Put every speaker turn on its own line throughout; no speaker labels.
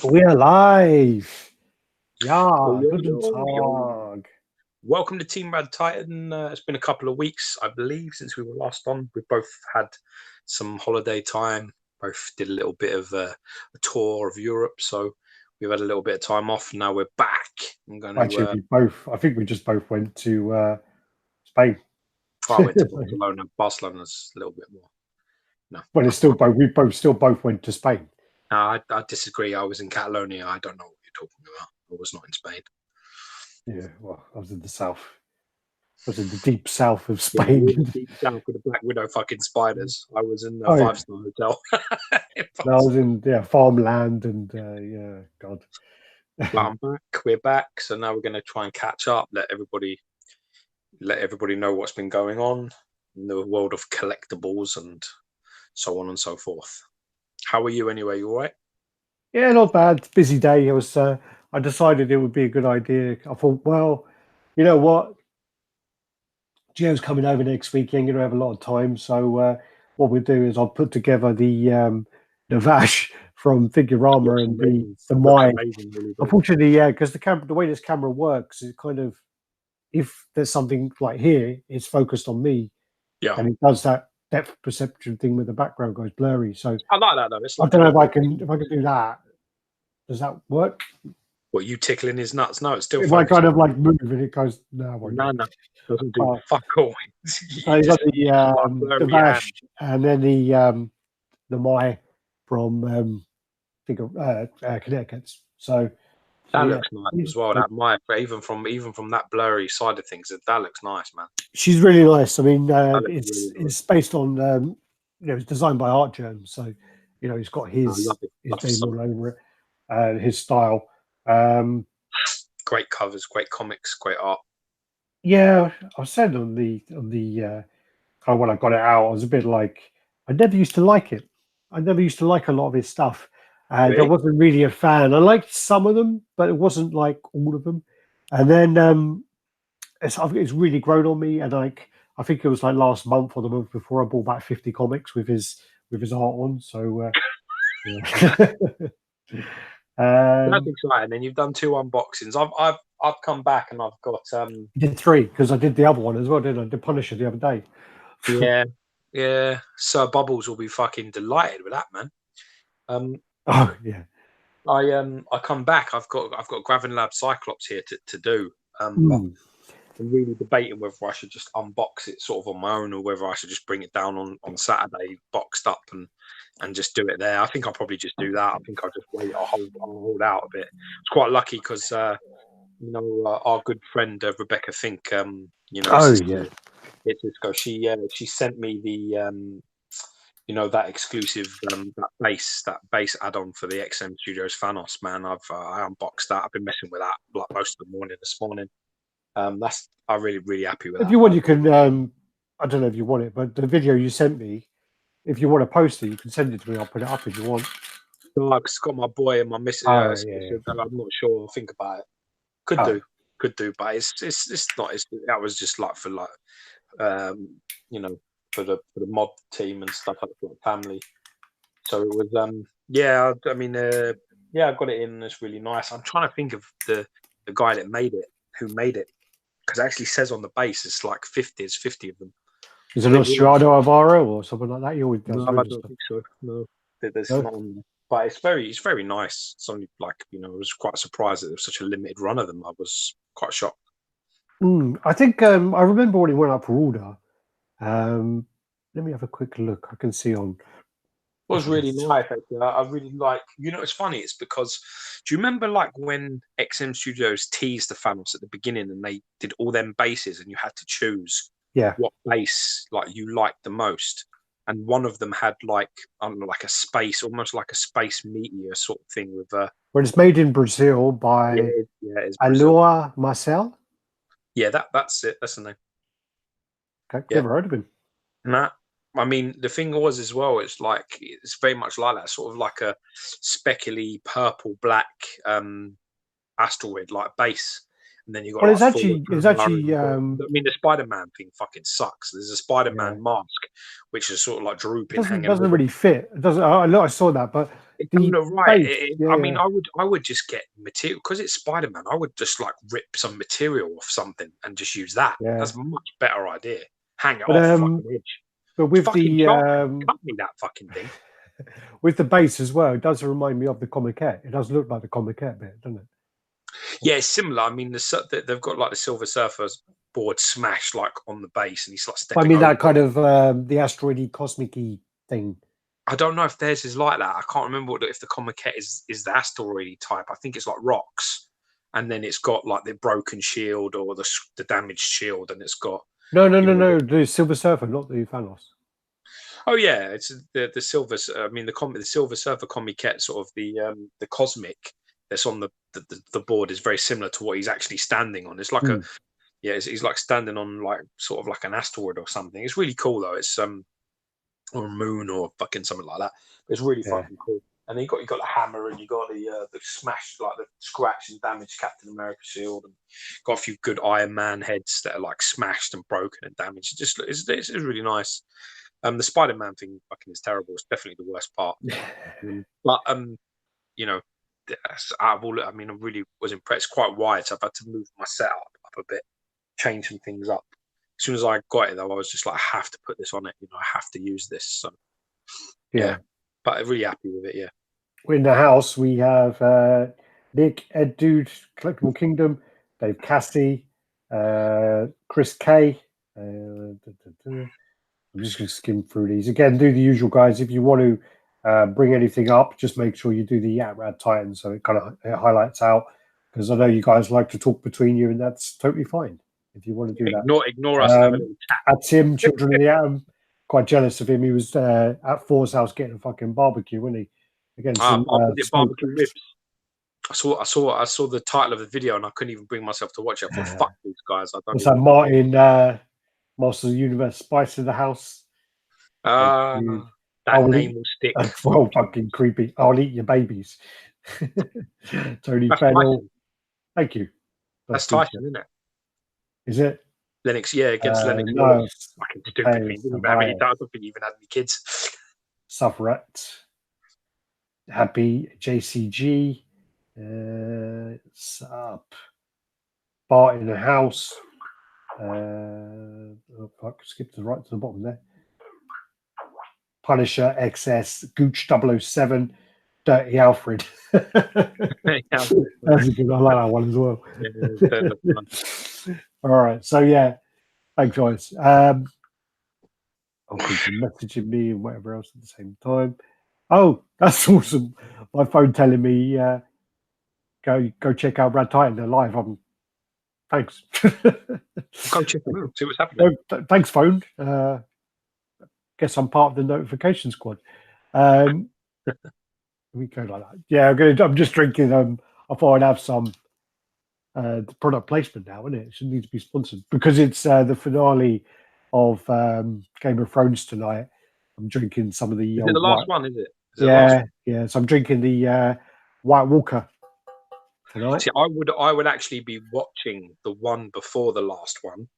We're live.
Yo,
Yeah,
yo,
guten
yo, yo.
Tag.
Welcome to Team RaddTitan. It's been a couple of weeks, I believe, since we were last on. We both had some holiday time. Both did a little bit of a tour of Europe, so we've had a little bit of time off. Now we're back. I'm going
Actually,
to.
I think we just both went to Spain.
I went to Barcelona. Barcelona's a little bit more. No,
But it's still both. We both went to Spain.
I disagree. I was in Catalonia. I don't know what you're talking about. I was not in Spain.
Yeah, well, I was in the south. I was in the deep south of
Yeah,
Spain.
you were deep down with the Black Widow fucking spiders. I was in a
Oh, yeah.
five-star hotel.
No, I was in farmland and yeah, God.
But I'm back. We're back. So now we're going to try and catch up. Let everybody know what's been going on in the world of collectibles and so on and so forth. How are you anyway? You all right?
Yeah, not bad. Busy day. I decided it would be a good idea. I thought, well, you know what? Gio's coming over next weekend. Going to have a lot of time. So what we'll do is I'll put together the Vash from Figurama and the Mai.
Really,
Unfortunately, yeah, because the way this camera works is kind of, if there's something like here, it's focused on me,
yeah,
and it does that depth perception thing where the background goes blurry. So
I like that though. It's
I
like
don't know if I can do that. Does that work?
What, you tickling his nuts? No, it's still.
If I kind of like move and it goes, no,
doesn't do fuck all.
So you got the Vash and then the Mai from Connecticut. So
that looks nice as well. That Mai, even from that blurry side of things, that looks nice, man.
She's really nice. I mean,
really nice.
it's based on it's designed by Art Germ, so he's got his name all over it and his style.
Great covers, great comics, great art.
Yeah, I said on the kind of when I got it out, I was a bit like, I never used to like it. I never used to like a lot of his stuff. And I wasn't really a fan. I liked some of them, but it wasn't like all of them. And then it's really grown on me. And I think it was like last month or the month before I bought about 50 comics with his art on. So yeah.
That's exciting. And you've done 2 unboxings. I've come back and I've got
did 3 because I did the other one as well, didn't I? Did Punisher the other day.
Yeah. Sir Bubbles will be fucking delighted with that, man.
Oh yeah.
I come back. I've got Gravin Lab Cyclops here to do. I'm really debating whether I should just unbox it sort of on my own or whether I should just bring it down on Saturday boxed up and just do it there. I think I'll probably just do that. I think I'll just wait. I'll hold out a bit. It's quite lucky because our good friend Rebecca Fink, she sent me the that exclusive that base add-on for the XM Studios Thanos, man. I unboxed that. I've been messing with that like most of the morning this morning. I'm really happy with that.
If you want, you can I don't know if you want it, but the video you sent me, if you want to post it, you can send it to me. I'll put it up if you want.
It's got my boy and my missus. I'm not sure. Think about it. Could do, but it's not. That was just like for for the mod team and stuff like that, family. So it was I mean I got it in. It's really nice. I'm trying to think of the guy that made it, who made it, because it actually says on the base it's like 50 of them.
Is it not Strado Alvaro or something like that? You always
no, I don't think so. No, there's not on there. But it's very nice. It's only like I was quite surprised that there was such a limited run of them. I was quite shocked.
I think I remember when it went up for order. Let me have a quick look. I can see on.
It was really nice. I really like. It's funny. It's because do you remember like when XM Studios teased the Thanos at the beginning and they did all them bases and you had to choose what base like you liked the most, and one of them had like like a space, almost like a space meteor sort of thing with
Well, it's made in Brazil by Aloha Marcel.
Yeah, that's it. That's the name.
Okay, never heard of him.
Nah. I mean, the thing was as well, it's very much like that, sort of like a speckly purple black asteroid like base, and then you got.
Well, it's actually.
I mean, the Spider-Man thing fucking sucks. There's a Spider-Man mask, which is sort of like drooping.
It doesn't really fit. It doesn't. I saw that, but
It doesn't look right.
base,
I mean, I would just get material because it's Spider-Man. I would just like rip some material off something and just use that.
Yeah.
That's a much better idea. Hang it
But,
off like an edge.
But with
fucking
the
cut me that fucking thing.
With the base as well, it does remind me of the Comiquette. It does look like the Comiquette bit, doesn't it?
Yeah, it's similar. I mean, they've got like the Silver Surfer's board smashed like on the base, and he's like stepping.
I mean,
over
that kind of the asteroidy, cosmic-y thing.
I don't know if theirs is like that. I can't remember if the Comiquette is the asteroid type. I think it's like rocks, and then it's got like the broken shield or the damaged shield, and it's got
no, the Silver Surfer, not the Thanos.
Oh yeah, it's the silver. I mean, the Silver Surfer Comiquette, sort of the cosmic that's on the board is very similar to what he's actually standing on. It's like he's like standing on like sort of like an asteroid or something. It's really cool though. It's or a moon or fucking something like that. But it's really fucking cool. And then you got the hammer and you got the smashed, like the scratched and damaged Captain America shield, and got a few good Iron Man heads that are like smashed and broken and damaged. It's really nice. The Spider-Man thing fucking is terrible. It's definitely the worst part. But you know, I mean, I really was impressed. Quite wide, so I've had to move my setup up a bit, change some things up. As soon as I got it, though, I was just like, I have to put this on it. You know, I have to use this. So yeah. But I'm really happy with it. Yeah.
In the house, we have Nick, Ed Dude, Collectible Kingdom, Dave Cassie, Chris K. I'm just going to skim through these again. Do the usual, guys. If you want to bring anything up, just make sure you do the RaddTitan so it kind of highlights out. Because I know you guys like to talk between you, and that's totally fine if you want to do that.
Ignore us and have a little chat.
At Tim, Children of the Atom, quite jealous of him. He was at Thor's house getting a fucking barbecue, wasn't he? Against some
barbecue ribs. I saw the title of the video and I couldn't even bring myself to watch it. I thought, fuck these guys.
Was that Martin, Master of the Universe, Spice in the House?
That name will stick.
That's well fucking creepy. I'll eat your babies. Tony Fennell. Thank you.
That's Tyson, isn't it?
Is it?
Lennox, yeah, against Lennox.
No,
fucking stupid. I don't think he even had any kids.
Sufferet. Happy JCG. Sup. Bart in the house. Skip to the right to the bottom there. Punisher XS. Gooch 007. Dirty Alfred. That's a good. I like that one as well. All right. So yeah. Thanks, guys. I'll keep messaging me and whatever else at the same time. Oh, that's awesome. My phone telling me go check out RaddTitan. They're live. Thanks.
Go check them out. See what's happening.
Thanks, phone. Guess I'm part of the notification squad. We go like that. Yeah, I'm just drinking. I thought I'd have some product placement now, isn't it? It should need to be sponsored because it's the finale of Game of Thrones tonight. I'm drinking some of the.
Is it the last one? Is it?
Yeah. So I'm drinking the White Walker tonight.
See, I would actually be watching the one before the last one,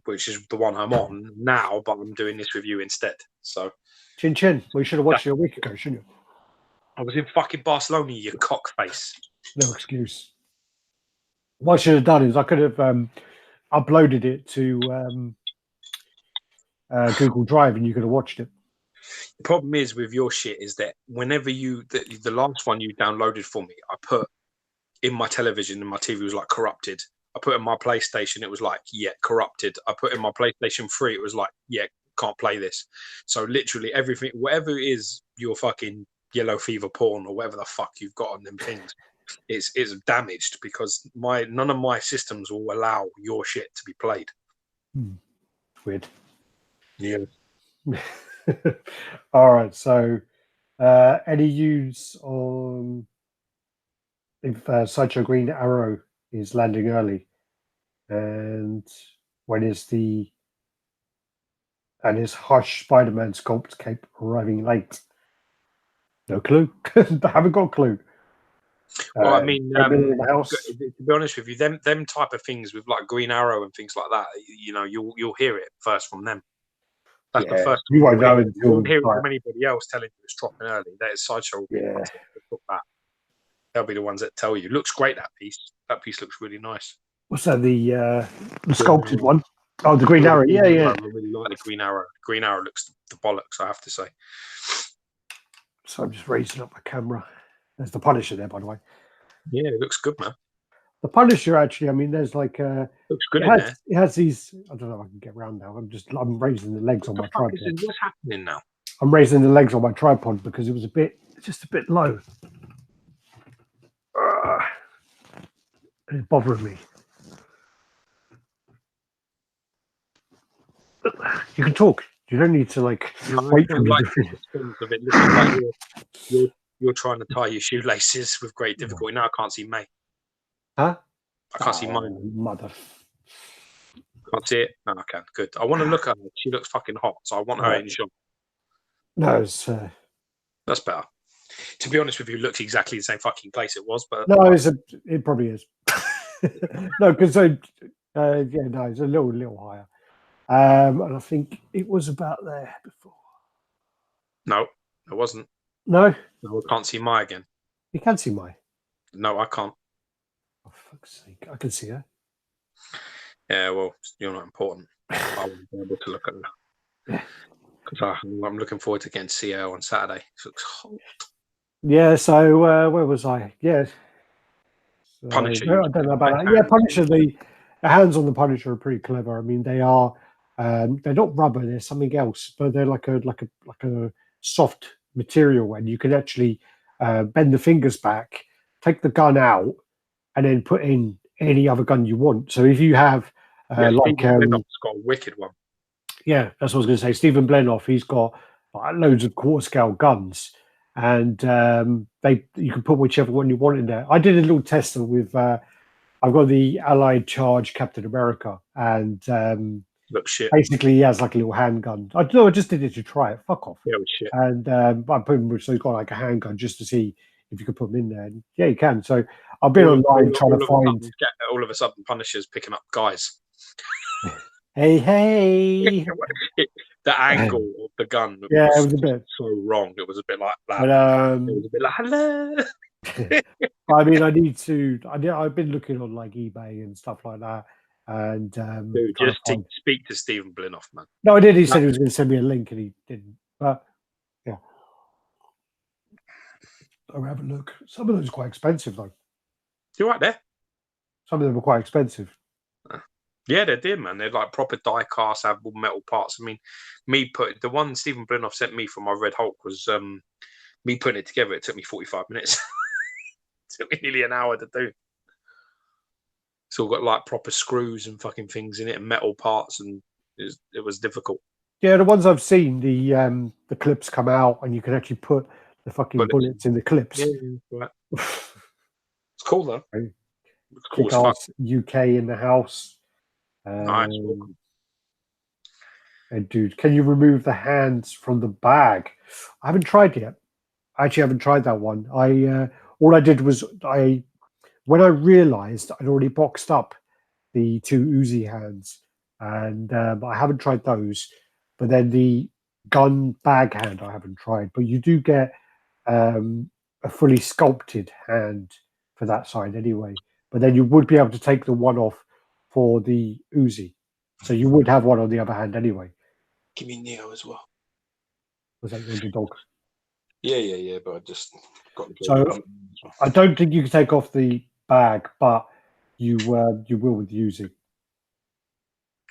which is the one I'm on now, but I'm doing this review instead. So,
Chin Chin, we should have watched it a week ago, shouldn't you?
I was in fucking Barcelona, you cockface.
No excuse. What I should have done is I could have uploaded it to Google Drive and you could have watched it.
The problem is with your shit is that whenever the last one you downloaded for me, I put in my television and my TV was like corrupted. I put in my PlayStation, it was like, yeah, corrupted. I put in my PlayStation 3, it was like, yeah, can't play this. So literally everything, whatever it is, your fucking yellow fever porn or whatever the fuck you've got on them things, is damaged because none of my systems will allow your shit to be played.
Weird.
Yeah.
All right. So, any use on if Sideshow Green Arrow is landing early, and when is his Hush Spider-Man sculpt cape arriving late? No clue. I haven't got a clue.
Well, I mean,
in the house.
To be honest with you, them type of things with like Green Arrow and things like that, you know, you'll hear it first from them. That's the first
you won't know
you
until
won't hear it from anybody else telling you it's dropping early. That is Sideshow will be the ones that put that. They'll be the ones that tell you. Looks great, that piece. That piece looks really nice.
What's that? The sculpted one? Oh, the Green Arrow. Yeah.
I really like the Green Arrow. Green Arrow looks the bollocks, I have to say.
So I'm just raising up my camera. There's the Punisher there, by the way.
Yeah, it looks good, man.
The Punisher, actually, I mean, there's like
looks good in there.
It has these. I don't know if I can get around now. I'm raising the legs on my tripod.
What's happening now?
I'm raising the legs on my tripod because it was just a bit low. It's bothering me. You can talk. You don't need to wait for me to finish.
You're trying to tie your shoelaces with great difficulty. Now I can't see May.
Huh?
I can't see mine.
Mother.
Can't see it? No, I can. Good. I want to look at her. She looks fucking hot, so I want her in shot.
No, it's...
That's better. To be honest with you, it looks exactly the same fucking place it was, but...
No, it probably is. No, because it's a little higher. And I think it was about there before.
No, it wasn't.
No?
No, I can't see Mai again.
You can see Mai.
No, I can't.
Oh, fuck's sake. I can see her.
Yeah, well, you're not important. I wouldn't be able to look at her. Because I'm looking forward to getting to see her on Saturday. It looks hot.
Yeah, so where was I? Yeah. So,
Punisher.
I don't know about that. Yeah, Punisher, the hands on the Punisher are pretty clever. I mean, they are they're not rubber, they're something else, but they're like a soft material, and you can actually bend the fingers back, take the gun out, and then put in any other gun you want. So if you have
Stephen Blenoff's got a wicked one.
Yeah, that's what I was going to say. Stephen Blenoff, he's got loads of quarter scale guns, and you can put whichever one you want in there. I did a little tester with I've got the Allied Charge Captain America, and
looks shit.
Basically he has like a little handgun. I don't know, I just did it to try it. Fuck off.
Yeah, it was shit.
And I put him, so he's got like a handgun just to see if you could put them in there. And yeah, you can. So I've been online trying to find.
All of a sudden, Punisher's picking up guys.
Hey.
The angle of the gun
it was a bit
so wrong. It was a bit like that.
But,
it was a bit like hello.
I mean, I've been looking on like eBay and stuff like that, and
dude, just speak to Stephen Blenoff, man.
No, I did. He said he was going to send me a link, and he didn't. But yeah, I'll have a look. Some of those are quite expensive, though.
You're right there.
Some of them are quite expensive.
Yeah, they did, man. They're like proper die cast, have all metal parts. I mean, the one Stephen Blenoff sent me for my Red Hulk was me putting it together. It took me 45 minutes. It took me nearly an hour to do. It's all got like proper screws and fucking things in it and metal parts, and it was difficult. Yeah,
the ones I've seen, the clips come out, and you can actually put the fucking bullets in the clips.
Yeah, right. It's cool though.
Right.
It's cool as fuck.
UK in the house.
Nice.
And dude, can you remove the hands from the bag? I haven't tried yet. I actually haven't tried that one. All I did was when I realized I'd already boxed up the two Uzi hands, and I haven't tried those. But then the gun bag hand I haven't tried. But you do get a fully sculpted hand for that side anyway. But then you would be able to take the one off for the Uzi. So you would have one on the other hand anyway.
Give me Neo as well.
Was that your dog?
Yeah, but I just got the
so I don't think you can take off the bag, but you will with Uzi.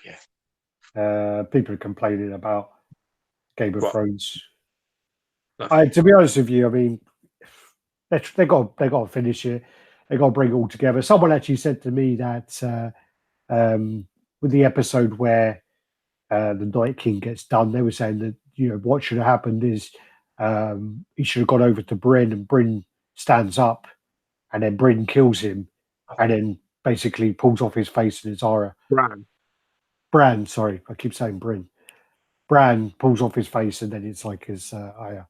Yeah.
People are complaining about Game of Thrones.
No.
To be honest with you, I mean, they got to finish it. They got to bring it all together. Someone actually said to me that with the episode where the Night King gets done, they were saying that what should have happened is he should have gone over to Bryn, and Bryn stands up, and then Bryn kills him, and then basically pulls off his face and his aura. Bran, sorry, I keep saying Bryn. Bran pulls off his face, and then it's like his aya.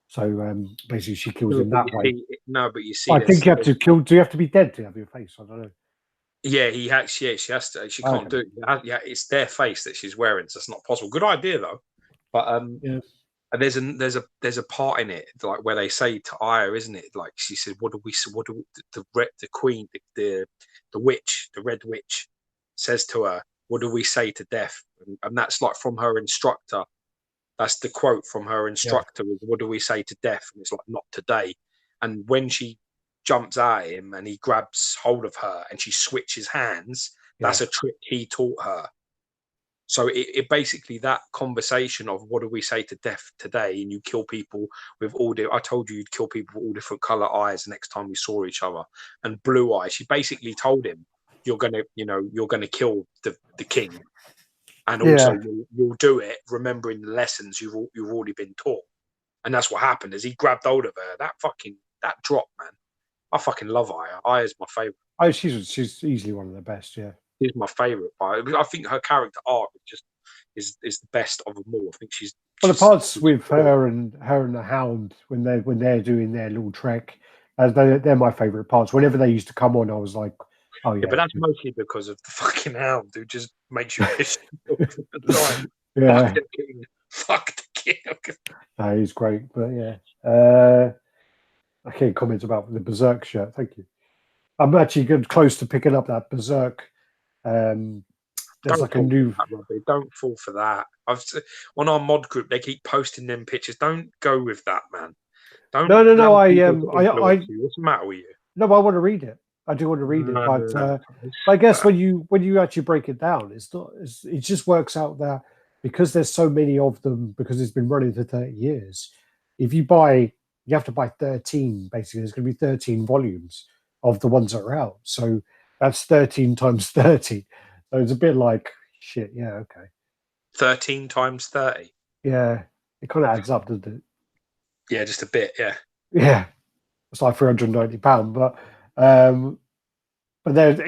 So basically, she kills him that way.
But you see,
I think you have to kill. Do you have to be dead to have your face? I don't know.
Yeah, she has to. She can't do it. Yeah, it's their face that she's wearing, so it's not possible. Good idea though. But
Yeah.
and there's a part in it like where they say to Aya, isn't it? Like she said, "What do we? What do the queen, the witch, the red witch, says to her? What do we say to death?" And that's like from her instructor. That's the quote from her
Yeah.
instructor. Is, "What do we say to death?" And it's like, "Not today." And when she jumps at him and he grabs hold of her and she switches hands, that's a trick he taught her. So it basically that conversation of what do we say to death today, and you kill people with I told you you'd kill people with all different color eyes the next time we saw each other, and blue eyes. She basically told him, you're gonna kill the king, and also
Yeah.
you'll do it remembering the lessons you've already been taught. And that's what happened as he grabbed hold of her. That drop, man. I fucking love Aya. Aya's my favorite.
Oh, she's easily one of the best. Yeah.
She's my favorite. I think her character arc is the best of them all. I think
Well, the parts
she's
with her and the Hound when they're doing their little trek, they're my favorite parts. Whenever they used to come on, I was like, oh
yeah,
yeah.
but that's mostly because of the fucking Hound who just makes you piss all the time.
Yeah.
Fuck the king. Fuck the king.
No, he's great, but yeah. I can't comment about the Berserk shirt. Thank you. I'm actually getting close to picking up that Berserk. There's like a new.
Don't fall for that. On our mod group, they keep posting them pictures. Don't go with that, man. Don't.
No.
What's the matter with you?
No, I want to read it. I do want to read it, but I guess when you actually break it down, it's not. It just works out that because there's so many of them, because it's been running for 30 years. If you have to buy 13. Basically, there's going to be 13 volumes of the ones that are out. So that's 13 times 30. So it's a bit like shit. Yeah, okay.
13 times 30.
Yeah, it kind of adds up, doesn't it?
Yeah, just a bit. Yeah.
Yeah, it's like £390, but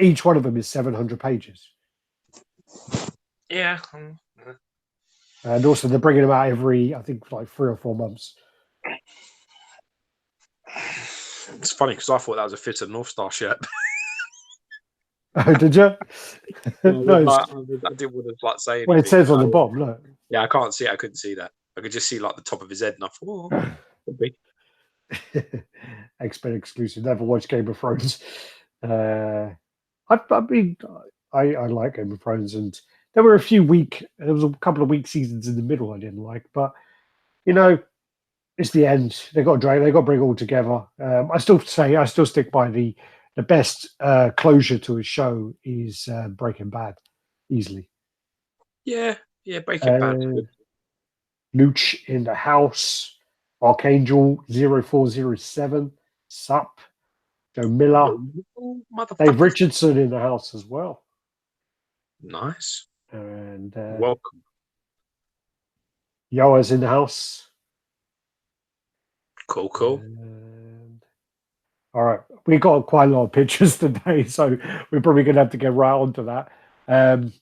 each one of them is 700 pages.
Yeah.
And also they're bringing them out every, I think, like 3 or 4 months.
It's funny because I thought that was a Fit of North Star shirt.
Oh, did you?
No, I didn't want to like say anything.
Well, it says on the bottom, look.
Yeah, I can't see it. I couldn't see that. I could just see like the top of his head, and I thought, oh, could be.
Expert exclusive. Never watched Game of Thrones. I mean, I like Game of Thrones, and there was a couple of weak seasons in the middle I didn't like, but it's the end. They got to bring it all together. I still stick by the best closure to a show is Breaking Bad, easily.
Yeah, Breaking Bad.
Luch in the house, Archangel 0407, Sup, Joe Miller, Dave Richardson in the house as well.
Nice.
And
welcome.
Yoa's in the house.
Cool.
All right, we got quite a lot of pictures today, so we're probably going to have to get right onto that. I'm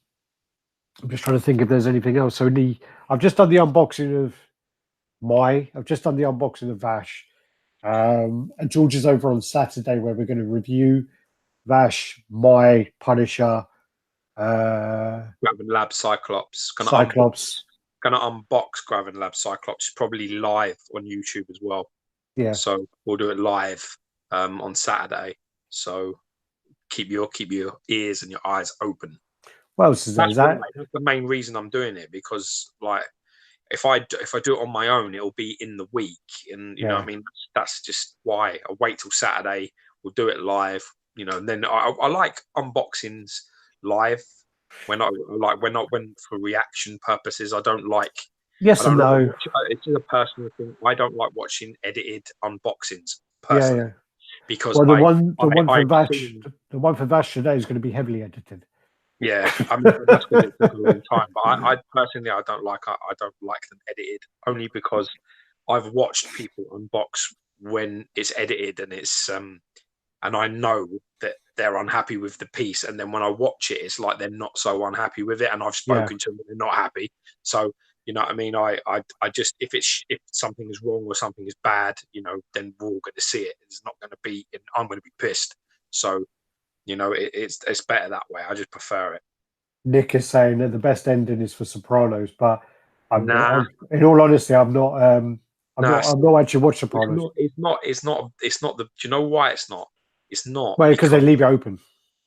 just trying to think if there's anything else. So I've just done the unboxing of I've just done the unboxing of Vash. And George is over on Saturday where we're going to review Vash, Punisher,
Graven Lab Cyclops.
Gonna
unbox Graven Lab Cyclops, probably live on YouTube as well.
Yeah.
So we'll do it live on Saturday. So keep your ears and your eyes open.
Well, that's
the main reason I'm doing it, because like if I do it on my own, it'll be in the week, and you know what I mean. That's just why I wait till Saturday. We'll do it live, and then I like unboxings live when for reaction purposes. I don't like.
Yes and no.
It's a personal thing. I don't like watching edited unboxings personally.
Yeah.
Because
the one for Vash today is going to be heavily edited.
Yeah, I mean that's because it took a long time. But I personally, I don't like them edited, only because I've watched people unbox when it's edited and it's and I know that they're unhappy with the piece, and then when I watch it, it's like they're not so unhappy with it, and I've spoken to them and they're not happy. So you know what I mean. I just if something is wrong or something is bad, then we're all going to see it. It's not going to be. I'm going to be pissed. So. It's better that way. I just prefer it.
Nick is saying that the best ending is for Sopranos, but
Nah,
in all honesty, I'm not.
nah,
I'm not actually watched
it's
Sopranos.
not. It's not the. Do you know why it's not? It's not
Well, because they
because
leave it open.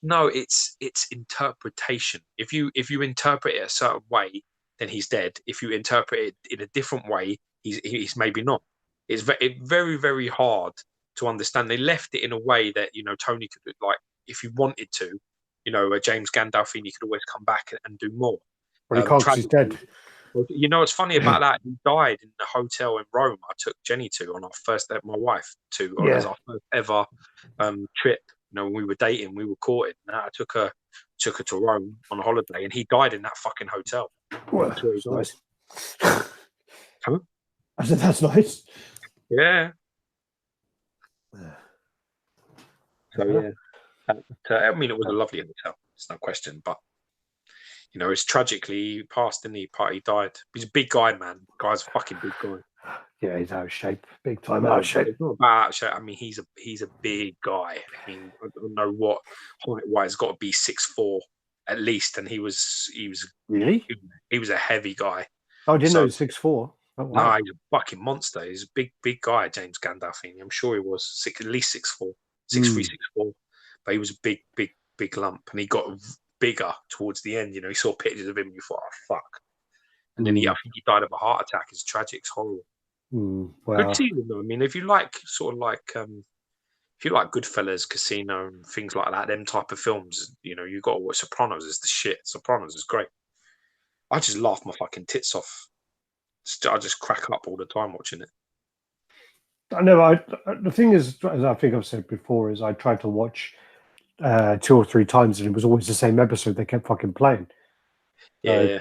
no, it's interpretation. If you interpret it a certain way, then he's dead. If you interpret it in a different way, he's maybe not. It's very very hard to understand. They left it in a way that Tony could like if you wanted to, James Gandolfini could always come back and do more.
Well, he can't because he's dead.
Tragically, what's funny about that? He died in the hotel in Rome. I took Jenny to on our first, my wife to as our first ever trip. When we were dating, we were courting. And I took her to Rome on a holiday, and he died in that fucking hotel.
Well,
That's where he died.
nice.
Huh?
I said that's nice.
Yeah. So yeah, I mean, it was a lovely hotel. It's no question, but it's tragically he passed in the party. He died. He's a big guy, man. Guy's a fucking big guy.
Yeah, he's out of shape, big time out of shape.
It's not about out of shape. I mean, he's a big guy. I mean, I don't know what height wise. Got to be 6'4" at least, and he was
really.
He was a heavy guy.
Oh, I didn't know he was 6'4". Oh, wow.
No, he's a fucking monster. He's a big guy, James Gandolfini. I'm sure he was at least 6'4", 6'3", 6'4". But he was a big lump, and he got bigger towards the end. You saw pictures of him, and you thought, "Oh fuck!" And then I think he died of a heart attack. It's tragic. It's horrible.
Wow.
Good season though. I mean, if you like if you like Goodfellas, Casino, and things like that, them type of films, you got to watch Sopranos. Is the shit. Sopranos is great. I just laugh my fucking tits off. I just crack up all the time watching it.
I know. The thing is, as I think I've said before, is I tried to watch 2 or 3 times, and it was always the same episode. They kept fucking playing.
Yeah.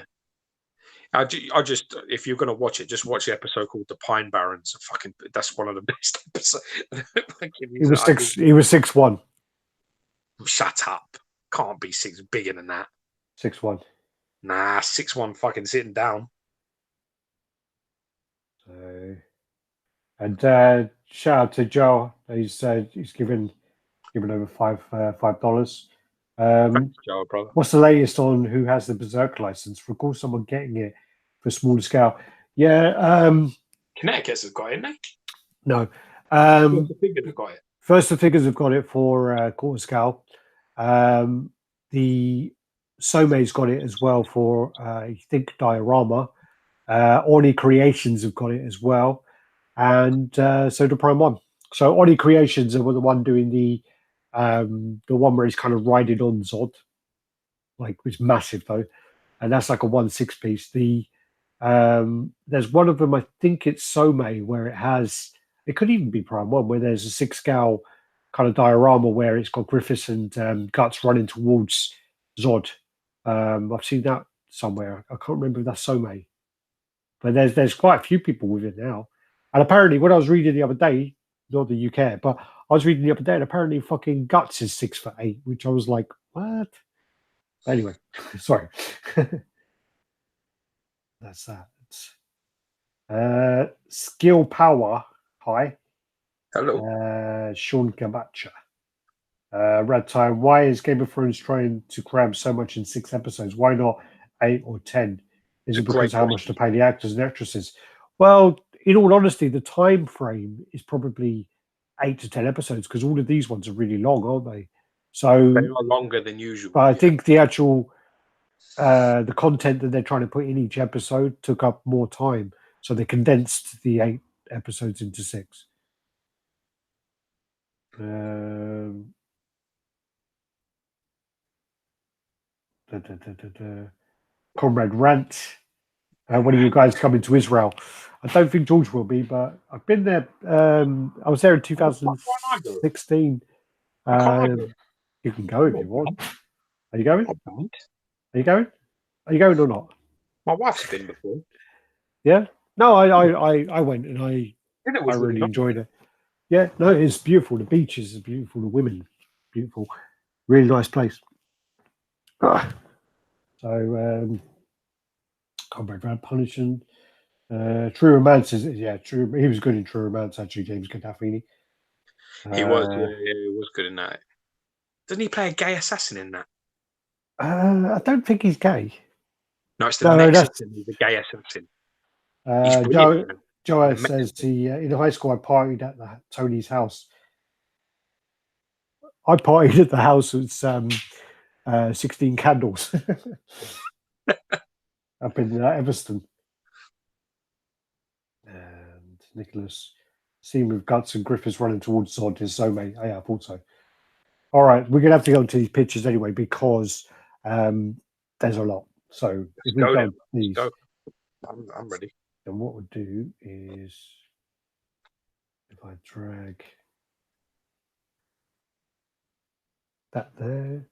I just, if you're gonna watch it, just watch the episode called "The Pine Barrens." Fucking, that's one of the best episodes.
He was 6'1".
Shut up! Can't be bigger than that.
6'1".
Nah, 6'1", fucking sitting down.
So, and shout out to Joe. He's given over $5.
Thanks, Joe, brother.
What's the latest on who has the Berserk license? Recall someone getting it for smaller scale. Yeah.
Connecticut's have got it, isn't it?
No.
First the Figures have got it.
First the Figures have got it for quarter scale. The Some's got it as well for I think diorama. Oni Creations have got it as well, and so the Prime One. So Oni Creations are the one doing the one where he's kind of riding on Zod, like it's massive though, and that's like a 1/6 piece. The there's one of them, I think it's Some, where it could even be Prime One, where there's a 6 scale kind of diorama where it's got Griffiths and Guts running towards Zod. I've seen that somewhere. I can't remember if that's Some. But there's quite a few people with it now. And apparently, when I was reading the other day, not that you care, but I was reading the other day, and apparently fucking Guts is 6'8", which I was like, what? Anyway, sorry. That's that. Skill Power, hi.
Hello.
Sean Gabacha. RaddTitan, why is Game of Thrones trying to cram so much in 6 episodes? Why not 8 or 10? Is it because how much to pay the actors and actresses? Well, in all honesty, the time frame is probably 8 to 10 episodes because all of these ones are really long, aren't they? So
they are longer than usual.
But I think the actual the content that they're trying to put in each episode took up more time, so they condensed the 8 episodes into 6. Comrade Rant. When are you guys coming to Israel? I don't think George will be, but I've been there. I was there in 2016. You can go if you want. Are you going? Are you going? Are you going or not?
My wife's been before.
Yeah. No, I went and I really enjoyed it. Yeah. No, it's beautiful. The beaches are beautiful. The women, beautiful. Really nice place. So, Comrade Brad Punishing. True Romance is true. He was good in True Romance, actually, James Gandolfini.
He was good in that. Doesn't he play a gay assassin in that?
I don't think he's gay.
No, it's the next assassin. He's a gay assassin. He's brilliant.
Joe says in high school I partied at Tony's house. I partied at the house with 16 candles up in Everston. And Nicholas, scene with Guts and Griffiths running towards Zod is so mate. I thought so. All right, we're gonna have to go into these pictures anyway because there's a lot. So if we go these,
I'm ready.
Then what we'll do is if I drag that there,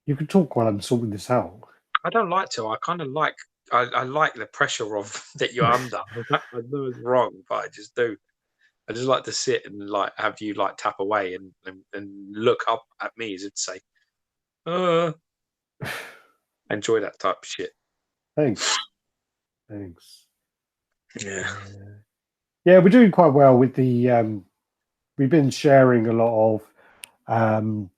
you can talk while I'm sorting this out.
I don't like to. I kind of like. I like the pressure of that you're under. I know it's wrong, but I just do. I just like to sit and like have you like tap away and look up at me as if to say, enjoy that type of shit.
Thanks.
Yeah.
Yeah, we're doing quite well with the. We've been sharing a lot of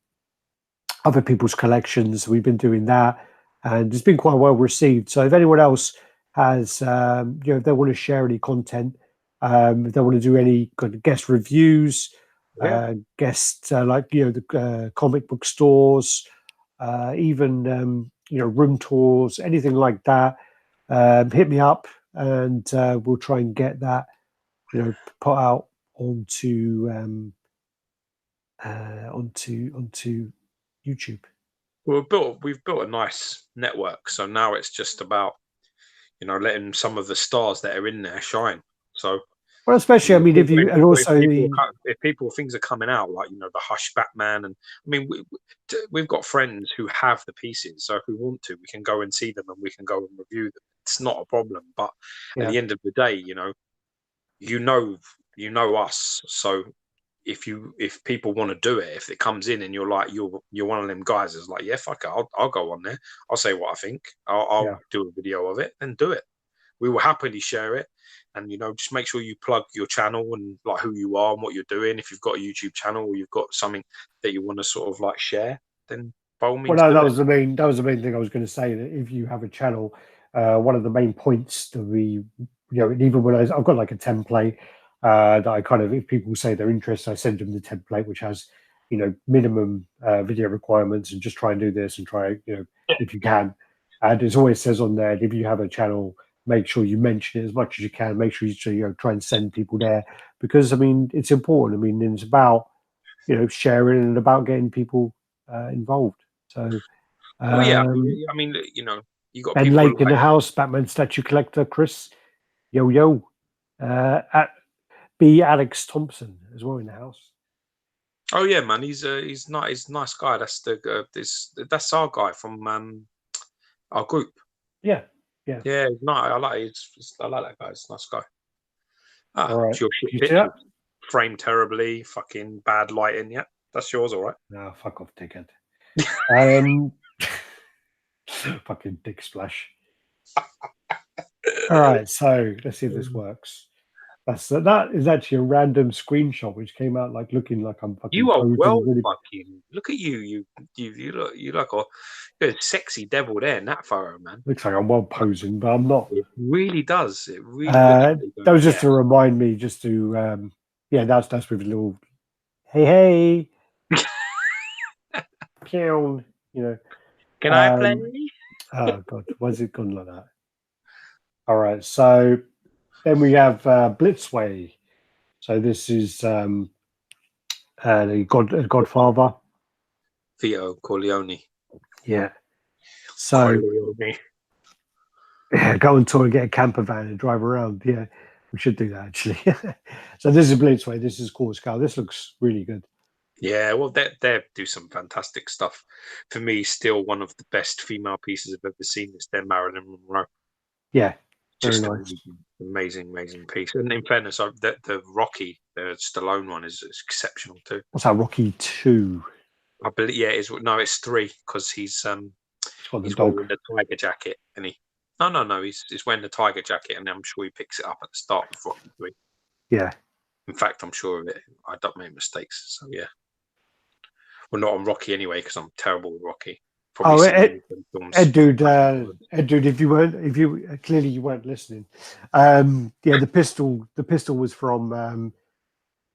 other people's collections. We've been doing that, and it's been quite well received. So if anyone else has, if they want to share any content, if they want to do any kind of guest reviews, guest the comic book stores, even room tours, anything like that, hit me up, and we'll try and get that put out onto YouTube.
Well, we've built a nice network, so now it's just about letting some of the stars that are in there shine. So,
well, especially I mean, if you and also
if people things are coming out like the Hush Batman, and I mean we've got friends who have the pieces, so if we want to, we can go and see them and we can go and review them. It's not a problem. But at the end of the day, you know us, so if people want to do it, if it comes in and you're one of them guys is like, yeah, fuck it, I'll go on there, I'll say what I think, I'll do a video of it, then do it. We will happily share it, and just make sure you plug your channel and like who you are and what you're doing. If you've got a YouTube channel or you've got something that you want to sort of like share, then by all means.
Well, that was the main thing I was going to say, that if you have a channel, one of the main points that we, even when I've got like a template that I kind of, if people say they're interested, I send them the template which has minimum video requirements, and just try and do this and try if you can. And it always says on there, if you have a channel, make sure you mention it as much as you can. Make sure you try and send people there, because I mean it's important. I mean it's about sharing and about getting people involved. So,
I mean, you got
Ben
people
Lake in the house, Batman statue collector, Chris, yo, at B Alex Thompson as well in the house.
Oh yeah, man, he's nice guy. That's that's our guy from our group.
Yeah.
No, I like that guy. He's a nice guy.
All right.
Your shit picture, framed terribly, fucking bad lighting. Yeah, that's yours, all right.
No, fuck off, dickhead. Fucking dick splash. All right, so let's see if this works. That is actually a random screenshot which came out like looking like I'm fucking.
You are well fucking. Look at you. You look a sexy devil there in that photo, man.
Looks like I'm well posing, but I'm not.
It really does. It really.
That was just to remind me, just to that's with a little hey. Can
I play?
Oh god, why is it gone like that? All right, so then we have Blitzway. So this is the Godfather.
Vito Corleone.
Yeah. So go on tour and get a camper van and drive around. Yeah, we should do that actually. So this is Blitzway. This is Core Scale. This looks really good.
Yeah, well, they do some fantastic stuff. For me, still one of the best female pieces I've ever seen is their Marilyn Monroe.
Yeah,
just
nice.
amazing piece. And in fairness, the Rocky, the Stallone one is exceptional too.
What's that? Rocky 2?
I believe. Yeah, it's 3 because he's wearing the tiger jacket, and he's wearing the tiger jacket, and I'm sure he picks it up at the start of Rocky 3.
Yeah.
In fact, I'm sure of it. I don't make mistakes. So yeah. Well, not on Rocky anyway, because I'm terrible with Rocky. Probably seen many of them films.
Ed dude, if you clearly you weren't listening. The pistol was from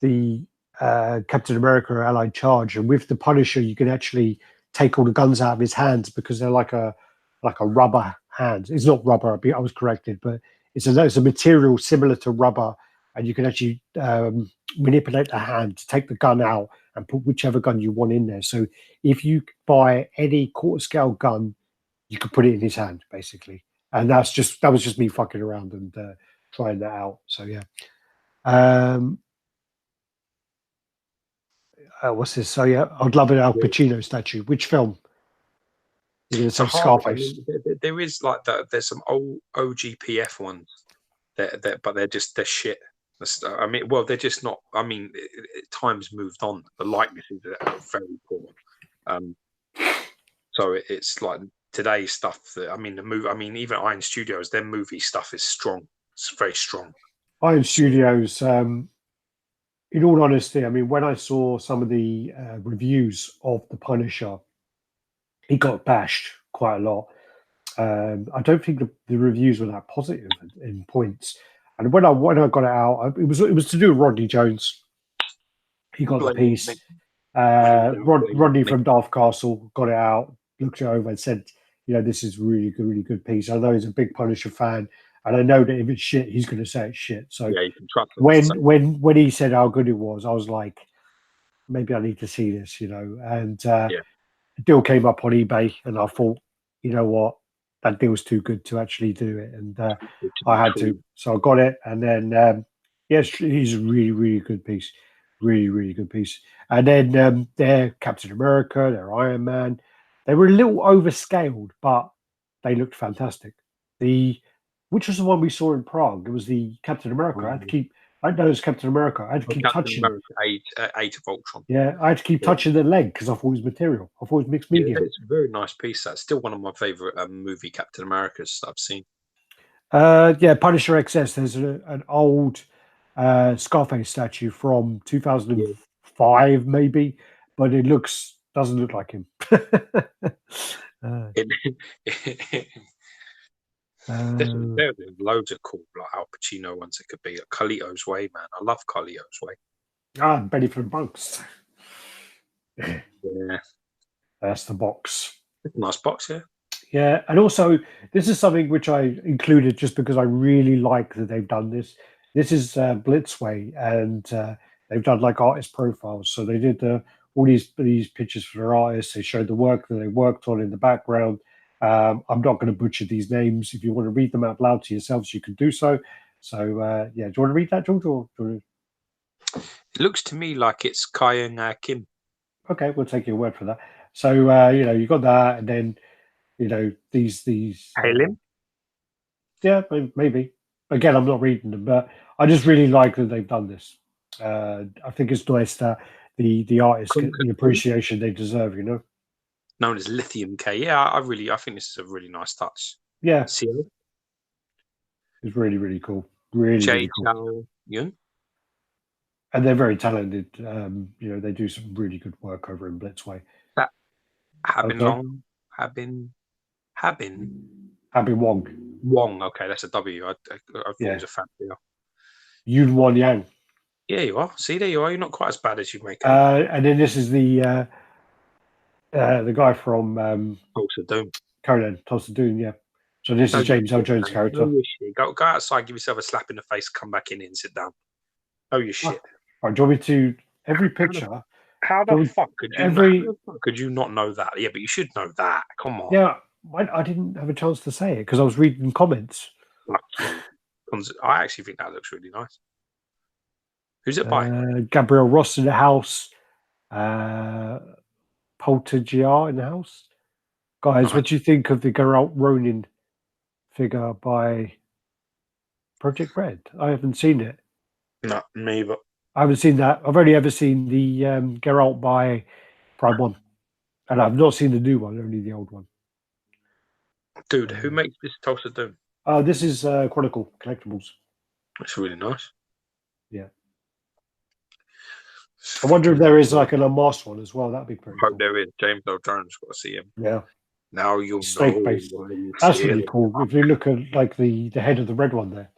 the Captain America Allied Charge, and with the Punisher, you can actually take all the guns out of his hands because they're like a rubber hand. It's not rubber. I was corrected, but it's a material similar to rubber, and you can actually manipulate the hand to take the gun out and put whichever gun you want in there. So if you buy any quarter scale gun, you can put it in his hand basically, and that was just me fucking around and trying that out. So yeah. What's this? So yeah, I'd love an Al Pacino statue. Which film? You're going to say Scarface.
I mean, there is like there's some old OGPF ones but they're shit. I mean, well, they're just not. I mean, time's moved on. The likenesses are very poor. So it's like today's stuff. That, I mean, the movie. I mean, even Iron Studios, their movie stuff is strong. It's very strong.
Iron Studios. In all honesty, I mean, when I saw some of the reviews of The Punisher, he got bashed quite a lot. I don't think the reviews were that positive in points. And when I got it out, it was to do with Rodney Jones. He got the piece. Rodney from Darth Castle got it out, looked it over, and said, this is really good piece. I know he's a big Punisher fan, and I know that if it's shit, he's going to say it's shit. So
yeah, you can trust him.
When he said how good it was, I was like, maybe I need to see this, And the deal came up on eBay, and I thought, you know what, that deal was too good to actually do it, and I had to. So I got it, and then he's a really good piece, really good piece. And then their Captain America, their Iron Man, they were a little overscaled, but they looked fantastic. Which was the one we saw in Prague? It was the Captain America. I had to keep. I know it was Captain America. I had to keep touching.
Age of Ultron.
Yeah, I had to keep touching the leg because I thought it was material. I thought it was mixed media.
Yeah, it's a very nice piece. That's still one of my favorite movie Captain Americas I've seen.
Punisher XS. There's an old Scarface statue from 2005, maybe, but it doesn't look like him.
There's loads of cool like Al Pacino ones. It could be Carlito's Way, man. I love Carlito's Way.
Benny from the Bronx.
Yeah,
that's the box.
It's a nice box, yeah.
Yeah, and also this is something which I included just because I really like that they've done this. This is Blitzway, and they've done like artist profiles. So they did all these pictures for their artists. They showed the work that they worked on in the background. I'm not going to butcher these names. If you want to read them out loud to yourselves, you can do so. So do you want to read that, George? Or
it looks to me like it's Kyung Kim.
Okay, we'll take your word for that. So you got that, and then these.
Halim?
Yeah, maybe. Again, I'm not reading them, but I just really like that they've done this. I think it's nice that the artists get the appreciation they deserve.
Known as Lithium K. Yeah, I think this is a really nice touch.
Yeah,
it's
really cool. Really cool.
Yun.
And they're very talented. They do some really good work over in Blitzway.
That Habin
Wong.
Wong. Okay, that's a W. I thought it was a fan.
Yun Wan Yang.
Yeah, you are. See, there you are. You're not quite as bad as you make it.
And then this is the guy from
Tulsa Doom.
Conan, Tulsa Doom, yeah. So this is James L. Jones' character.
Go outside, give yourself a slap in the face, come back in and sit down. Oh, you shit.
Right, do you want me to every picture?
How the fuck could you not know that? Yeah, but you should know that. Come on.
Yeah, I didn't have a chance to say it because I was reading comments.
I actually think that looks really nice. Who's it by?
Gabriel Ross in the house. Poltergear in the house. Guys, what do you think of the Geralt Ronin figure by Project Red? I haven't seen it.
No, me, but
I haven't seen that. I've only ever seen the Geralt by Prime 1. And I've not seen the new one, only the old one.
Dude, who makes this Tulsa Doom?
This is Chronicle Collectibles.
That's really nice.
Yeah. I wonder if there is like an unmasked one as well. That'd be pretty cool.
There is. James L. Jones, got to see him.
Yeah.
Now you know
Snake based.
why you
That's
feel
really
it.
cool. If you look at like the head of the red one there,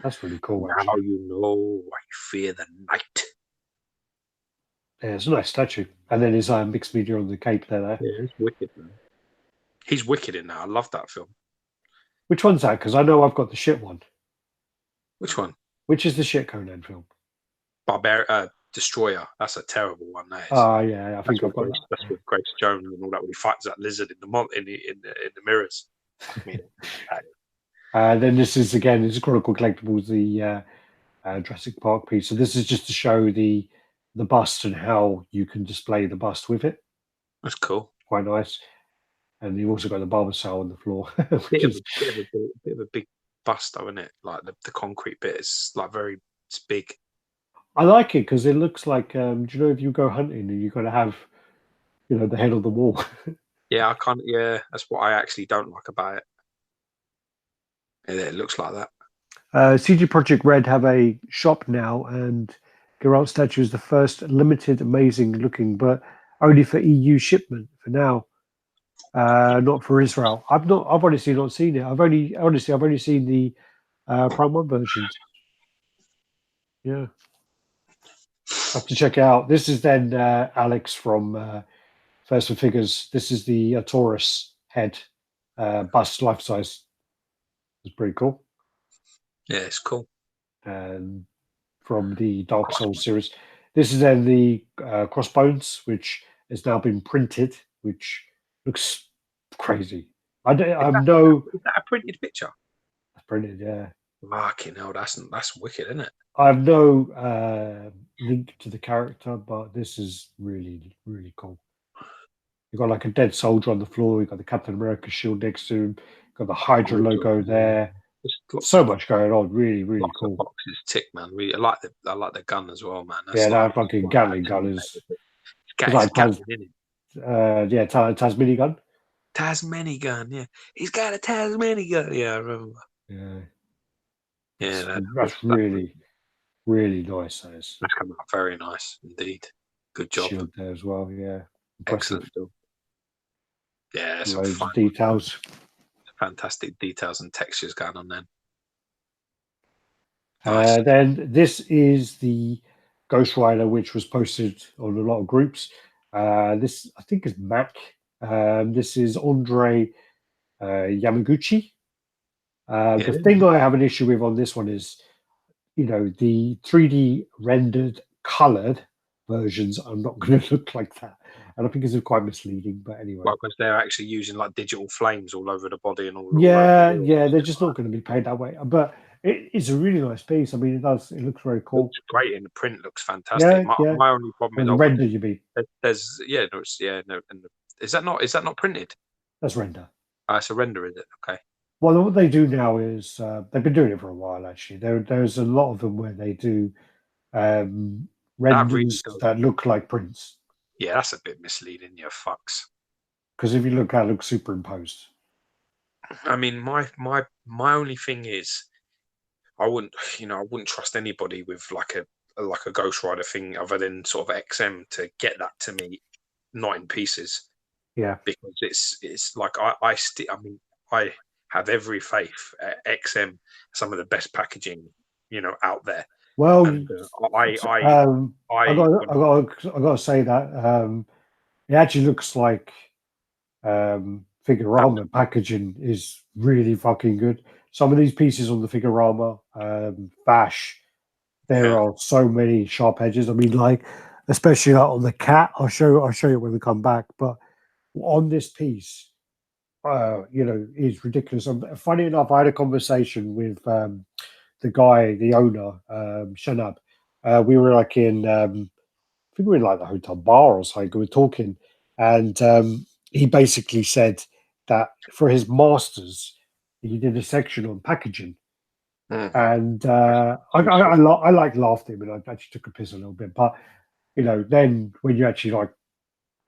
that's really cool
Now
actually.
you know why you fear the night.
Yeah, it's a nice statue. And then his mixed media on the cape there.
Yeah, it's wicked, man. He's wicked in that. I love that film.
Which one's that? Because I know I've got the shit one.
Which one?
Which is the shit Conan film?
Destroyer. That's a terrible one. That is.
Yeah, I think I've got that.
That's with Grace Jones and all that. When he fights that lizard in the mirrors. Fuck me.
Then this is again, it's Chronicle Collectibles, the Jurassic Park piece. So this is just to show the bust and how you can display the bust with it.
That's cool.
Quite nice. And you also got the Barbasol on the floor.
Bit of a big bust, though, isn't it? Like the concrete bit is like it's big.
I like it because it looks like, do you know, if you go hunting and you've got to have, the head of the wall.
Yeah, that's what I actually don't like about it. Yeah, it looks like that.
CG Project Red have a shop now, and Geralt statue is the first limited, amazing looking, but only for EU shipment for now. Not for Israel. I've honestly not seen it. I've only seen the Prime 1 versions. Yeah. I have to check it out. This is then Alex from First for Figures. This is the Taurus head bust life size. It's pretty cool.
Yeah, it's cool.
From the Dark Souls series. This is then the Crossbones, which has now been printed, which looks crazy.
Is that a printed picture?
It's printed, yeah.
Fucking hell, that's wicked, isn't it?
I have no link to the character, but this is really, really cool. You've got like a dead soldier on the floor. You've got the Captain America shield next to him. You've got the Hydra logo there. So much going on. Really, really cool.
Boxes tick, man. Really, I like the gun as well, man.
That's that fucking Gatling gun is.
Like
Tasmanian gun.
Tasmanian gun, yeah. He's got a Tasmanian gun. Yeah, I remember.
Yeah.
Yeah,
that's really, really nice.
That's come out very nice indeed. Good job.
Shield there as well, yeah.
Impressive. Excellent job. Yeah,
loads of details.
Fantastic details and textures going on then.
Nice. Then this is the Ghost Rider, which was posted on a lot of groups. This, I think, is Mac. This is Andre Yamaguchi. The thing I have an issue with on this one is, the 3D rendered colored versions are not going to look like that. And I think it's quite misleading, but anyway.
Well, because they're actually using like digital flames all over the body and all.
Yeah, they're just not going to be paid that way. But it's a really nice piece. I mean, it looks very cool.
It's great, and the print looks fantastic. My only problem is
the render. You mean?
Is that not printed?
That's render.
It's a render, is it? Okay.
Well, what they do now is they've been doing it for a while. Actually, there's a lot of them where they do renders that look like prints.
Yeah, that's a bit misleading. You fucks.
Because if you look at it, looks superimposed.
I mean, my only thing is, I wouldn't trust anybody with like a Ghost Rider thing other than sort of XM to get that to me, not in pieces.
Yeah,
because it's like I have every faith at XM, some of the best packaging, out there.
Well,
and,
I got to say that it actually looks like Figurama packaging is really fucking good. Some of these pieces on the Figurama Bash, there are so many sharp edges. I mean, like especially on the cat. I'll show you when we come back. But on this piece, is ridiculous. Funny enough, I had a conversation with the owner, Shanab. We were like in, I think we were in like the hotel bar or something. We were talking, and he basically said that for his masters, he did a section on packaging, and I like laughed at him, and I actually took a piss a little bit. But then when you actually like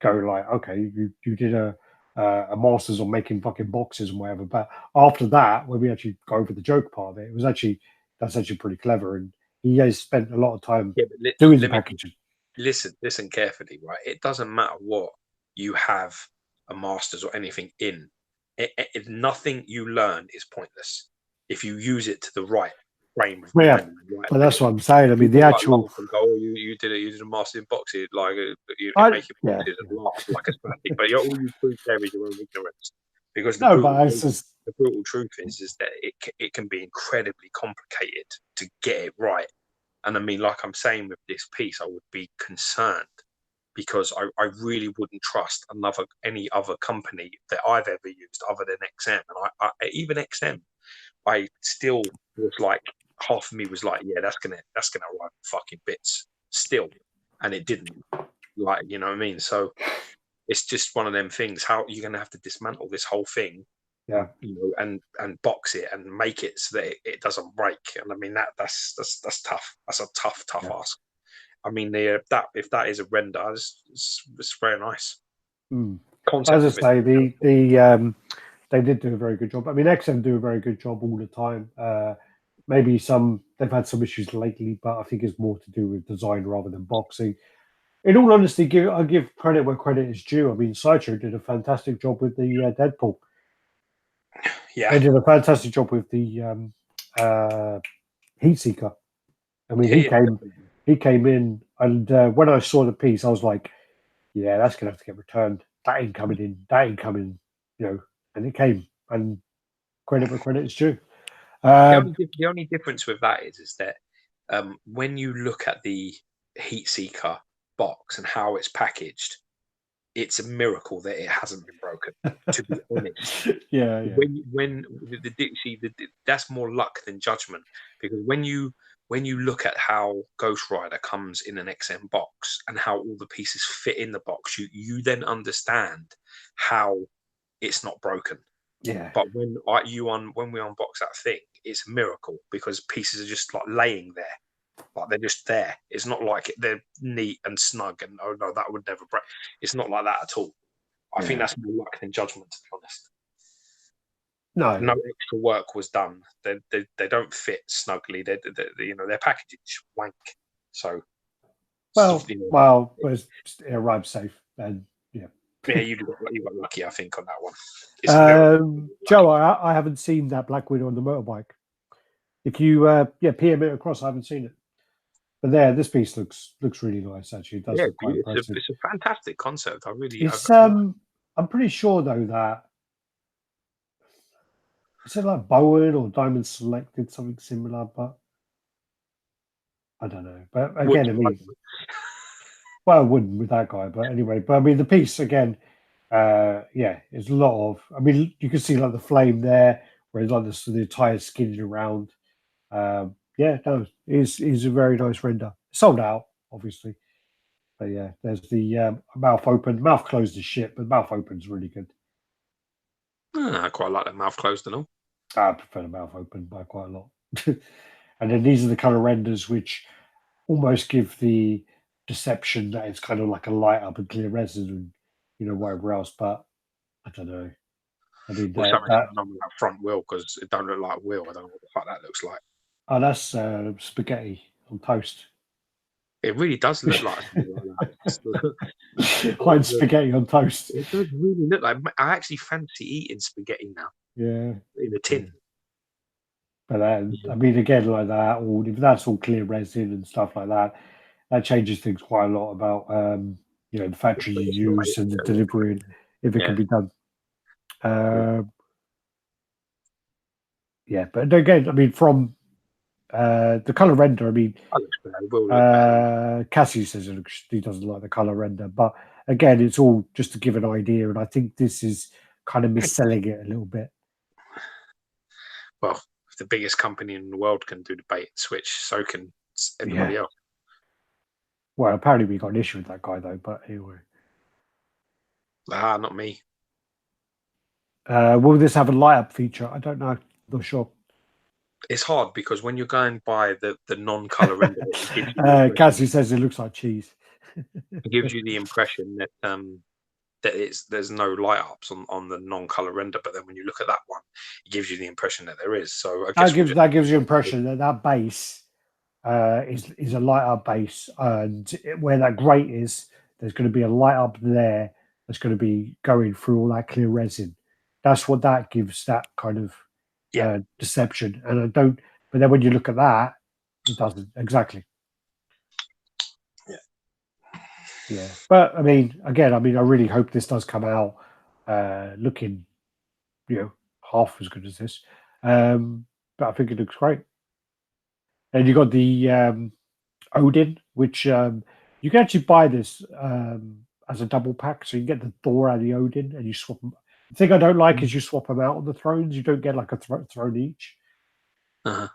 go like, okay, you did a masters on making fucking boxes and whatever. But after that, when we actually go over the joke part of it, that's actually pretty clever, and he has spent a lot of time doing the packaging.
Listen carefully, right? It doesn't matter what you have a master's or anything in, nothing you learn is pointless if you use it to the right frame of
Yeah,
mind. Right,
but that's what I'm saying. I mean, the actual
you did a master in boxing, like you making
yeah,
boxes and laugh like a static, but all you prove there is your own ignorance. Because the
no, but it's just
brutal truth is that it can be incredibly complicated to get it right. And I mean, like I'm saying with this piece, I would be concerned because I really wouldn't trust any other company that I've ever used other than XM. And even XM, I still was like, half of me was like, yeah, that's gonna arrive in fucking bits still, and it didn't. Like, you know what I mean? So it's just one of them things. How you're gonna have to dismantle this whole thing,
yeah,
and box it and make it so that it doesn't break. And I mean that's tough. That's a tough ask. I mean, if that is a render, it's very nice.
As I say, they did do a very good job. I mean, XM do a very good job all the time. Maybe they've had some issues lately, but I think it's more to do with design rather than boxing. In all honesty, I give credit where credit is due. I mean, Sideshow did a fantastic job with the Deadpool.
Yeah,
they did a fantastic job with the Heatseeker. I mean, he came in, and when I saw the piece, I was like, "Yeah, that's gonna have to get returned. That ain't coming in. That ain't coming." And it came. And credit where credit is due.
The only difference with that is that when you look at the Heatseeker box and how it's packaged, it's a miracle that it hasn't been broken. To be honest,
yeah.
When that's more luck than judgment, because when you look at how Ghost Rider comes in an XM box and how all the pieces fit in the box, you then understand how it's not broken.
Yeah.
But when we unbox that thing, it's a miracle because pieces are just like laying there. Like they're just there. It's not like they're neat and snug and oh no, that would never break. It's not like that at all. I think that's more luck than judgment, to be honest. No extra work was done. They don't fit snugly. They're packaging wank. So
it arrived safe, and
yeah, you got lucky, I think, on that one.
Joe, I haven't seen that Black Widow on the motorbike. If you PM it across, I haven't seen it. But this piece looks really nice. Actually, it does look quite impressive.
It's a fantastic concept.
I'm pretty sure though that is it like Bowen or Diamond Select did something similar, but I don't know. But again, I mean, I wouldn't with that guy. But anyway, I mean, the piece again, it's a lot of. I mean, you can see like the flame there, where it's like the tire skidding around. It's a very nice render. Sold out, obviously. But yeah, there's the mouth open. Mouth closed as shit, but mouth open's really good.
I quite like the mouth closed and all.
I prefer the mouth open by quite a lot. And then these are the color renders, which almost give the deception that it's kind of like a light up and clear resin and whatever else. But I don't know. I mean,
that front wheel, because it don't look like a wheel. I don't know what the fuck that looks like.
Oh, that's spaghetti on toast.
It really does look like
Quite spaghetti on toast.
It does really look like. I actually fancy eating spaghetti now.
Yeah,
in a tin.
Yeah. But I mean, again, like that, or if that's all clear resin and stuff like that, that changes things quite a lot about the factory you use and the delivery, and if it can be done. But again, I mean, from the color render, I mean, Cassie says he doesn't like the color render, but again, it's all just to give an idea, and I think this is kind of mis-selling it a little bit.
Well, if the biggest company in the world can do the bait and switch, so can anybody else.
Well, apparently we got an issue with that guy though, but anyway.
Not me.
Will this have a light up feature? I don't know. Not sure.
It's hard because when you're going by the non-color render,
Cassie says it looks like cheese.
It gives you the impression that there's no light ups on the non-color render, but then when you look at that one, it gives you the impression that there is. So I guess
that gives you the impression that base is a light up base, and where that grate is, there's going to be a light up there that's going to be going through all that clear resin. That's what that gives, that kind of deception. And I don't. But then when you look at that, it doesn't exactly. Yeah, but I mean, again, I really hope this does come out looking, half as good as this. But I think it looks great. And you got the Odin, which you can actually buy this as a double pack, so you get the Thor and the Odin, and you swap them. The thing I don't like is you swap them out on the thrones. You don't get like a throne each.
Uh-huh.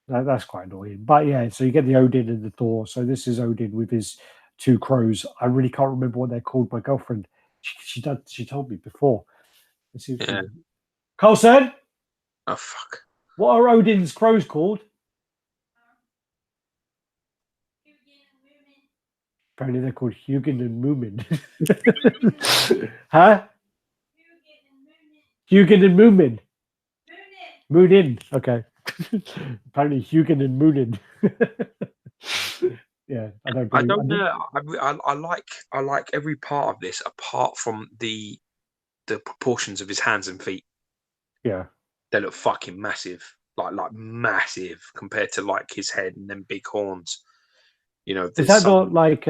That's quite annoying. But yeah, so you get the Odin and the Thor. So this is Odin with his two crows. I really can't remember what they're called. My girlfriend, she told me before.
Yeah.
Carlson?
Oh fuck!
What are Odin's crows called? Apparently they're called Hugin and Moomin. Huh? Hugin and Moomin. Moonin. Okay. Apparently Hugin and Moonin. Yeah, I don't believe.
I don't know. I like every part of this apart from the proportions of his hands and feet.
Yeah.
They look fucking massive. Like massive compared to like his head and then big horns.
Is that not like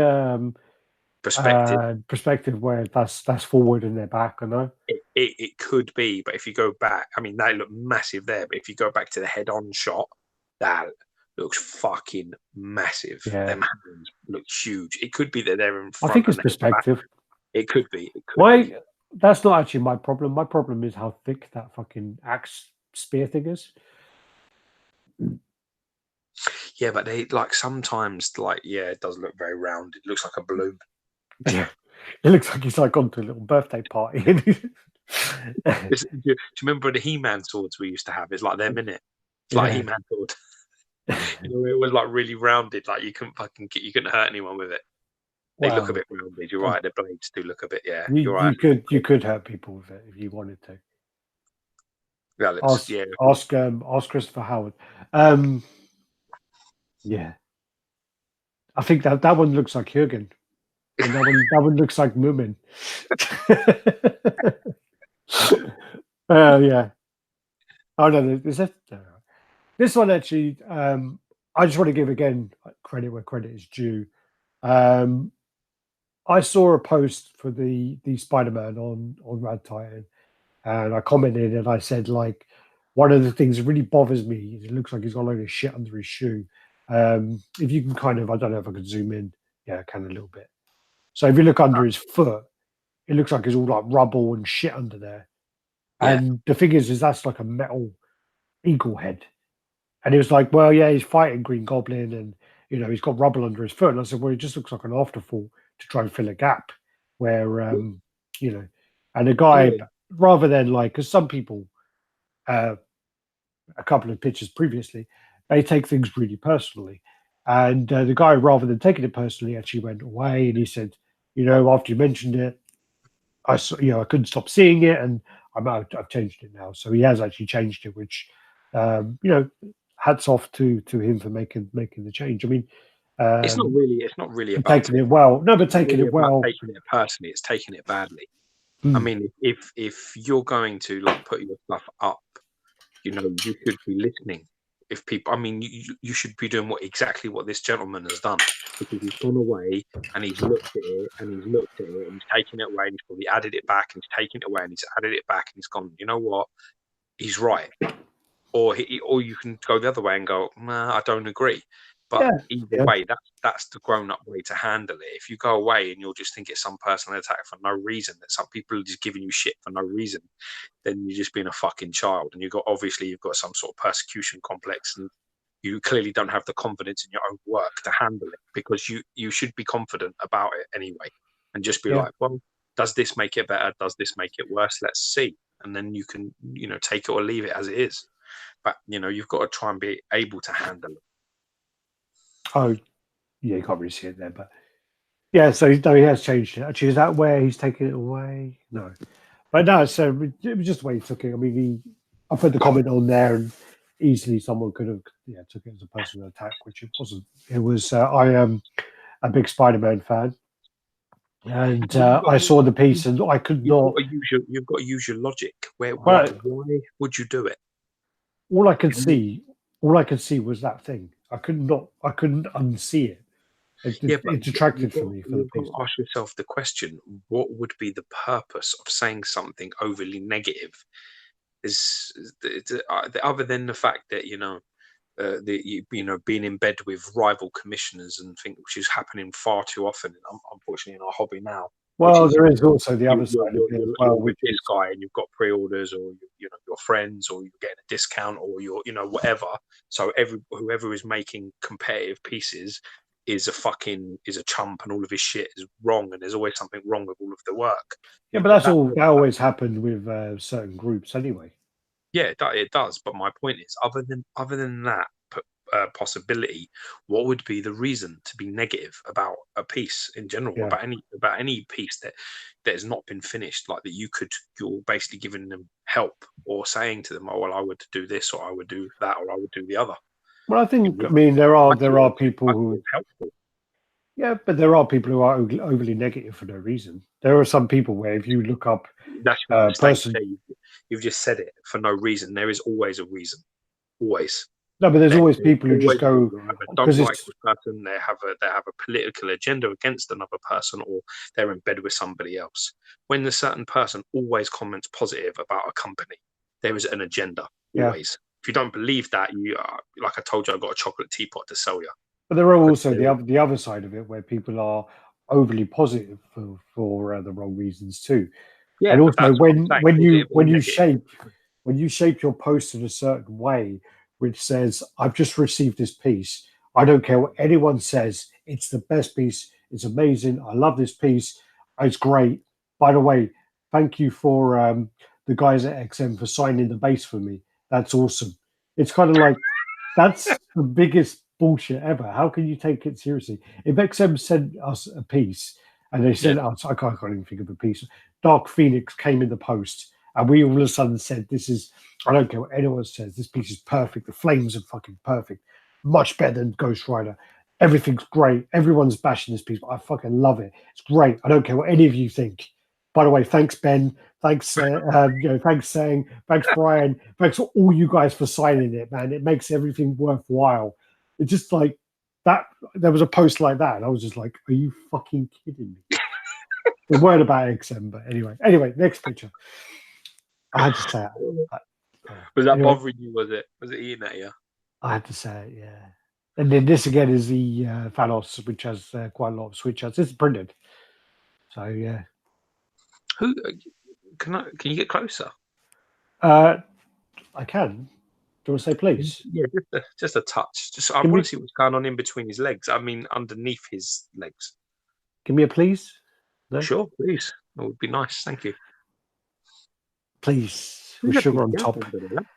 perspective?
Perspective where that's forward and they're back, I know.
It could be, but if you go back, I mean, they look massive there. But if you go back to the head-on shot, that looks fucking massive.
Yeah.
Them hands look huge. It could be that they're in front.
I think it's perspective.
It could be.
Why? That's not actually my problem. My problem is how thick that fucking axe spear thing is.
Yeah, but they sometimes it does look very round. It looks like a balloon.
Yeah, it looks like he's gone to a little birthday party. Do
you remember the He-Man swords we used to have? It's like them, innit? It's like a He-Man sword. It was like really rounded. Like you couldn't hurt anyone with it. They look a bit rounded. You're right. The blades do look a bit. Yeah, you're right.
You could hurt people with it if you wanted to.
Yeah,
Ask Christopher Howard. Yeah, I think that one looks like Jürgen, and that one looks like Moomin. Yeah. Oh no, this one actually. I just want to give again credit where credit is due. I saw a post for the Spider-Man on RaddTitan, and I commented and I said one of the things that really bothers me is it looks like he's got a load of shit under his shoe. If you can I don't know if I can zoom in. Yeah, I can a little bit. So if you look under his foot, it looks like it's all like rubble and shit under there. Yeah. And the thing is that's like a metal eagle head. And it was like, well, yeah, he's fighting Green Goblin and, he's got rubble under his foot. And I said, well, it just looks like an afterthought to try and fill a gap where, and the guy, rather than because some people, a couple of pictures previously, they take things really personally. And the guy, rather than taking it personally, actually went away and he said, after you mentioned it, I couldn't stop seeing it and I've changed it now. So he has actually changed it, which, hats off to him for making the change. I mean,
it's not really about
taking it well. No, but taking it well.
Taking it personally, it's taking it badly. I mean, if you're going to put your stuff up, you should be listening. If people, I mean, you should be doing exactly what this gentleman has done, because he's gone away and he's looked at it and he's taken it away and he's probably added it back and he's taken it away and he's added it back and he's gone, you know what, he's right. Or you can go the other way and go, nah, I don't agree. But either way, that's the grown-up way to handle it. If you go away and you'll just think it's some personal attack for no reason, that some people are just giving you shit for no reason, then you're just being a fucking child. And you've got some sort of persecution complex, and you clearly don't have the confidence in your own work to handle it, because you should be confident about it anyway, and just be like, well, does this make it better? Does this make it worse? Let's see. And then you can, take it or leave it as it is. But, you've got to try and be able to handle it.
Oh, yeah, you can't really see it there, but yeah, so he has changed it. Actually, is that where he's taken it away? No. But no, so it was just the way he took it. I mean, I put the comment on there and easily someone could have took it as a personal attack, which it wasn't. It was, I am a big Spider-Man fan. And I saw the piece, and I could not.
You've got to use your logic. Why would you do it?
All I could see was that thing. I couldn't unsee it. It detracted from me for the piece.
Ask yourself the question: what would be the purpose of saying something overly negative? Other than the fact that being in bed with rival commissioners and things, which is happening far too often, unfortunately, in our hobby now.
Well, there is also the other side of it as well,
which is this guy, and you've got pre-orders, or your friends, or you're getting a discount, or you're whatever. So whoever is making competitive pieces is a chump, and all of his shit is wrong, and there's always something wrong with all of the work.
Yeah, but that always happened with certain groups anyway.
Yeah, it does. But my point is, other than that possibility, what would be the reason to be negative about a piece in general, about any piece that has not been finished, like that you're basically giving them help or saying to them, oh well, I would do this, or I would do that, or I would do the other.
Well, I mean there are people who helpful. Yeah, but there are people who are overly negative for no reason. There are some people where if you look up
person, you've just said it, for no reason. There is always a reason. Always.
No, but there's always people who just go
don't like this person. They have a political agenda against another person, or they're in bed with somebody else. When the certain person always comments positive about a company, there is an agenda. Always. If you don't believe that, like I told you, I've got a chocolate teapot to sell you.
But there are also the other side of it where people are overly positive for the wrong reasons too. Yeah, and also when you shape your post in a certain way, which says, I've just received this piece. I don't care what anyone says. It's the best piece. It's amazing. I love this piece. It's great. By the way, thank you for the guys at XM for signing the base for me. That's awesome. It's kind of like, that's the biggest bullshit ever. How can you take it seriously? If XM sent us a piece and they sent us, I can't even think of a piece. Dark Phoenix came in the post and we all of a sudden said, I don't care what anyone says, this piece is perfect. The flames are fucking perfect. Much better than Ghost Rider. Everything's great. Everyone's bashing this piece, but I fucking love it. It's great. I don't care what any of you think. By the way, thanks, Ben. Thanks, thanks, Sang. Thanks, Brian. Thanks to all you guys for signing it, man. It makes everything worthwhile. It's just like that. There was a post like that, and I was just like, "Are you fucking kidding me?" We weren't about XM, but anyway, next picture. I had to say it.
Was that bothering you? Was it eating at you?
I had to say it, yeah. And then this again is the Thanos, which has quite a lot of switch outs. It's printed, so yeah.
Who can you get closer?
I can. Do you want to say please?
Yeah, just a touch. I want to see what's going on in between his legs. I mean, underneath his legs.
Give me a please. No?
Sure, please. That would be nice. Thank you.
Please, with sugar on top.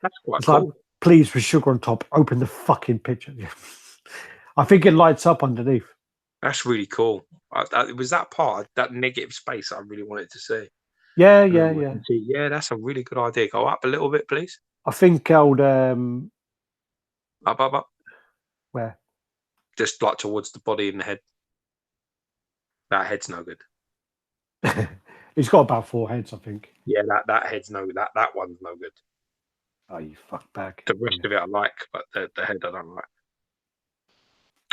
That's quite cool.
Like, please, with sugar on top. Open the fucking picture. I think it lights up underneath.
That's really cool. It was that part, that negative space I really wanted to see.
Yeah.
Yeah, that's a really good idea. Go up a little bit, please.
I think I'll
up.
Where?
Just like towards the body and the head. That head's no good.
He's got about 4 heads, I think.
Yeah, that head's no good. That one's no good.
Oh, you fuck back.
The rest of it I like, but the head I don't like.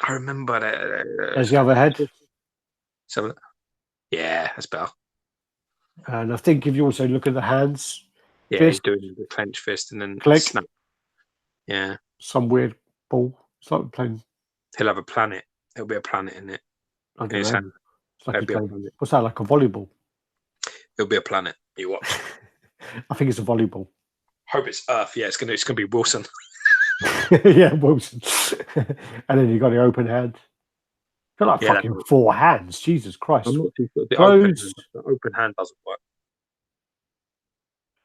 I remember that.
There's the other head.
So, yeah, that's better.
And I think if you also look at the hands.
Yeah, he's doing the clenched fist and then
click.
Snap. Yeah.
Some weird ball. It's like playing.
He'll have a planet. There'll be a planet in it.
I don't know. It's like what's that, like a volleyball?
It'll be a planet. You watch.
I think it's a volleyball.
Hope it's Earth. Yeah, it's gonna be Wilson.
Yeah, Wilson. And then you got the open hand. Got like fucking 4 hands. Jesus Christ.
I'm not too sure. The open hand doesn't work.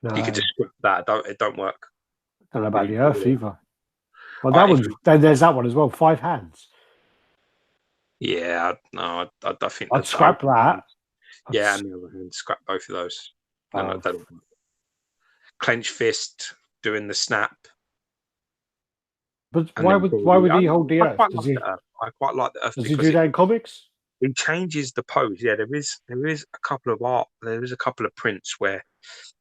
No. You could just script that. It don't work.
I don't know about the Earth either. Well, that one. Then there's that one as well. 5 hands.
Yeah, no, I think
I'd scrap that.
Yeah, and the other hand, scrap both of those. No, clenched fist, doing the snap.
But why would he hold the Earth?
I quite like the Earth.
Does he do that in comics?
he changes the pose. Yeah, there is a couple of prints where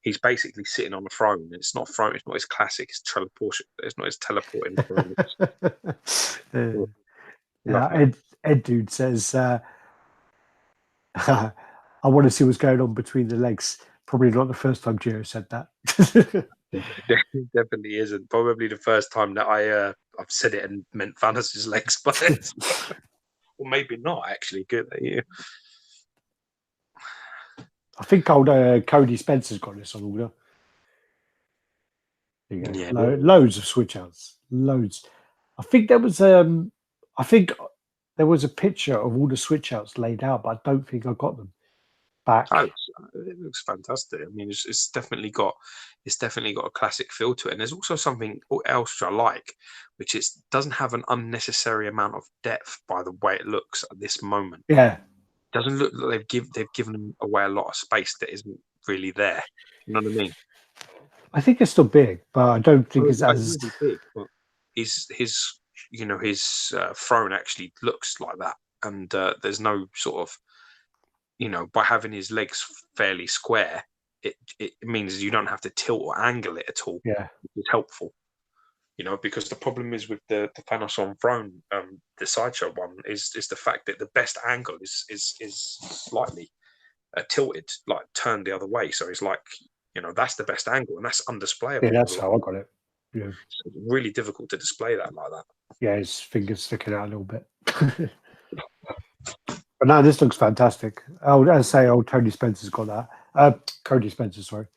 he's basically sitting on a throne. It's not a throne. It's not his classic. It's teleportation. It's not his teleporting throne.
Yeah, Ed dude says, I want to see what's going on between the legs. Probably not the first time Gio said that.
Definitely isn't. Probably the first time that I've said it and meant Thanos' legs, but or maybe not actually. Good at you.
I think old Cody Spencer's got this on order.
Yeah.
Loads of switch outs. Loads. I think there was a picture of all the switch outs laid out, but I don't think I got them back.
Oh, it looks fantastic. I mean, it's definitely got a classic feel to it, and there's also something else I like, which doesn't have an unnecessary amount of depth by the way it looks at this moment.
Yeah,
doesn't look like they've given away a lot of space that isn't really there. You know what I mean?
I think it's still big, but I don't think it's as
really big. But his throne actually looks like that, and there's no sort of, by having his legs fairly square, it means you don't have to tilt or angle it at all.
Yeah,
which is helpful. Because the problem is with the Thanos on throne, the Sideshow one is the fact that the best angle is slightly tilted, like turned the other way. So it's like, that's the best angle, and that's undisplayable.
yeah, that's how I got it. Yeah,
so it's really difficult to display that like that.
Yeah, his fingers sticking out a little bit. But no, this looks fantastic. As I say, old Tony Spencer's got that. Cody Spencer, sorry.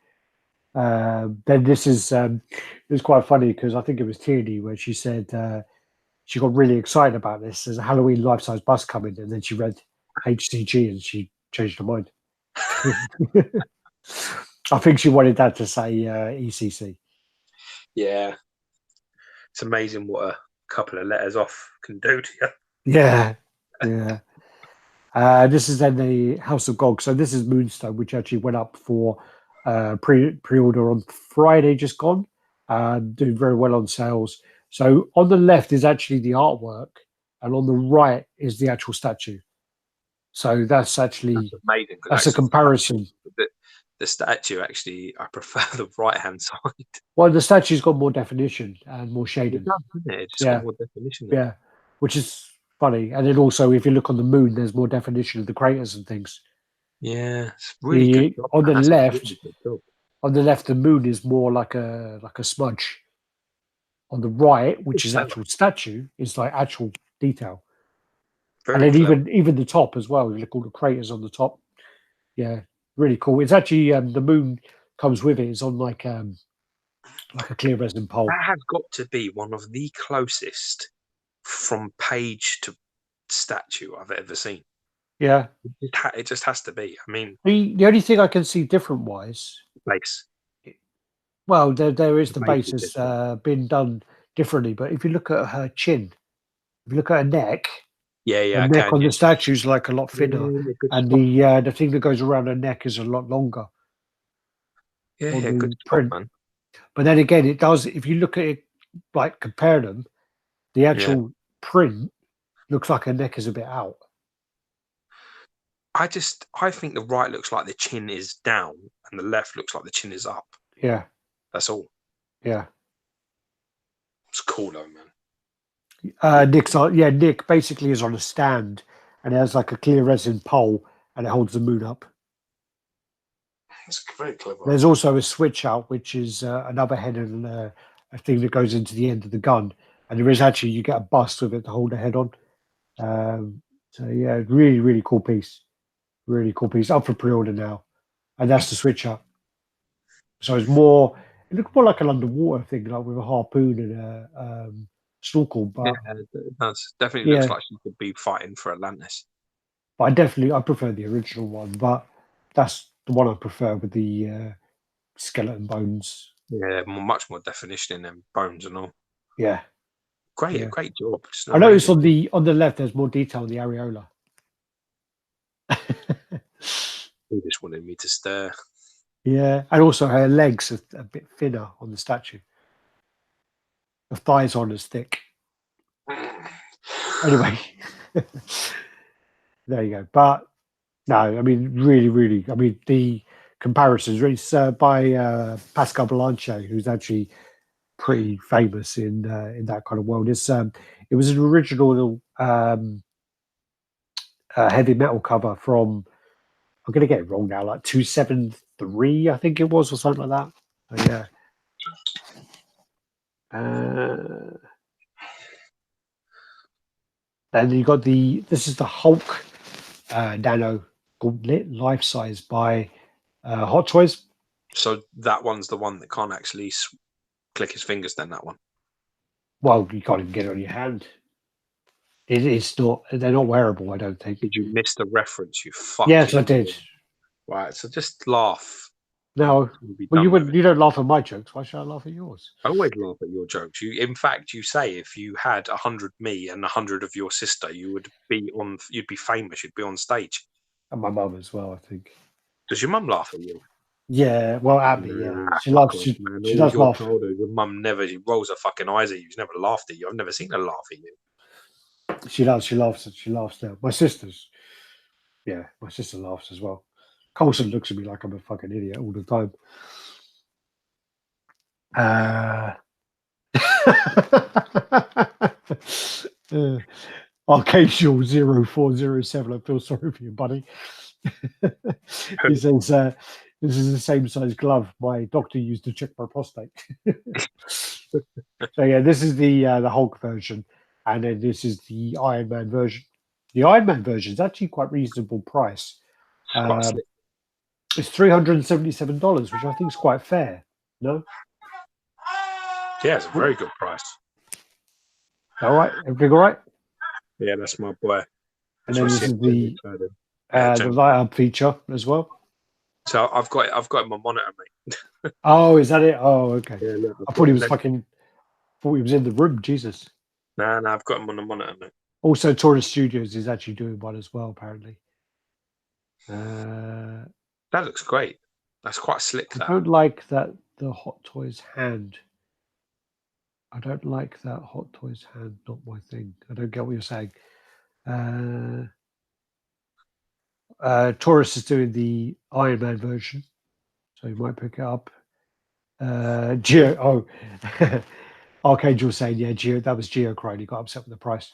Then this is it was quite funny because I think it was Tierney where she said she got really excited about this. There's a Halloween life-size bus coming, and then she read HCG and she changed her mind. I think she wanted that to say ECC.
Yeah, it's amazing what a couple of letters off can do to you.
Yeah. This is then the House of Gog. So this is Moonstone, which actually went up for pre-order on Friday, just gone, doing very well on sales. So on the left is actually the artwork, and on the right is the actual statue. So that's actually
amazing.
That's a comparison.
The statue, actually, I prefer the right-hand side.
Well, the statue's got more definition and more shading.
It's got more definition.
Yeah, which is funny. And then also, if you look on the moon, there's more definition of the craters and things.
Yeah, it's really good job.
On the left, the moon is more like a smudge. On the right, which is actual statue, is like actual detail. And then even the top as well. You look all the craters on the top. Yeah, really cool. It's actually the moon comes with it. It's on like a clear resin pole.
That has got to be one of the closest from page to statue I've ever seen.
Yeah,
it just has to be. I mean,
the only thing I can see different wise,
base.
Well, there is the base has been done differently. But if you look at her chin, if you look at her neck, the neck on the statue is like a lot thinner, and the thing that goes around her neck is a lot longer.
Yeah, good print. Man.
But then again, it does. If you look at it, like compare them, the actual print looks like her neck is a bit out.
I think the right looks like the chin is down, and the left looks like the chin is up.
Yeah,
that's all.
Yeah,
it's cool though, man.
Nick basically is on a stand, and it has like a clear resin pole, and it holds the moon up.
That's very clever.
There's also a switch out, which is another head and a thing that goes into the end of the gun, and there is actually you get a bust with it to hold the head on. So yeah, really, really cool piece. Really cool piece. Up for pre-order now, and that's the switch up. So it looks more like an underwater thing, like with a harpoon and a snorkel. But
that's definitely looks like she could be fighting for Atlantis.
But I prefer the original one, but that's the one I prefer with the skeleton bones.
Yeah, much more definition in them bones and all.
Yeah,
great job.
I noticed on the left there's more detail on the areola.
He just wanted me to stare.
Yeah, and also her legs are a bit thinner on the statue. The thighs aren't as thick. Anyway, There you go. But no, I mean, really, really, I mean, the comparisons. It's by Pascal Blanche, who's actually pretty famous in that kind of world. It was an original heavy metal cover from, I'm going to get it wrong now, like 273, I think it was, or something like that. So, yeah. Then you got this is the Hulk Nano Gauntlet life size by Hot Toys.
So that one's the one that can't actually click his fingers. Then that one.
Well, you can't even get it on your hand. It's not. They're not wearable. I don't think.
Did you miss the reference? You fucking.
Yes, I did.
Right. So just laugh.
No, well, you wouldn't. You don't laugh at my jokes. Why should I laugh at yours?
I always laugh at your jokes. In fact, you say if you had 100 me and 100 of your sister, you'd be famous. You'd be on stage.
And my mum as well, I think.
Does your mum laugh at you?
Yeah, well, at me, yeah. She loves. She does laugh.
Your mum never. She rolls her fucking eyes at you. She's never laughed at you. I've never seen her laugh at you.
She does. She laughs. She laughs now. My sister's. Yeah, my sister laughs as well. Colson looks at me like I'm a fucking idiot all the time. Arcadial 0407. I feel sorry for you, buddy. He says, this is the same size glove my doctor used to check my prostate. So yeah, this is the Hulk version, and then this is the Iron Man version. The Iron Man version is actually quite reasonable price. It's $377, which I think is quite fair. No?
Yeah, it's a very good price.
All right, everything all right?
Yeah, that's my boy.
And then this is the light up feature as well.
So I've got it my monitor, mate.
Oh, is that it? Oh, okay.
Yeah, look,
I thought he was thought he was in the room. Jesus.
No, I've got him on the monitor, mate.
Also, Taurus Studios is actually doing one as well, apparently.
That looks great. That's quite slick.
I don't like that the Hot Toys hand. I don't like that Hot Toys hand. Not my thing. I don't get what you're saying. Taurus is doing the Iron Man version, so you might pick it up. Geo. Oh, Archangel saying, yeah, Geo. That was Geochrome. He got upset with the price.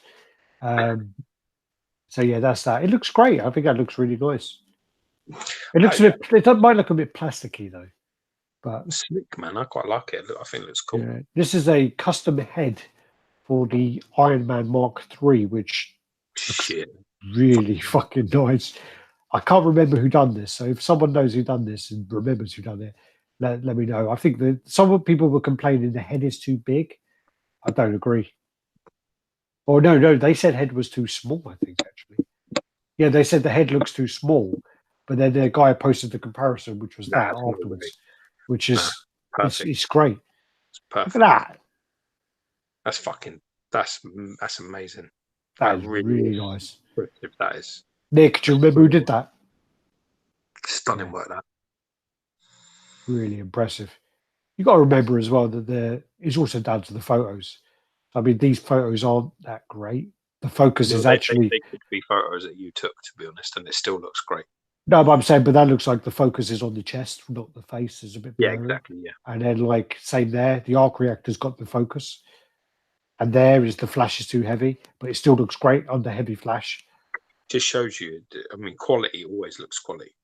So yeah, that's that. It looks great. I think that looks really nice. It looks a bit. It might look a bit plasticky though, but
slick, man. I quite like it. I think it looks cool.
Yeah. This is a custom head for the Iron Man Mark III, which looks really fucking nice. I can't remember who done this, so if someone knows who done this and remembers who done it, let me know. I think that some people were complaining the head is too big. I don't agree. Oh no, they said head was too small. I think actually, yeah, they said the head looks too small, but then the guy posted the comparison, which was that afterwards, which is it's great.
It's perfect.
Look at that.
That's amazing.
That is really nice.
If that is.
Nick, do you remember who did that?
Stunning work, that.
Really impressive. You got to remember as well that it's also down to the photos. I mean, these photos aren't that great. The focus is actually.
They could be photos that you took, to be honest, and it still looks great.
No, but I'm saying, but that looks like the focus is on the chest, not the face. Is a bit blurry.
Yeah, exactly. Yeah.
And then, like, same there, the arc reactor's got the focus, and there is the flash is too heavy, but it still looks great under heavy flash.
Just shows you. I mean, quality always looks quality.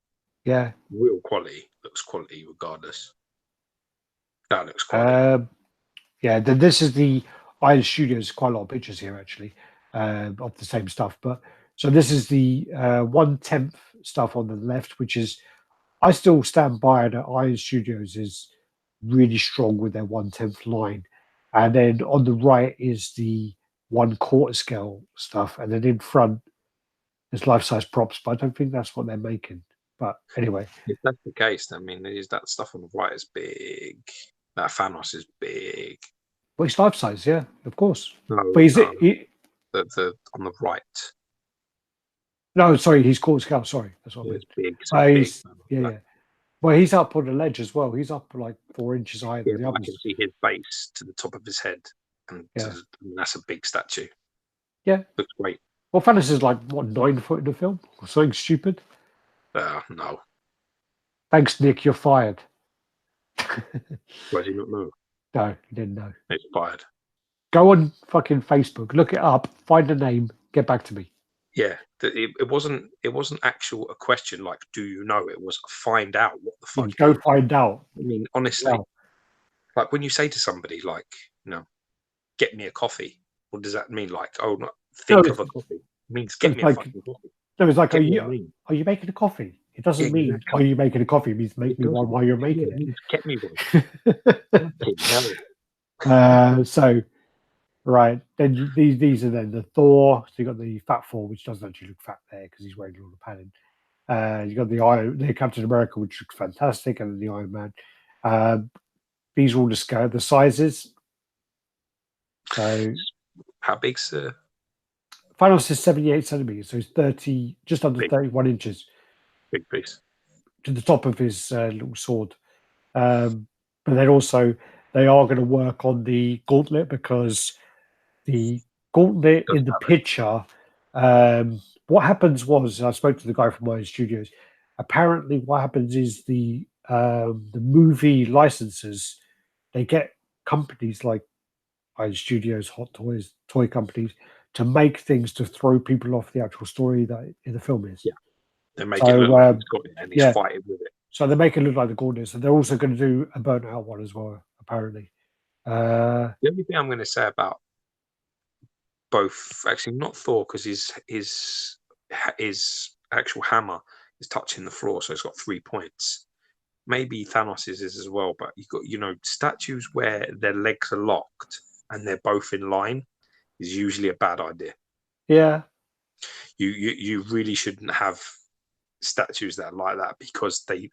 Yeah.
Real quality looks quality regardless. That looks quality.
Yeah. Then this is the Iron Studios. Quite a lot of pictures here actually of the same stuff, but. So this is the 1/10 stuff on the left, which is, I still stand by that Iron Studios is really strong with their 1/10 line. And then on the right is the 1/4 scale stuff. And then in front there's life-size props, but I don't think that's what they're making. But anyway.
If that's the case, I mean, that stuff on the right is big. That Thanos is big.
Well, it's life-size, yeah, of course.
No,
but is
the on the right.
No, sorry, he's quarter scale. Sorry, that's what I meant.
Big.
Yeah. Well, he's up on the ledge as well. He's up like 4 inches higher than the others.
I can see his base to the top of his head, and that's a big statue.
Yeah,
looks great.
Well, Thanos is like what 9 foot in the film or something stupid.
No.
Thanks, Nick. You're fired.
Why do you not know?
No, you didn't know.
It's fired.
Go on fucking Facebook, look it up, find the name, get back to me.
Yeah, it wasn't actual a question like, do you know? It was find out what the fuck.
Go find out.
I mean, honestly, like when you say to somebody like, get me a coffee, what does that mean? Like, oh, think of a coffee. It means get me a fucking coffee.
No, it's like, are you making a coffee? It doesn't mean exactly. Are you making a coffee? It means make me one while you're making it.
Get me
one. So, right, then these are then the Thor. So you got the Fat Thor, which doesn't actually look fat there because he's wearing all the padding. You got the Captain America, which looks fantastic, and then the Iron Man. These are all the sizes. So,
how big's the?
Thanos is 78 centimeters, so it's just under 31 inches.
Big piece.
To the top of his little sword. But then also, they are going to work on the gauntlet because the gauntlet in the picture, what happens was, I spoke to the guy from my studios, apparently what happens is the movie licenses, they get companies like studios, Hot Toys, toy companies, to make things to throw people off the actual story that in the film is.
Yeah, they make it look like he's got it and he's fighting with it.
So they make it look like the gauntlet. So they're also going to do a burnt out one as well, apparently.
The only thing I'm going to say about both, actually not Thor, because his actual hammer is touching the floor, so it's got 3 points. Maybe Thanos's is as well, but you got statues where their legs are locked and they're both in line is usually a bad idea.
Yeah.
You really shouldn't have statues that are like that because they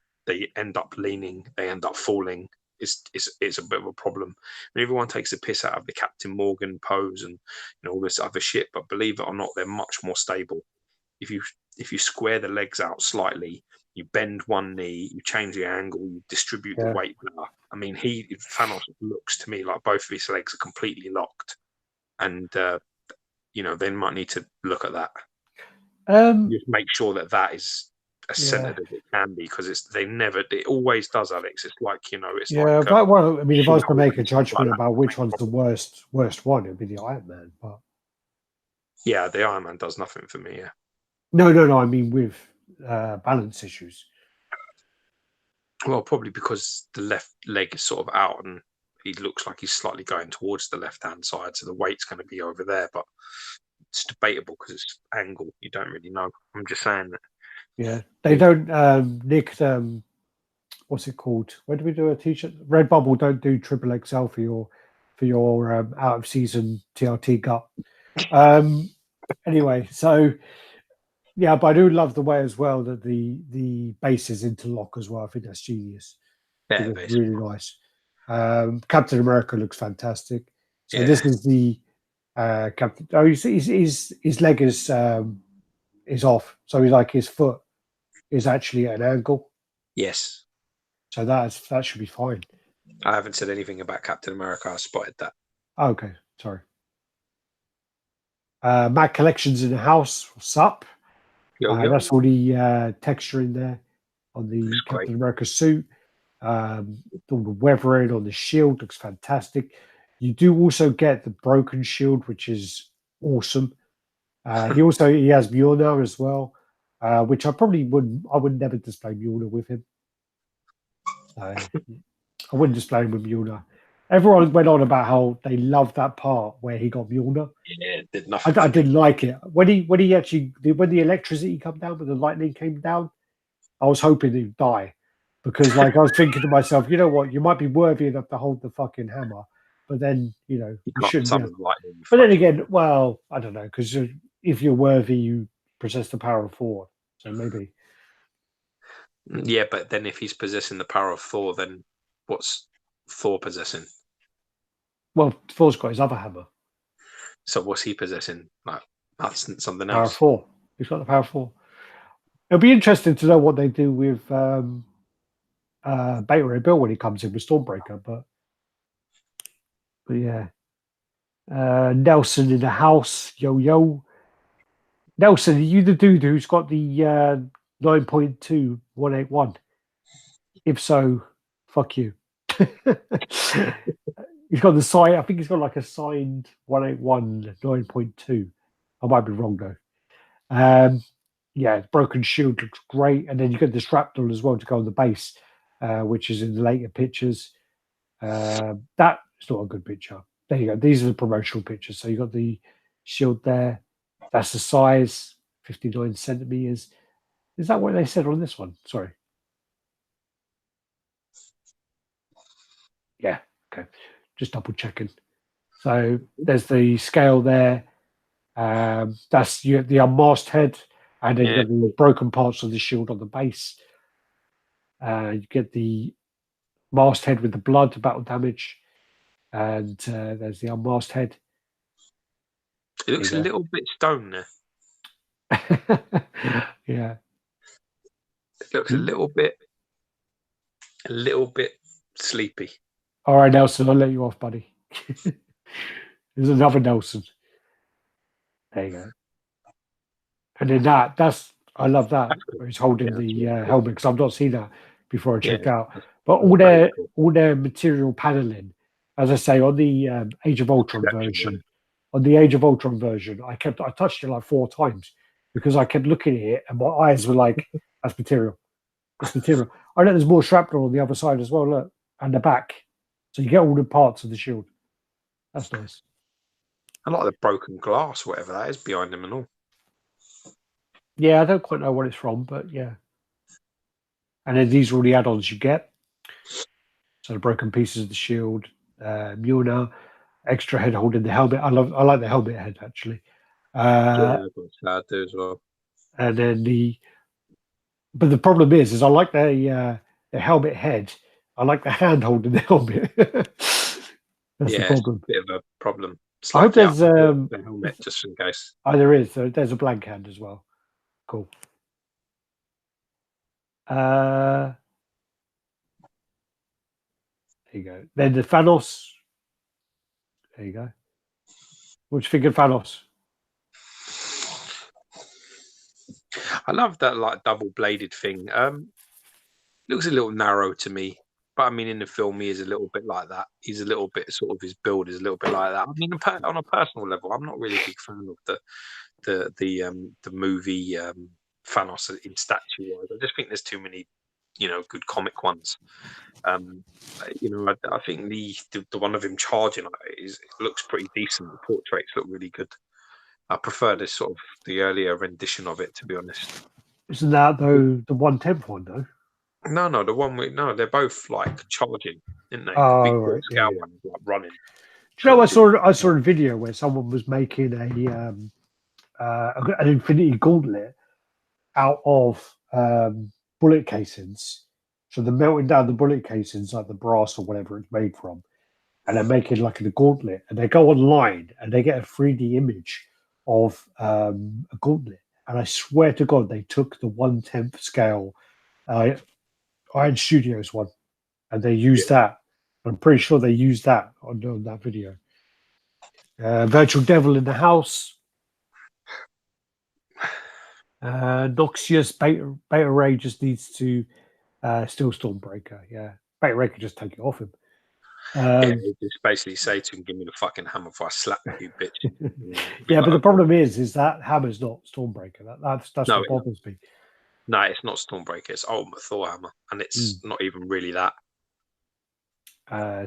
end up leaning, they end up falling. It's a bit of a problem. And everyone takes the piss out of the Captain Morgan pose and all this other shit, but believe it or not, they're much more stable. If you square the legs out slightly, you bend one knee, you change the angle, you distribute the weight better. I mean, Thanos looks to me like both of his legs are completely locked, and they might need to look at that. Just make sure that is as centered as it can be, because it always does, Alex. It's like it's like.
Well, I mean, if I was to make a judgment about which one's the worst one, it'd be the Iron Man. But
yeah, the Iron Man does nothing for me. Yeah.
No. I mean, with balance issues.
Well, probably because the left leg is sort of out and he looks like he's slightly going towards the left-hand side, so the weight's going to be over there, but it's debatable because it's angle. You don't really know. I'm just saying that.
Yeah, they don't, Nick, what's it called? Where do we do a t-shirt? Redbubble don't do triple XL for your out of season TRT gut. Anyway, so yeah, but I do love the way as well that the bases interlock as well. I think that's genius.
Yeah,
it's really nice. Captain America looks fantastic. So this is the Captain. Oh, his leg is off. So he's like his foot is actually at an angle.
Yes.
So that should be fine.
I haven't said anything about Captain America. I spotted that.
Oh, okay, sorry. Mac Collections in the house. What's up? That's all the texture in there on the Captain America suit. All the weathering on the shield looks fantastic. You do also get the broken shield, which is awesome. He has Mjolnir as well, which I would never display Mjolnir with him. I wouldn't display him with Mjolnir. Everyone went on about how they loved that part where he got Mjolnir.
Yeah, it did nothing.
I didn't like it. When the electricity came down, when the lightning came down, I was hoping he'd die. Because I was thinking to myself, you know what, you might be worthy enough to hold the fucking hammer, but then you shouldn't. But then again, well, I don't know, because if you're worthy, you possess the power of Thor. So maybe.
Yeah, but then if he's possessing the power of Thor, then what's Thor possessing?
Well, Thor's got his other hammer.
So what's he possessing? Like that's something
Power
else.
of Thor. He's got the power of Thor. It'll be interesting to know what they do with Beta Ray Bill when he comes in with Stormbreaker, but yeah. Nelson in the house, yo. Nelson, are you the dude who's got the 9.2 181? If so, fuck you. He's got the sign. I think he's got like a signed 181 9.2. I might be wrong though. Yeah, broken shield looks great, and then you get the shrapnel as well to go on the base, which is in the later pictures. That is not a good picture. There you go. These are the promotional pictures. So you got the shield there. That's the size, 59 centimeters. Is that what they said on this one? Sorry. Yeah. Okay. Just double checking. So there's the scale there. That's the unmasked head, and then you got the broken parts of the shield on the base. You get the masked head with the blood, battle damage, and there's the unmasked head.
It looks a little bit stone there.
Yeah.
It looks a little bit sleepy.
All right, Nelson, I'll let you off, buddy. There's another Nelson. There you go. And then that's I love that. Where he's holding the helmet, because I've not seen that before I checked out. But all their material paneling, as I say, on the Age of Ultron version, I touched it like 4 times because I kept looking at it and my eyes were like, that's material. That's material. I know there's more shrapnel on the other side as well, look, and the back. So you get all the parts of the shield. That's nice.
I like the broken glass, whatever that is behind them and all.
Yeah, I don't quite know what it's from, but yeah. And then these are all the add-ons you get. So the broken pieces of the shield, Mjolnir, extra head holding the helmet. I like the helmet head actually.
Yeah, I do as well.
And then but the problem is I like the helmet head. I like the hand holding the helmet. That's the problem.
It's a bit of a problem.
I hope there's
the helmet just in case.
Oh, there is. There's a blank hand as well. Cool. There you go. Then the Thanos. There you go. What do you think of Thanos?
I love that like double-bladed thing. Looks a little narrow to me, but I mean in the film he is a little bit like that. He's a little bit sort of his build is a little bit like that. I mean on a personal level, I'm not really a big fan of the movie Thanos in statue wise. I just think there's too many, good comic ones. I think the one of him charging looks pretty decent. The portraits look really good. I prefer this sort of the earlier rendition of it, to be honest.
Isn't that though the 1/10 one though?
No, the one they're both like charging, isn't they?
Oh,
the big
right,
scale one is like running.
Do you know, I saw a video where someone was making an infinity gauntlet out of bullet casings. So they're melting down the bullet casings, like the brass or whatever it's made from, and they're making like a gauntlet. And they go online and they get a 3D image of a gauntlet. And I swear to God, they took the 1/10 scale Iron Studios one, and they used that. I'm pretty sure they used that on that video. Virtual Devil in the house. Noxious Beta Ray just needs to steal Stormbreaker. Yeah, Beta Ray could just take it off him.
Just basically say to him, "Give me the fucking hammer before I slap you, bitch."
Yeah, but the problem is that hammer's not Stormbreaker. That's what bothers me.
No, it's not Stormbreaker. It's Ultimate Thor hammer, and it's not even really that.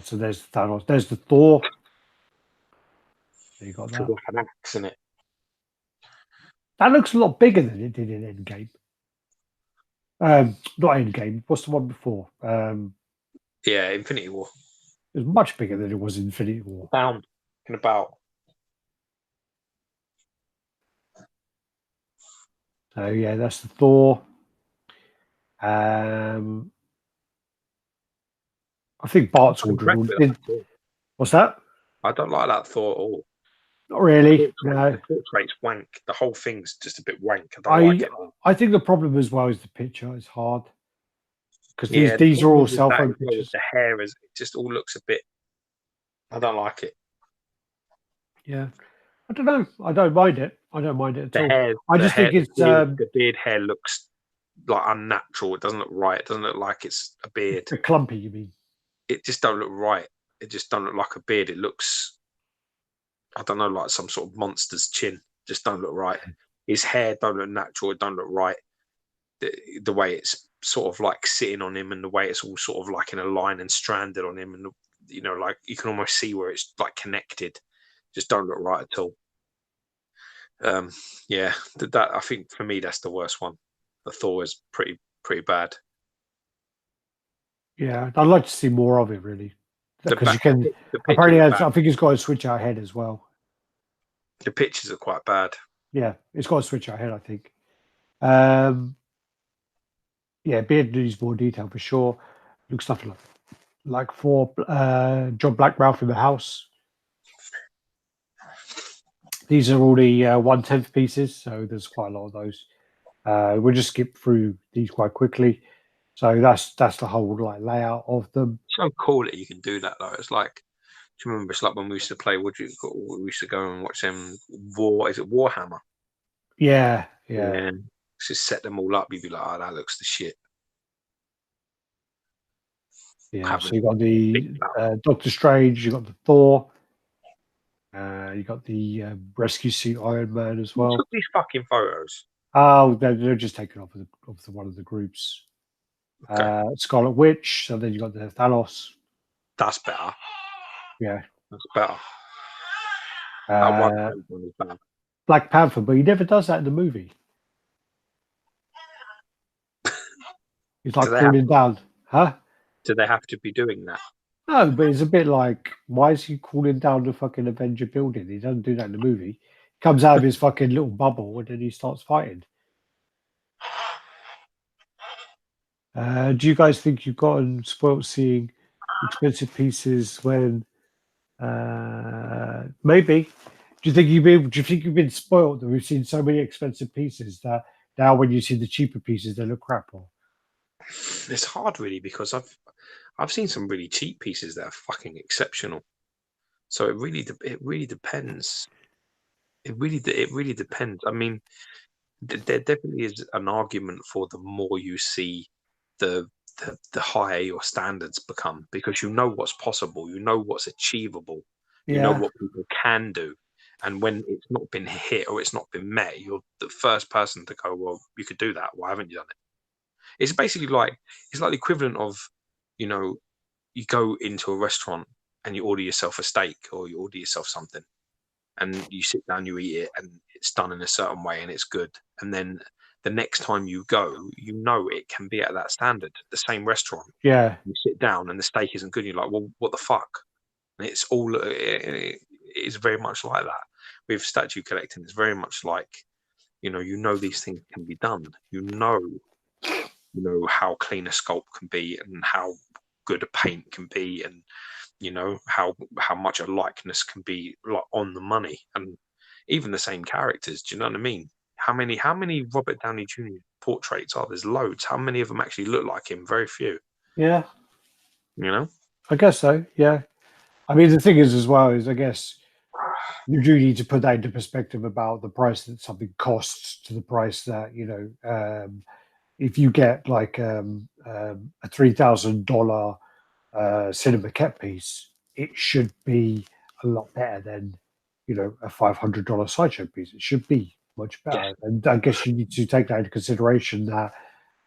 So there's Thanos. There's the Thor. So you got that.
Like an axe in it.
That looks a lot bigger than it did in Endgame. Not Endgame. What's the one before?
Yeah, Infinity War.
It was much bigger than it was in Infinity War.
About.
So yeah, that's the Thor. I think Bart's ordered. What's that?
I don't like that Thor at all.
Not really. No.
The portrait's wank. The whole thing's just a bit wank. I don't like it.
I think the problem as well is the picture is hard. Because these are all cell phone pictures.
The hair it just all looks a bit. I don't like it.
Yeah. I don't know. I don't mind it. I don't mind it at all.
Hair,
I just think it's
the beard hair looks like unnatural. It doesn't look right. It doesn't look like it's a beard.
clumpy. You mean?
It just don't look right. It just don't look like a beard. It looks, I don't know, like some sort of monster's chin. Just don't look right. His hair don't look natural. It don't look right. The way it's sort of like sitting on him, and the way it's all sort of like in a line and stranded on him, and like you can almost see where it's like connected. Just don't look right at all. Yeah, that I think for me that's the worst one. The Thor is pretty bad.
Yeah, I'd like to see more of it, really, because you can.
The
Apparently, I think it's got a switch out head as well.
The pictures are quite bad.
Yeah, it's got a switch out head, I think. Yeah, beard needs more detail for sure. Looks nothing like for John Blackmouth in the house. These are all the 1/10 pieces, so there's quite a lot of those. We'll just skip through these quite quickly. So that's the whole like layout of them.
It's so cool that you can do that though. It's like, do you remember? It's like when we used to play. We used to go and watch them. Is it Warhammer?
Yeah.
Just set them all up. You'd be like, oh, that looks the shit.
Yeah. So you got the Doctor Strange. You got the Thor. You got the rescue suit Iron Man as well.
Who took these fucking photos?
Oh, they're just taken off of one of the groups. Okay. Scarlet Witch. So then you got the Thanos.
That's better.
Yeah,
that's better. That one is bad.
Black Panther, but he never does that in the movie. He's like cooling down, huh?
Do they have to be doing that?
No, but it's a bit like, why is he cooling down the fucking Avenger building? He doesn't do that in the movie. He comes out of his fucking little bubble and then he starts fighting. Do you guys think you've gotten spoiled seeing expensive pieces when maybe? Do you think you've been spoiled that we've seen so many expensive pieces that now when you see the cheaper pieces they look crap? Or
it's hard really because I've seen some really cheap pieces that are fucking exceptional. So it really depends. It really depends. I mean, there definitely is an argument for the more you see, the higher your standards become, because you know what's possible, you know what's achievable, you know what people can do, and when it's not been hit or it's not been met, you're the first person to go, well, you could do that. Why haven't you done it? It's basically like the equivalent of, you go into a restaurant and you order yourself a steak or you order yourself something, and you sit down, you eat it, and it's done in a certain way and it's good. And then the next time you go, it can be at that standard, the same restaurant.
Yeah.
You sit down and the steak isn't good. You're like, well, what the fuck? And it's all, it is very much like that. With statue collecting, it's very much like, these things can be done. You know how clean a sculpt can be and how good a paint can be, and how much a likeness can be, like, on the money, and even the same characters. Do you know what I mean? How many Robert Downey Jr. portraits are there's loads? How many of them actually look like him? Very few.
Yeah.
I
guess so. Yeah. I mean, the thing is, as well, is I guess you do need to put that into perspective about the price that something costs to the price that if you get like a $3,000 cinema cat piece, it should be a lot better than a $500 Sideshow piece. It should be much better. Yeah. And I guess you need to take that into consideration that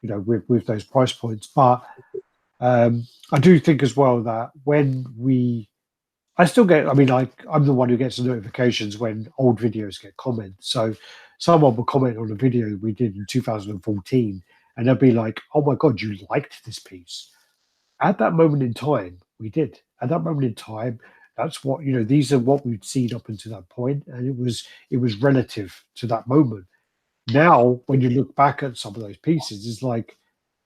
with those price points. But I do think as well that I still get, I mean, I'm the one who gets the notifications when old videos get comments. So someone will comment on a video we did in 2014 and they'll be like, oh my God, you liked this piece. At that moment in time, we did. At that moment in time, that's what, these are what we'd seen up until that point, and it was relative to that moment. Now, when you look back at some of those pieces, it's like,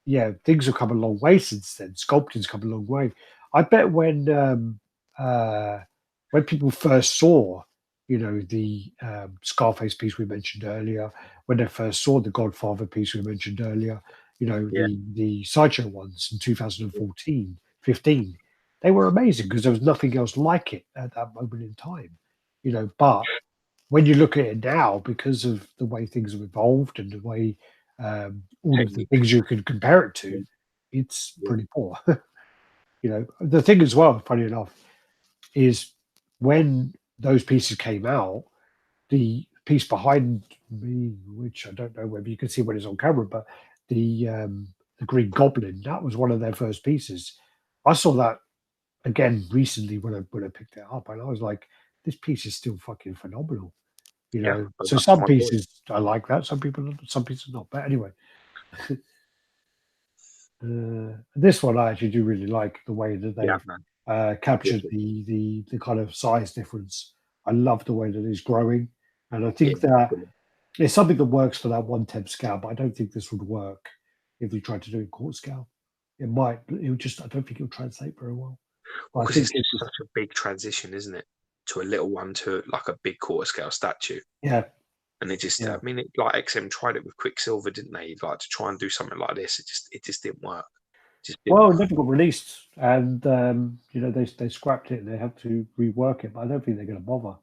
yeah, things have come a long way since then. Sculpting's come a long way. I bet when people first saw, the Scarface piece we mentioned earlier, when they first saw the Godfather piece we mentioned earlier, the Sideshow ones in 2014, 15, they were amazing because there was nothing else like it at that moment in time, but when you look at it now, because of the way things have evolved and the way all of the
Technique.
things you can compare it to, it's
Yeah.
pretty poor. The thing as well, funny enough, is when those pieces came out, the piece behind me, which I don't know whether you can see when it's on camera, but the Green Goblin, that was one of their first pieces. I saw that again recently when I picked it up, and I was like, this piece is still fucking phenomenal.
Yeah.
So
That's
some
my point.
pieces I like that, some pieces not. But anyway, this one I actually do really like the way that
Yeah,
they've
man.
captured
Wicked.
the kind of size difference. I love the way that it's growing, and I
Yeah.
think that
Brilliant.
it's something that works for that 1/10 scale. But I don't think this would work if we tried to do it in quarter scale. It might. It would just. I don't think it would translate very well. But I
Because
think
it's just such a big transition, isn't it? To a little one to like a big quarter scale statue.
yeah,
And it just,
yeah.
I mean, like XM tried it with Quicksilver, didn't they? Like to try and do something like this, it just didn't work. It just didn't
Well, it
work.
never got released, and they scrapped it. And they had to rework it, but I don't think they're going to bother.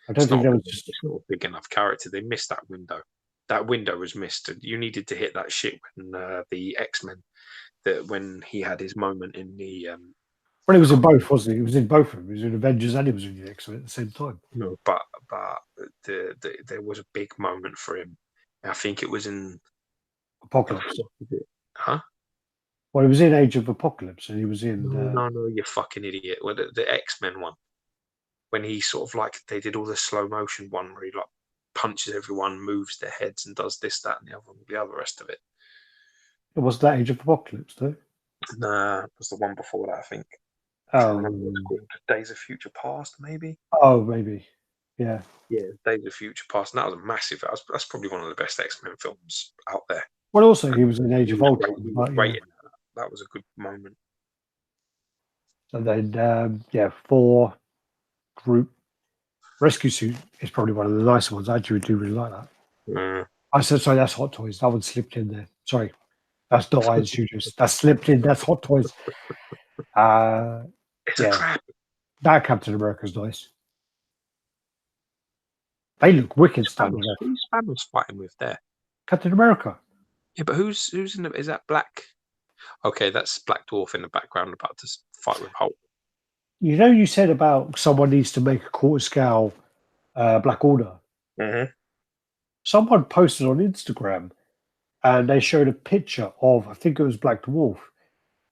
I don't
It's
think
not
there
big,
was just.
it's not a big enough character. They missed that window. That window was missed. You needed to hit that shit when the X-Men, that when he had his moment in the
Well, it
I
was in
can't
both, wasn't it? It was in both of them. It was in Avengers and it was in the X-Men at the same time.
remember, but there was a big moment for him. I think it was in
Apocalypse.
huh?
Well, it was in Age of Apocalypse, and he was in.
No, you fucking idiot. Well, the X-Men one, when he sort of like they did all the slow motion one where he like punches everyone, moves their heads, and does this, that, and the other rest of it.
It was that Age of Apocalypse, though.
Nah, it was the one before that, I think. I'm trying to remember what it's
Oh,
called. Days of Future Past, maybe?
oh, maybe. Yeah.
Yeah, Days of Future Past. And that was a massive. That's probably one of the best X-Men films out there.
Well, also
And
he was in Age
he
of
was great.
Ultron,
He was
but
great
yeah.
in that. That was a good moment.
And then for group rescue suit is probably one of the nicer ones. I actually do really like that.
Mm.
I said sorry. That's Hot Toys. That one slipped in there. Sorry, that's not Iron Studios. That slipped in. That's Hot Toys.
It's a
Yeah,
trap.
that Captain America's nice. They look wicked standing
Spanos.
there.
Who's Spanos fighting with there?
Captain America.
Yeah, but who's in the? Is that Black? Okay, that's Black Dwarf in the background about to fight with Hulk.
You said about someone needs to make a quarter scale Black Order.
Mm-hmm.
Someone posted on Instagram and they showed a picture of, I think it was Black Dwarf.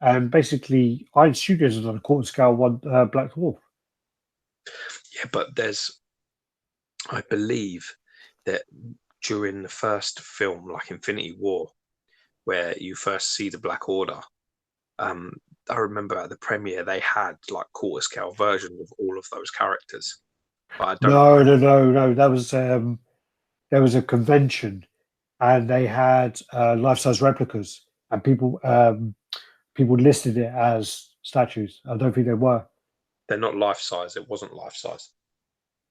And basically, Iron Studios has done a quarter scale one Black Dwarf.
Yeah, but I believe that during the first film, like Infinity War, where you first see the Black Order, I remember at the premiere they had like quarter scale versions of all of those characters. But I don't know.
No. There was a convention, and they had life size replicas, and people listed it as statues. I don't think they were.
They're not life size. It wasn't life size.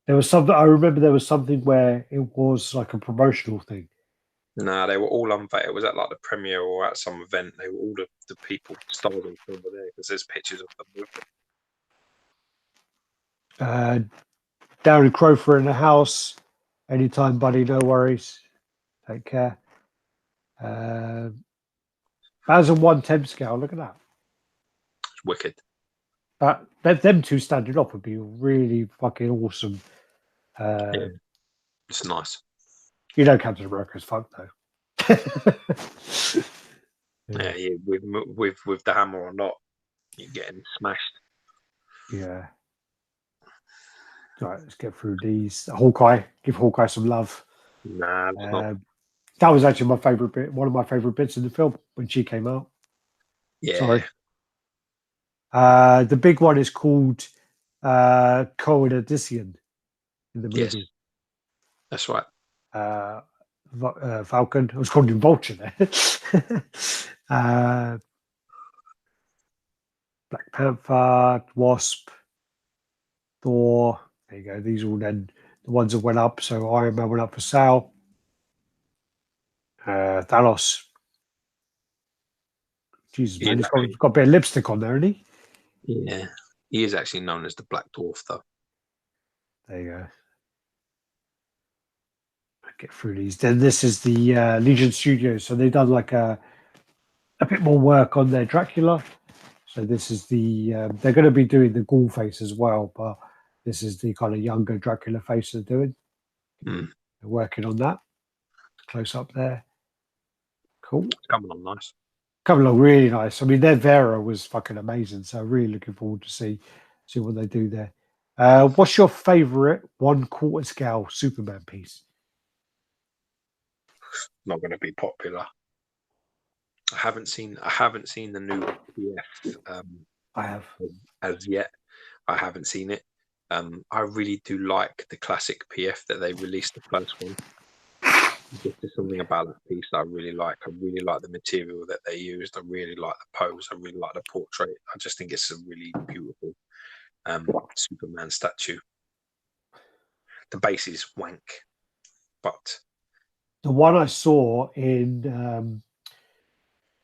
There was something. I remember there was something where it was like a promotional thing.
Nah, they were all unveiled. It was at like the premiere or at some event. They were all the people, stars of the film were there because there's pictures of them with them.
Darren Crofer in the house. Anytime, buddy. No worries. Take care. As a 1/10 scale, look at that.
It's wicked.
Them two standing up would be really fucking awesome.
Yeah, it's nice.
Captain America's fuck though.
Yeah, with the hammer or not, you're getting smashed.
Yeah. Right, let's get through these. Hawkeye, give Hawkeye some love.
Nah, it's not.
That was actually my favorite bit. One of my favorite bits in the film when she came out.
Yeah.
Sorry. The big one is called Coordinacian in the movie.
Yes, that's right.
Falcon. I was called him Vulture there. Black Panther, Wasp, Thor. There you go. These are all then the ones that went up. So Iron Man went up for sale. Thanos. Jesus, man, he's got a bit of lipstick on there, isn't he?
Yeah, he is actually known as the Black Dwarf, though.
There you go. get through these. Then this is the Legion Studios, so they've done like a bit more work on their Dracula. So this is the they're going to be doing the ghoul face as well, but this is the kind of younger Dracula face they're doing.
Mm.
They're working on that. Close up there. Cool.
It's coming on nice.
Coming along really nice. I mean, their Vera was fucking amazing, so really looking forward to see what they do there. What's your favourite 1/4 scale Superman piece?
Not going to be popular. I haven't seen the new PF.
I have
as yet. I haven't seen it. I really do like the classic PF that they released, the first one. There's something about that piece that I really like. I really like the material that they used. I really like the pose. I really like the portrait. I just think it's a really beautiful Superman statue. The base is wank, but
the one I saw in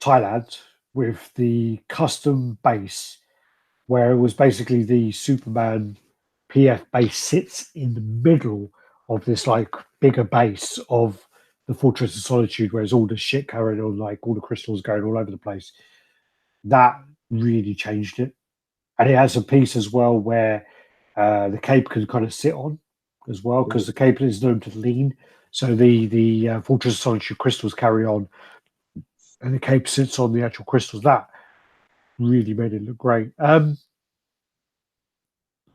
Thailand with the custom base, where it was basically the Superman PF base sits in the middle of this like bigger base of the Fortress of Solitude, where there's all the shit going on, like all the crystals going all over the place. That really changed it. And it has a piece as well where the cape can kind of sit on as well, because the cape is known to lean. So the Fortress of Solitude crystals carry on, and the cape sits on the actual crystals. That really made it look great. The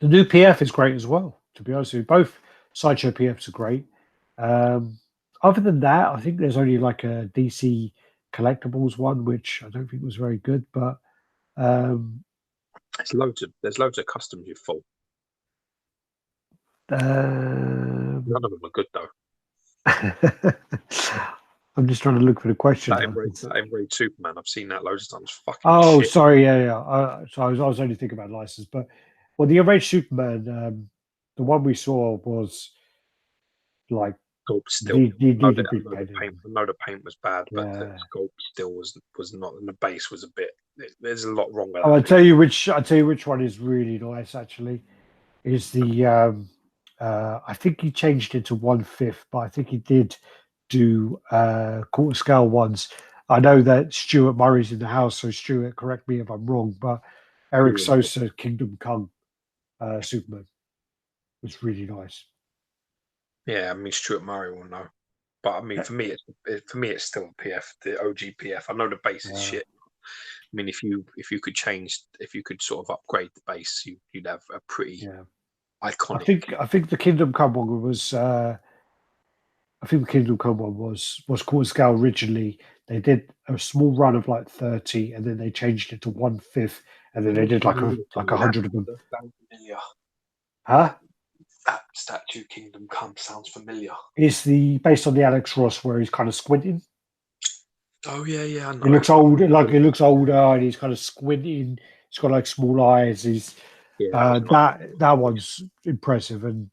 new PF is great as well, to be honest with you. Both Sideshow PFs are great. Other than that, I think there's only like a DC Collectibles one, which I don't think was very good, but
there's loads of customs you full. None of them are good though.
I'm just trying to look for the question.
That Embrace Superman, I've seen that loads of times.
Fucking
shit.
Sorry, yeah. So I was only thinking about license, but the Enraged Superman, the one we saw was like
sculpt still. I know the paint was bad, but the sculpt still was not, and the base was a bit. There's a lot wrong with that.
I'll tell you which one is really nice. Actually, is the I think he changed it to 1/5, but I think he did do quarter scale ones. I know that Stuart Murray's in the house, so Stuart, correct me if I'm wrong, but Eric Sosa Kingdom Come Superman was really nice.
Yeah, I mean Stuart Murray will know, but I mean for me it's still PF, the OG PF. I know the base is shit. I mean, if you could sort of upgrade the base, you'd have a pretty iconic.
I think the Kingdom Come one was. I think the Kingdom Come one was quarter scale originally. They did a small run of like 30, and then they changed it to 1/5, and then they did like 100 of them.
Sounds familiar.
Huh?
That statue Kingdom Come sounds familiar.
Is the based on the Alex Ross where he's kind of squinting?
Oh yeah. I know.
It looks old, it looks older, and he's kind of squinting. He's got like small eyes. He's that one's impressive, and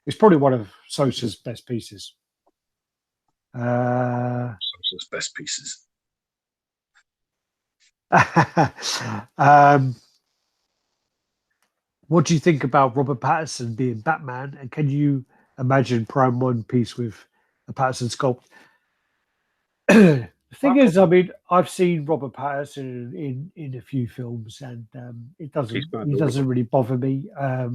it's probably one of Sosa's best pieces.
Sosa's best pieces.
What do you think about Robert Pattinson being Batman? And can you imagine Prime One piece with a Pattinson sculpt? The thing is, I mean, I've seen Robert Pattinson in a few films, and he doesn't really bother me. I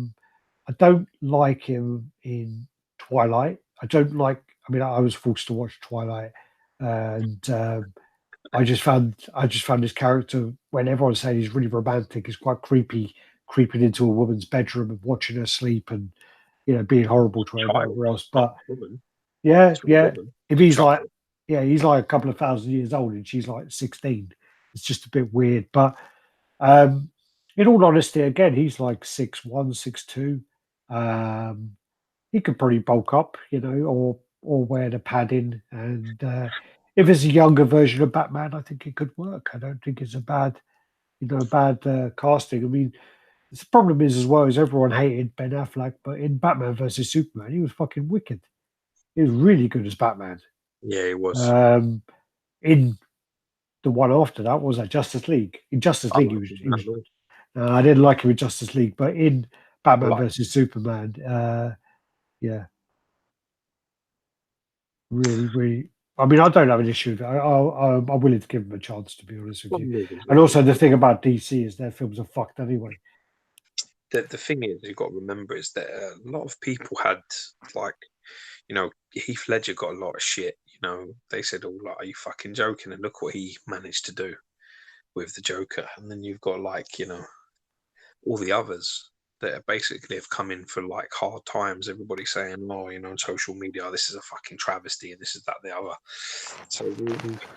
don't like him in Twilight. I mean, I was forced to watch Twilight, and I just found his character, when everyone's saying he's really romantic, is quite creepy, creeping into a woman's bedroom and watching her sleep, and being horrible to her and whatever else. But if he's like, he's like a couple of thousand years old and she's like 16, it's just a bit weird. But in all honesty, again, he's like 6'1", 6'2". He could probably bulk up, or wear the padding. And if it's a younger version of Batman, I think it could work. I don't think it's a bad casting. I mean, the problem is as well is everyone hated Ben Affleck, but in Batman versus Superman, he was fucking wicked. He was really good as Batman.
Yeah, he was.
In the one after that, was that Justice League? In Justice League, he was I didn't like him in Justice League, but in Batman versus Superman, Really, really. I mean, I don't have an issue with it. I'm willing to give them a chance, to be honest with you. And also, the thing about DC is their films are fucked anyway.
The thing is, you've got to remember is that a lot of people had like, Heath Ledger got a lot of shit. They said, "Oh, like, are you fucking joking?" And look what he managed to do with the Joker. And then you've got all the others that basically have come in for like hard times. Everybody saying, "Oh, on social media, this is a fucking travesty," and this is that, the other. So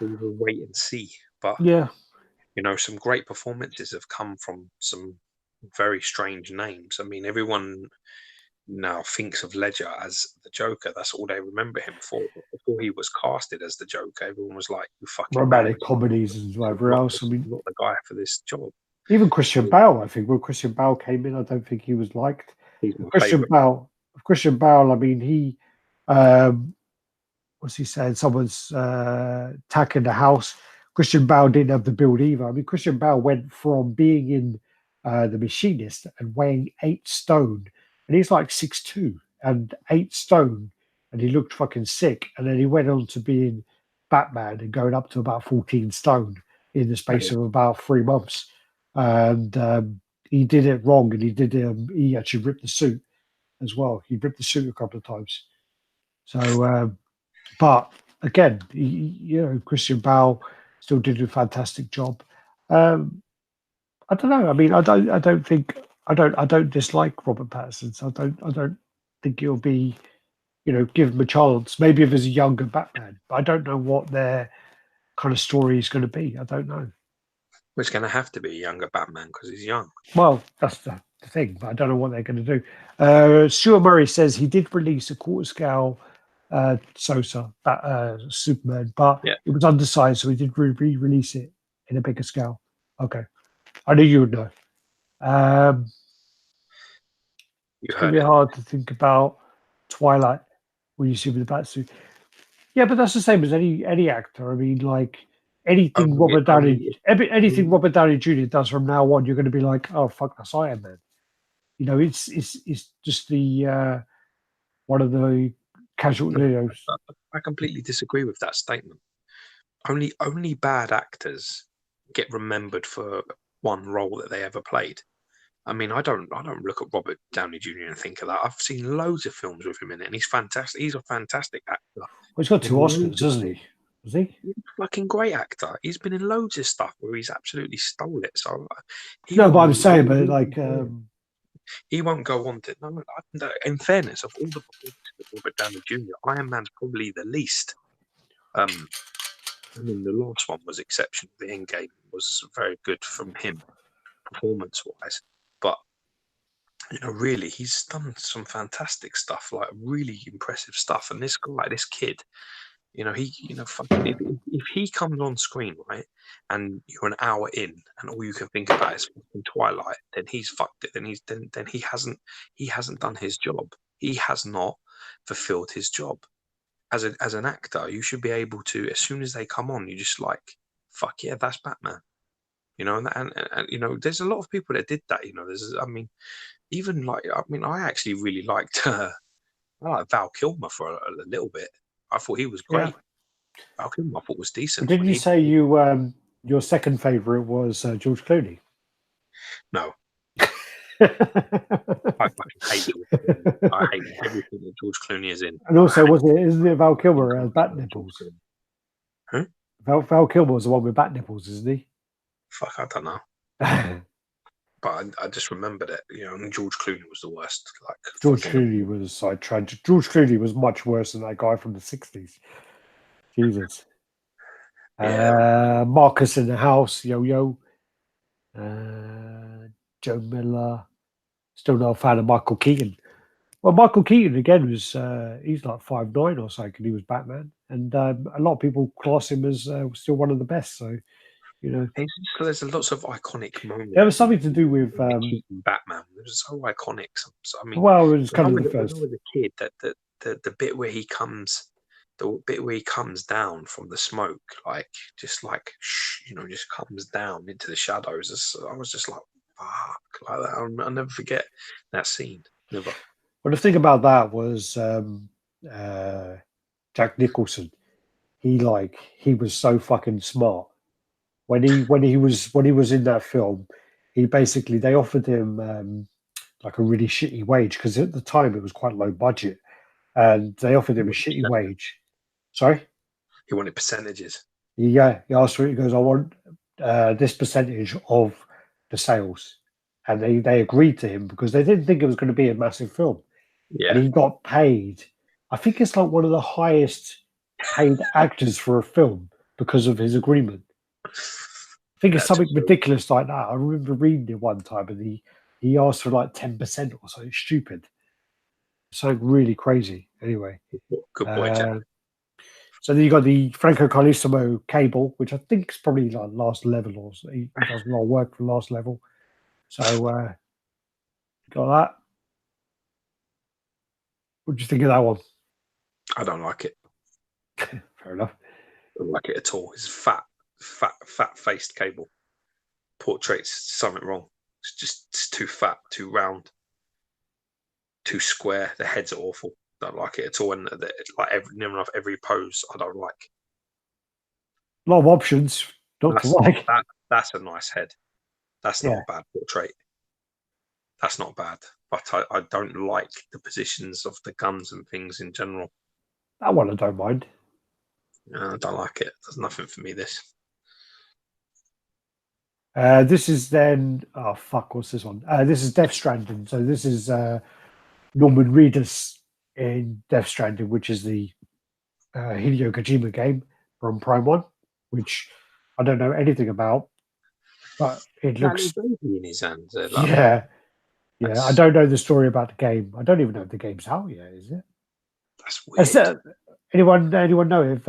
we will wait and see. But
yeah,
some great performances have come from some very strange names. I mean, everyone now thinks of Ledger as the Joker. That's all they remember him for. But before he was casted as the Joker, everyone was like, "You fucking mad.
romantic comedies and whatever
Not,
else. I mean,
not the guy for this job."
even Christian Bale, I think, when Christian Bale came in, I don't think he was liked.
He's my
Christian
favorite.
Bale, I mean, he, what's he saying? Someone's attacking the house. Christian Bale didn't have the build either. I mean, Christian Bale went from being in The Machinist and weighing 8 stone, and he's like 6'2" and 8 stone, and he looked fucking sick. And then he went on to being Batman and going up to about 14 stone in the space of about 3 months. And he did it wrong, and he actually ripped the suit as well. He ripped the suit a couple of times. So, but again, Christian Bale still did a fantastic job. I don't know. I mean, I don't dislike Robert Pattinson. So I don't think he'll be, give him a chance. Maybe if there's a younger Batman, but I don't know what their kind of story is going to be. I don't know.
It's going to have to be a younger Batman because he's young.
Well, that's the thing, but I don't know what they're going to do. Stuart Murray says he did release a quarter scale Sosa, Superman, but it was undersized, so he did re-release it in a bigger scale. Okay, I knew you would know. It's going to be hard to think about Twilight when you see with the Batsuit. Yeah, but that's the same as any actor. I mean, like anything Robert Downey Jr. does from now on, you're going to be like, oh fuck, that's Iron Man. It's just the one of the casual.
I completely disagree with that statement. Only bad actors get remembered for one role that they ever played. I mean, I don't look at Robert Downey Jr. and think of that. I've seen loads of films with him in it, and he's fantastic. He's a fantastic actor.
Well, he's got 2 Oscars, hasn't he? Has he?
He's a fucking great actor. He's been in loads of stuff where he's absolutely stole it. So
no, but I'm saying, but like.
He won't go on to. No, in fairness, of all the performances of Robert Downey Jr., Iron Man's probably the least. I mean, the last one was exceptional. The Endgame was very good from him, performance-wise. But really, he's done some fantastic stuff, like really impressive stuff. And this guy, this kid, if he comes on screen, right, and you're an hour in, and all you can think about is fucking Twilight, then he's fucked it. Then he hasn't done his job. He has not fulfilled his job. As an actor, you should be able to, as soon as they come on, you just like, fuck yeah, that's Batman. And there's a lot of people that did that. Even like, I actually really liked Val Kilmer for a little bit. I thought he was great. Val Kilmer, I thought was decent.
Didn't you say your second favorite was George Clooney?
No. I fucking hate it. I hate everything that George Clooney is in.
And also, isn't it Val Kilmer bat nipples?
Huh?
Val Kilmer was the one with bat nipples, isn't he?
Fuck, I don't know. But I just remembered it. And George Clooney was the worst. Like
George Clooney was much worse than that guy from the 60s. Jesus. Yeah. Marcus in the House, Yo-Yo. Joe Miller. Still not a fan of Michael Keaton. Well, Michael Keaton again was he's like 5'9" or so, and he was Batman, and a lot of people class him as still one of the best. So,
there's lots of iconic moments.
There was something to do with
Keaton Batman. It was so iconic. So, I mean,
well, it was kind of the first.
When I was a kid, the bit where he comes. The bit where he comes down from the smoke, just comes down into the shadows. I was just like, fuck, like that. I'll never forget that scene. Never.
Well, the thing about that was Jack Jack Nicholson. He was so fucking smart. When he was in that film, they offered him like a really shitty wage because at the time it was quite low budget, and they offered him a shitty wage. Sorry,
he wanted percentages.
Yeah, he asked for it. He goes, "I want this percentage of the sales," and they agreed to him because they didn't think it was going to be a massive film.
Yeah,
And he got paid. I think it's like one of the highest paid actors for a film because of his agreement. I think it's something ridiculous like that. I remember reading it one time, and he asked for like 10% or something stupid. Something really crazy. Anyway,
good boy, Jack.
So then you got the Franco Carlissimo cable, which I think is probably like last level, or he does a lot of work for last level. So got that. What do you think of that one?
I don't like it.
Fair enough.
I don't like it at all. It's fat-faced cable. Portrait's something wrong. It's too fat, too round, too square. The heads are awful. Don't like it at all. And near enough every pose, I don't like.
A lot of options. Not to like.
That's a nice head. That's not a bad portrait. That's not bad. But I don't like the positions of the guns and things in general.
That one I don't mind.
I don't like it. There's nothing for me, this.
This is then... Oh, fuck, what's this one? This is Death Stranding. So this is Norman Reedus in Death Stranding, which is the Hideo Kojima game from Prime 1, which I don't know anything about, but it looks...
baby in his hands.
Yeah. I don't know the story about the game. I don't even know if the game's out yet, is it?
That's weird.
Anyone know if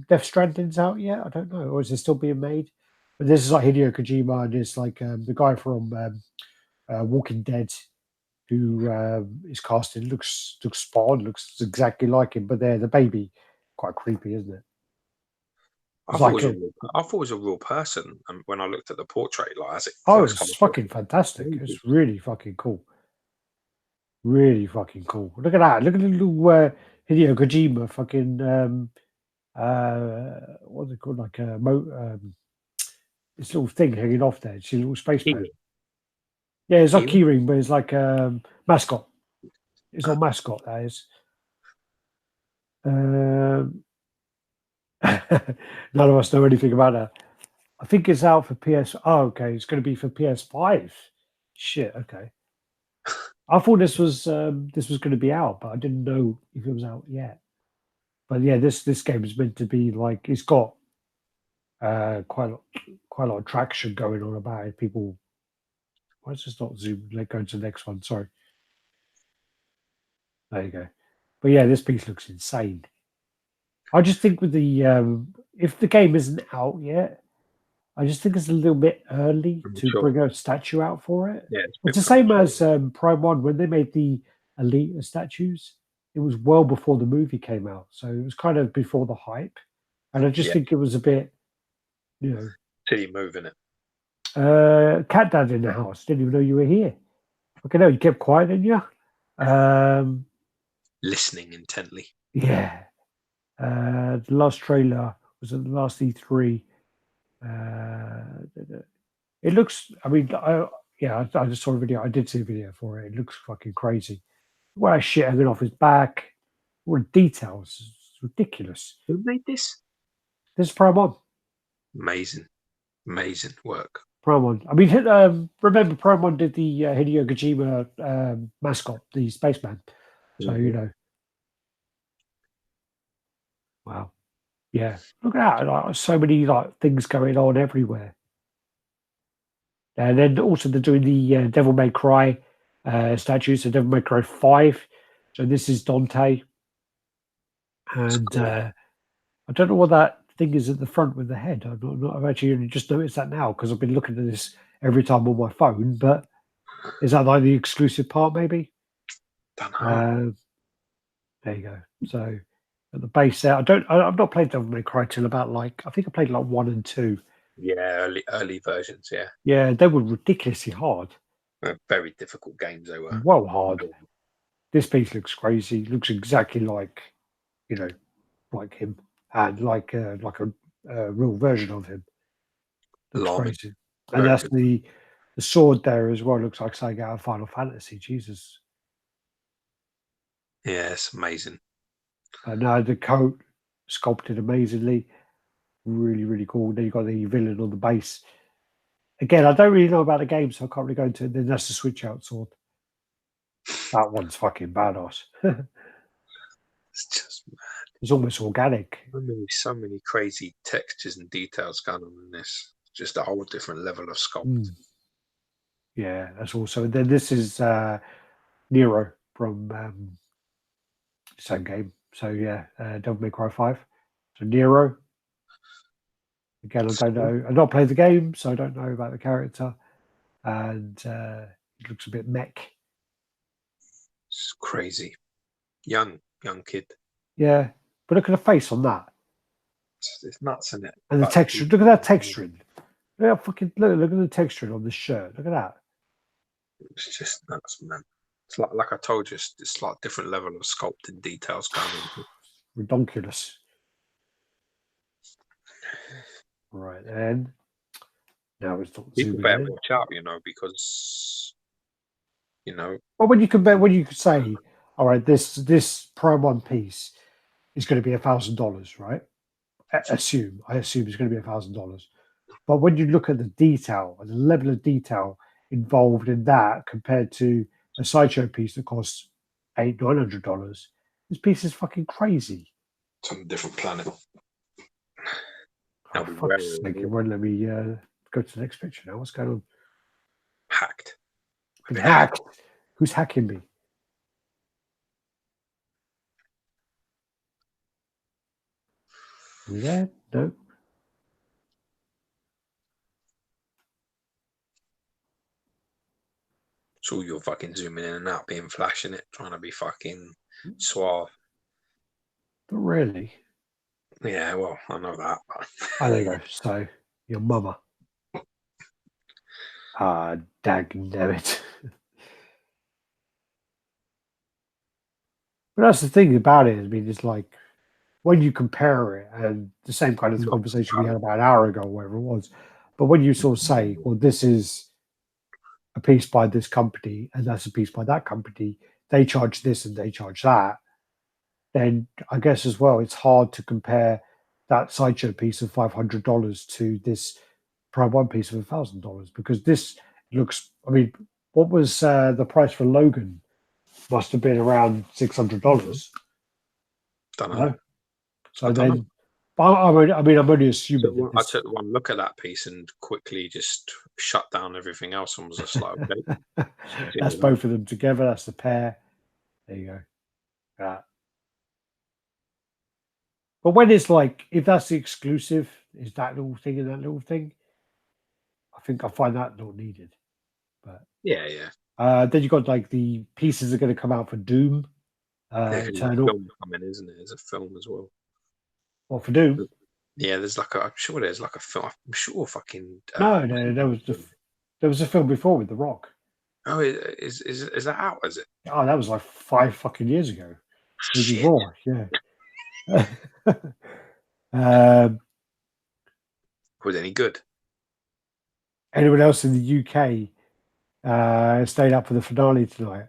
Death Stranding's out yet? I don't know. Or is it still being made? But this is like Hideo Kojima, and it's like the guy from Walking Dead who is casted. Looks spot on, looks exactly like him, but they're the baby. Quite creepy, isn't it?
I thought it was a real person, and when I looked at the portrait, like as it
it's fucking fantastic. It's really fucking cool. Really fucking cool. Look at that. Look at the little Hideo Kojima fucking what's it called? Like this little thing hanging off there. It's a little spaceman. Yeah, it's not keyring, but it's like mascot. It's not mascot, that is. None of us know anything about that. I think it's out for PS. Oh, okay. It's going to be for PS5. Shit. Okay. I thought this was going to be out, but I didn't know if it was out yet. But yeah, this game is meant to be like it's got quite a lot of traction going on about it. People, why is this not zoom? Let's go to the next one. Sorry. There you go. But yeah, this piece looks insane. I just think with the if the game isn't out yet, I just think it's a little bit early to bring a statue out for it.
Yeah,
it's the same as Prime 1 when they made the Elite statues. It was well before the movie came out, so it was kind of before the hype. And I just think it was a bit,
Silly move, in it.
Cat Dad in the house. Didn't even know you were here. Okay, no, you kept quiet, didn't you?
Listening intently.
Yeah. The last trailer was at the last E3. It looks. I mean, I just saw a video. I did see a video for it. It looks fucking crazy. What a shit hanging off his back. What details? It's ridiculous.
Who made this?
This is Prime 1.
Amazing work.
Prime 1. I mean, remember Prime 1 did the Hideo Kojima mascot, the spaceman. So wow. Yeah, look at that! Like, so many things going on everywhere. And then also they're doing the Devil May Cry statues, so Devil May Cry 5. So this is Dante, and
cool.
I don't know what that thing is at the front with the head. I've actually only just noticed that now because I've been looking at this every time on my phone. But is that like the exclusive part? Maybe.
Don't know.
There you go. So. At the base there, I've not played Devil May Cry till about I think I played 1 and 2.
Yeah, early versions.
Yeah, they were ridiculously hard.
Very difficult games they were.
Well, hard. This piece looks crazy. Looks exactly like, like him and like a real version of him. Looks
Alarming.
crazy. And that's the sword there as well. Looks like something out of Final Fantasy. Jesus.
Yeah, it's amazing.
And the coat sculpted amazingly. Really, really cool. Then you got the villain on the base. Again, I don't really know about the game, so I can't really go into it. Then that's the switch out sword. That one's fucking badass.
It's just
It's almost organic.
so many crazy textures and details going on in this. Just a whole different level of sculpt.
Yeah, that's also. Then this is Nero from the same game. So yeah, Devil May Cry 5. So Nero. Again, I don't know. I've not played the game, so I don't know about the character. And it looks a bit mech.
It's crazy. Young kid.
Yeah, but look at the face on that.
It's nuts, isn't it?
And the texture. Look at that texturing. Look at the texturing on the shirt. Look at that.
It's just nuts, man. It's like I told you, it's like different level of sculpting details going on.
Redonkulous. Right then. Now it's not
People
zooming
better
in.
watch out, because
Well, when you could say, all right, this Prime One piece is going to be $1,000, right? I assume it's going to be $1,000. But when you look at the detail and the level of detail involved in that compared to a Sideshow piece that costs $800-900, this piece is fucking crazy.
It's on a different planet.
Oh, fuck's sake, it won't let me go to the next picture now. What's going on?
Hacked.
Been hacked. Who's hacking me? Are we there? No.
It's all you're fucking zooming in and out, being flashing it, trying to be fucking suave.
Not really.
Yeah, well, I know that.
Oh, there you go. So, your mama. Ah, dagnabbit. But that's the thing about it. I mean, it's like when you compare it, and the same kind of conversation we had about an hour ago, or whatever it was. But when you sort of say, well, this is a piece by this company, and that's a piece by that company, they charge this and they charge that, then I guess as well, it's hard to compare that Sideshow piece of $500 to this Prime One piece of $1,000, because this looks, I mean, what was the price for Logan? Must have been around $600.
Don't know.
So then, I'm only assuming.
I took one look at that piece and quickly just shut down everything else and was just like, okay.
That's both of them together. That's the pair. There you go. But when it's like, if that's the exclusive, is that little thing and that little thing? I think I find that not needed. But
yeah.
Then you got like the pieces are going to come out for Doom. Eternal.
Film coming, isn't it? There's a film as well.
What for Doom?
Yeah, I'm sure there's like a film. I'm sure fucking.
No, there was a film before with The Rock.
Oh, is that out? Is it?
Oh, that was like 5 fucking years ago. Maybe
Shit.
more. Yeah.
Was any good?
Anyone else in the UK stayed up for the finale tonight?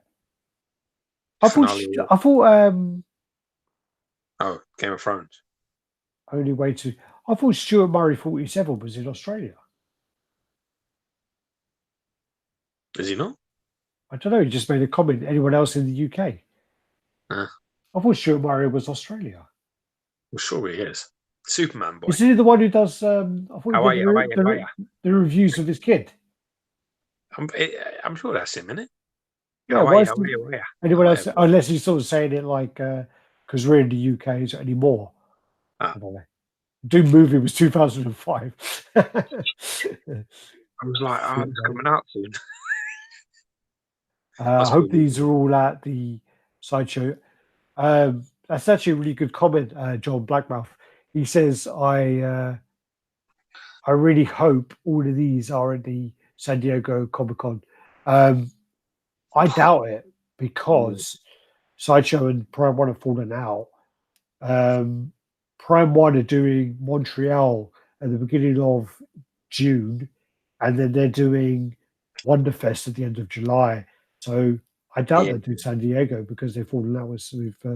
I thought.
Oh, Game of Thrones.
Only way to. I thought Stuart Murray 47 was in Australia.
Is he not?
I don't know. He just made a comment. Anyone else in the UK? I thought Stuart Murray was Australia.
I'm sure he is. Superman boy.
Is he the one who does? I thought he did the reviews of his kid.
I'm sure that's him, isn't it?
Yeah. Anyone else? Unless he's sort of saying it like because we're in the UK, is it anymore? I don't know. Doom movie was 2005.
I was like, it's coming out soon.
I hope these are all at the Sideshow. That's actually a really good comment, John Blackmouth. He says, I really hope all of these are at the San Diego Comic-Con. I doubt it, because Sideshow and Prime One have fallen out. Prime One are doing Montreal at the beginning of June, and then they're doing Wonderfest at the end of July. So I doubt they'll do San Diego because they've fallen out with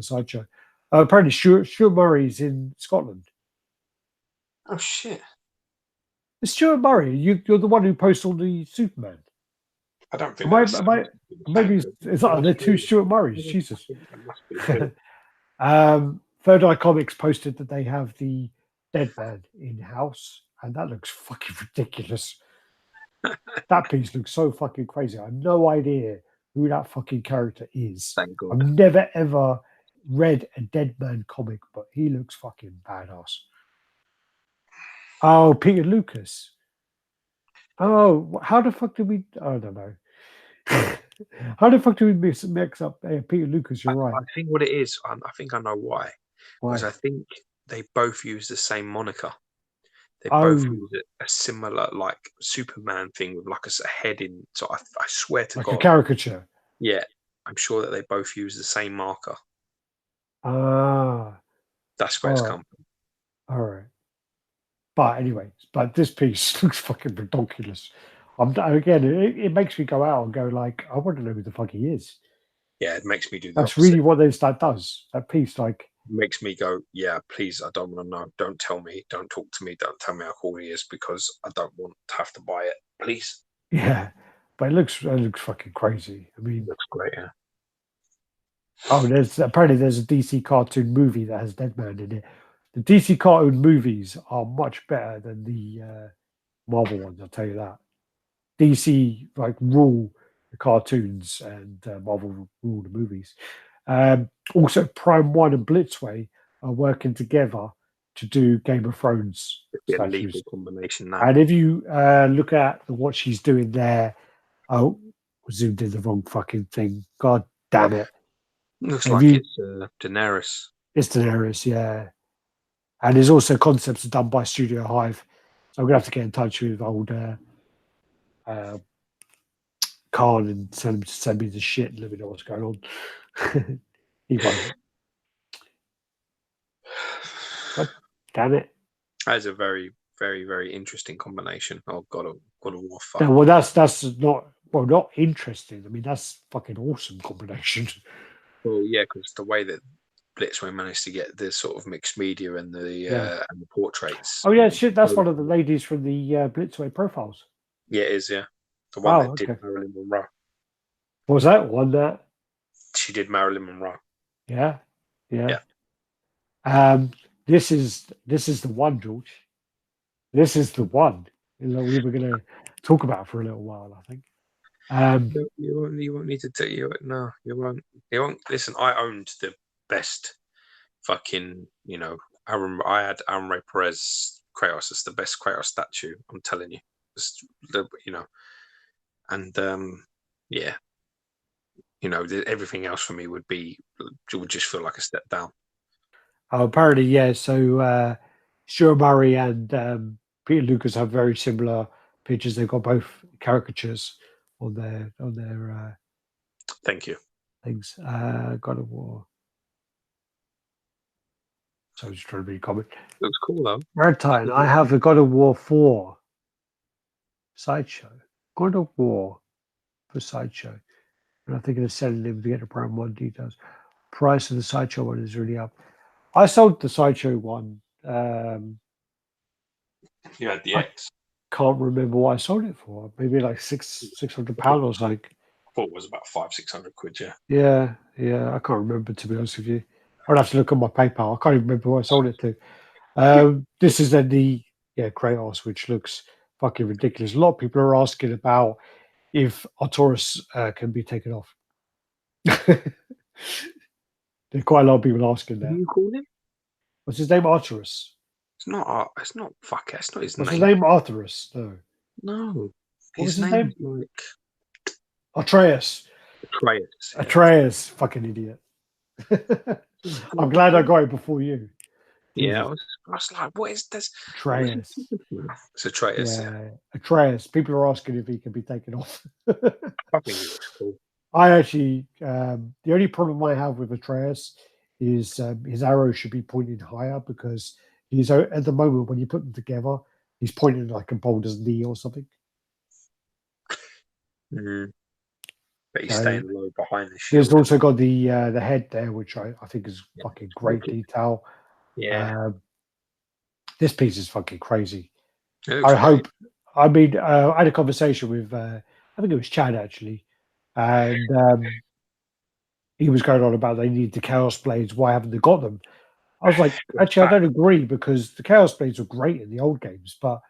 Sideshow. Apparently, Stuart Murray's in Scotland.
Oh shit!
It's Stuart Murray. You're the one who posts all the Superman.
I don't think
Maybe it's like they're two Stuart Murrays. Jesus.
That must be.
Third Eye Comics posted that they have the Deadman in house, and that looks fucking ridiculous. That piece looks so fucking crazy. I have no idea who that fucking character is.
Thank God.
I've never ever read a Deadman comic, but he looks fucking badass. Oh, Peter Lucas. Oh, how the fuck did we? I don't know. How the fuck do we mix up Peter Lucas? You're right.
I think what it is, I think I know why.
Why?
Because I think they both use the same moniker. They both use a similar, like, Superman thing with like a head in. So I swear to
like
God,
a caricature.
Yeah, I'm sure that they both use the same marker.
Ah,
that's where it's come from.
All right. But anyway, this piece looks fucking ridiculous. Again, it makes me go out and go like, I want to know who the fuck he is.
Yeah, it makes me do that.
That's really what that does. That piece, like,
makes me go, yeah, please, I don't want to know. Don't tell me. Don't talk to me. Don't tell me how cool he is because I don't want to have to buy it. Please.
Yeah, but it looks fucking crazy. I mean,
it looks great. Yeah.
Oh, apparently there's a DC cartoon movie that has Deadman in it. The DC cartoon movies are much better than the Marvel ones. I'll tell you that. DC rule the cartoons and Marvel rule the movies. Also, Prime One and Blitzway are working together to do Game of Thrones statues.
Combination now.
And if you look at what she's doing there, I zoomed in the wrong fucking thing. God damn it!
Looks like it's Daenerys.
It's Daenerys, yeah. And there's also concepts done by Studio Hive. So I'm gonna have to get in touch with old Khan and tell him to send me the shit and let me know what's going on. He won't. But damn it.
That is a very, very, very interesting combination. Oh, God of War.
Well, that's not interesting. I mean, that's fucking awesome combination.
Well, yeah, because the way that Blitzway managed to get the sort of mixed media and the portraits.
Oh yeah, shit. That's one of the ladies from the Blitzway profiles.
Yeah, it is. Yeah, the one that did Marilyn Monroe.
What was that one that?
She did Marilyn Monroe.
Yeah. This is the one, George. This is the one. We were going to talk about for a little while, I think.
You won't need to tell you. No, you won't. You won't. Listen, I owned the best fucking. I had Aaron Ray Perez Kratos. It's the best Kratos statue. I'm telling you. It's and everything else for me would just feel like a step down.
Oh, apparently, yeah. So Stuart Murray and Peter Lucas have very similar pictures. They've got both caricatures on their
thank you
things. God of War. So I was just trying to read a comment.
Looks cool though.
RaddTitan. I have the God of War 4 Sideshow. God of War for Sideshow. And I'm thinking of selling them to get the Prime One details. Price of the Sideshow one is really up. I sold the Sideshow one.
You had the X.
Can't remember what I sold it for. Maybe like £600 or something.
I thought it was about £500-600.
Yeah. I can't remember, to be honest with you. I'd have to look on my PayPal. I can't even remember what I sold it to. This is then the Kratos, which looks fucking ridiculous. A lot of people are asking about if Arturus can be taken off. There's quite a lot of people asking that.
What do you call him?
What's his name? Arturus.
It's not. It's not. Fuck. It's not his name.
What's his name? Arturus. No.
No.
What was his name?
Like
Atreus. Atreus. Fucking idiot. I'm glad I got it before you.
Yeah, I was like, what is this?
Atreus.
It's Atreus.
Yeah, Atreus. People are asking if he can be taken off.
I think he looks cool.
I actually, the only problem I have with Atreus his arrow should be pointed higher because he's at the moment when you put them together, he's pointing like a boulder's knee or something.
But he's staying low behind the
He's
shield.
also got the head there, which I think is fucking great detail.
Yeah.
This piece is fucking crazy.
I
hope. I mean, I had a conversation with I think it was Chad actually, and he was going on about they need the Chaos Blades. Why haven't they got them? I was like, actually, I don't agree because the Chaos Blades were great in the old games, but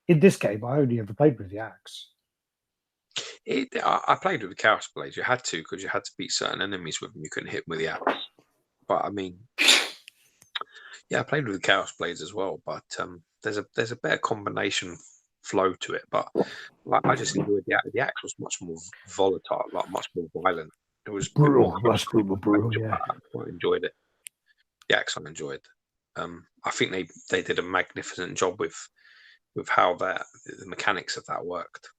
in this game, I only ever played with the axe.
I played with the Chaos Blades. You had to because you had to beat certain enemies with them. You couldn't hit them with the axe. But I mean, yeah, I played with the Chaos Blades as well. But there's a better combination flow to it. But I just enjoyed the axe was much more volatile, like much more violent. It was
brutal, much more brutal. Yeah,
I quite enjoyed it. The axe I enjoyed. I think they did a magnificent job with how the mechanics of that worked.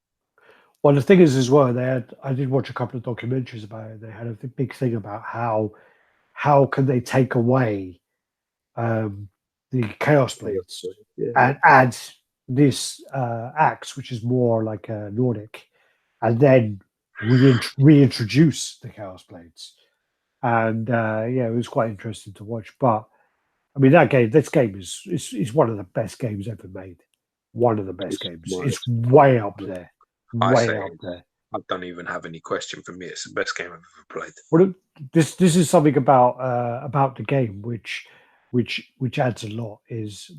Well, the thing is as well, I did watch a couple of documentaries about it. They had a big thing about how can they take away the Chaos Blades and add this axe, which is more like a Nordic, and then reintroduce the Chaos Blades. And yeah, it was quite interesting to watch. But I mean, this game is one of the best games ever made. One of the best games. It's way up there. Way up there.
I don't even have any question. For me, it's the best game I've ever played.
Well, this is something about the game which adds a lot. Is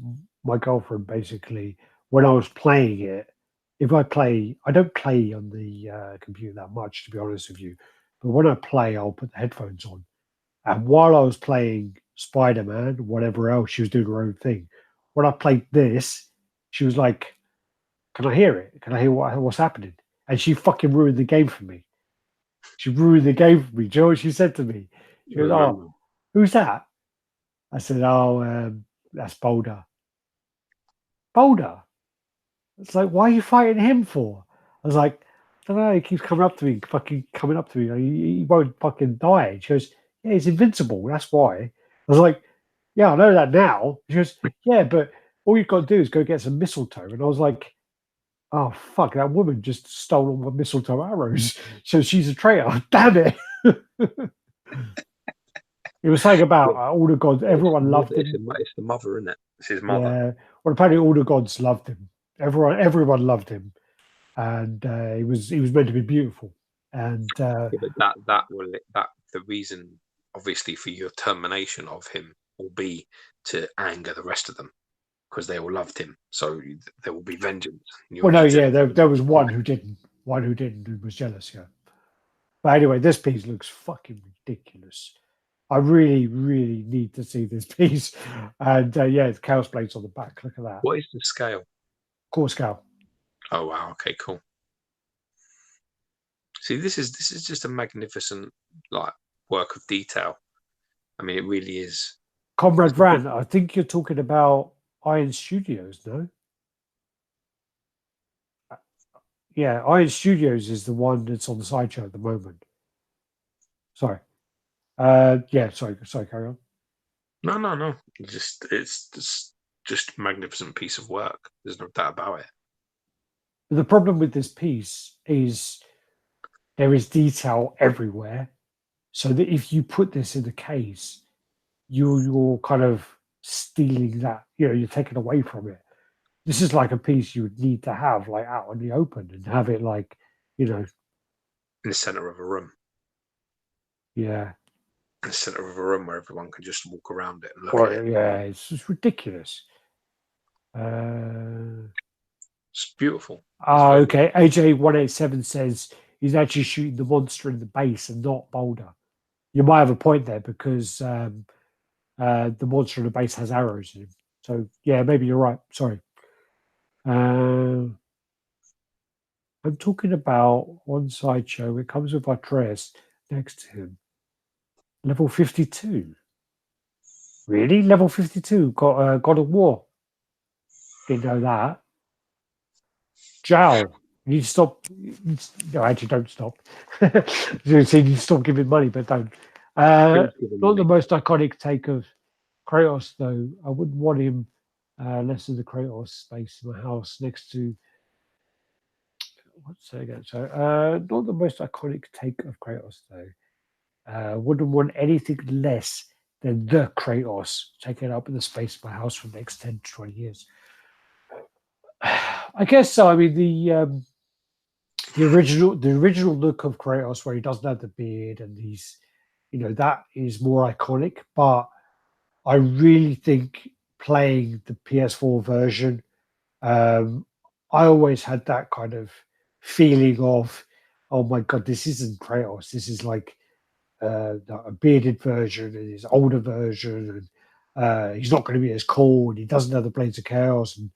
my girlfriend basically when I was playing it? If I don't play on the computer that much, to be honest with you. But when I play, I'll put the headphones on. And while I was playing Spider-Man, whatever else, she was doing her own thing. When I played this, she was like, "Can I hear it? Can I hear what's happening?" And she fucking ruined the game for me. She ruined the game for me. Do you know what she said to me? She goes, "Oh, who's that?" I said, "Oh, that's Boulder." Boulder? It's like, why are you fighting him for? I was like, I don't know. He keeps coming up to me, fucking coming up to me. He won't fucking die. She goes, "Yeah, he's invincible. That's why." I was like, "Yeah, I know that now." She goes, "Yeah, but all you've got to do is go get some mistletoe." And I was like, "Oh fuck! That woman just stole all my mistletoe arrows, so she's a traitor." Damn it! It was saying about all the gods. Everyone loved him.
It's the mother, isn't it? It's his mother.
Yeah. Well, apparently all the gods loved him. Everyone loved him, and he was meant to be beautiful. And
but the reason, obviously, for your termination of him will be to anger the rest of them because they all loved him. So there will be vengeance.
Well, no, yeah, there was one who didn't. One who didn't, who was jealous. Yeah. But anyway, this piece looks fucking ridiculous. I really, really need to see this piece. And yeah, it's Chaos Blades on the back. Look at that.
What is the scale?
Core scale.
Oh wow. Okay, cool. See, this is just a magnificent like work of detail. I mean, it really is.
Comrade Vran, I think you're talking about Iron Studios, no? Yeah, Iron Studios is the one that's on the Sideshow at the moment. Sorry. Yeah, sorry, carry on.
No. It's just a magnificent piece of work. There's no doubt about it.
The problem with this piece is there is detail everywhere. So that if you put this in the case, you're kind of stealing that, you're taking away from it. This is like a piece you would need to have like out in the open and have it like, in
the center of a room.
Yeah.
In the center of a room where everyone can just walk around it and look at it.
Yeah, it's ridiculous.
It's beautiful.
Okay. AJ187 says he's actually shooting the monster in the base and not Boulder. You might have a point there because the monster in the base has arrows in him. So yeah, maybe you're right. Sorry. I'm talking about one Sideshow. It comes with Atreus next to him. Level 52. Really? Level 52? Got God of War. Didn't know that. Jow, you need to stop. No, actually, don't stop. You need to stop giving money, but don't. Not the most iconic take of Kratos, though. I wouldn't want him less in the Kratos space in my house next to. What's that again? So, not the most iconic take of Kratos, though. Wouldn't want anything less than the Kratos taken up in the space of my house for the next 10 to 20 years. I guess so. I mean, the original look of Kratos, where he doesn't have the beard and he's, that is more iconic. But I really think playing the PS4 version, I always had that kind of feeling of, oh my god, this isn't Kratos. This is like a bearded version and his older version, and he's not going to be as cool, and he doesn't have the Blades of Chaos, and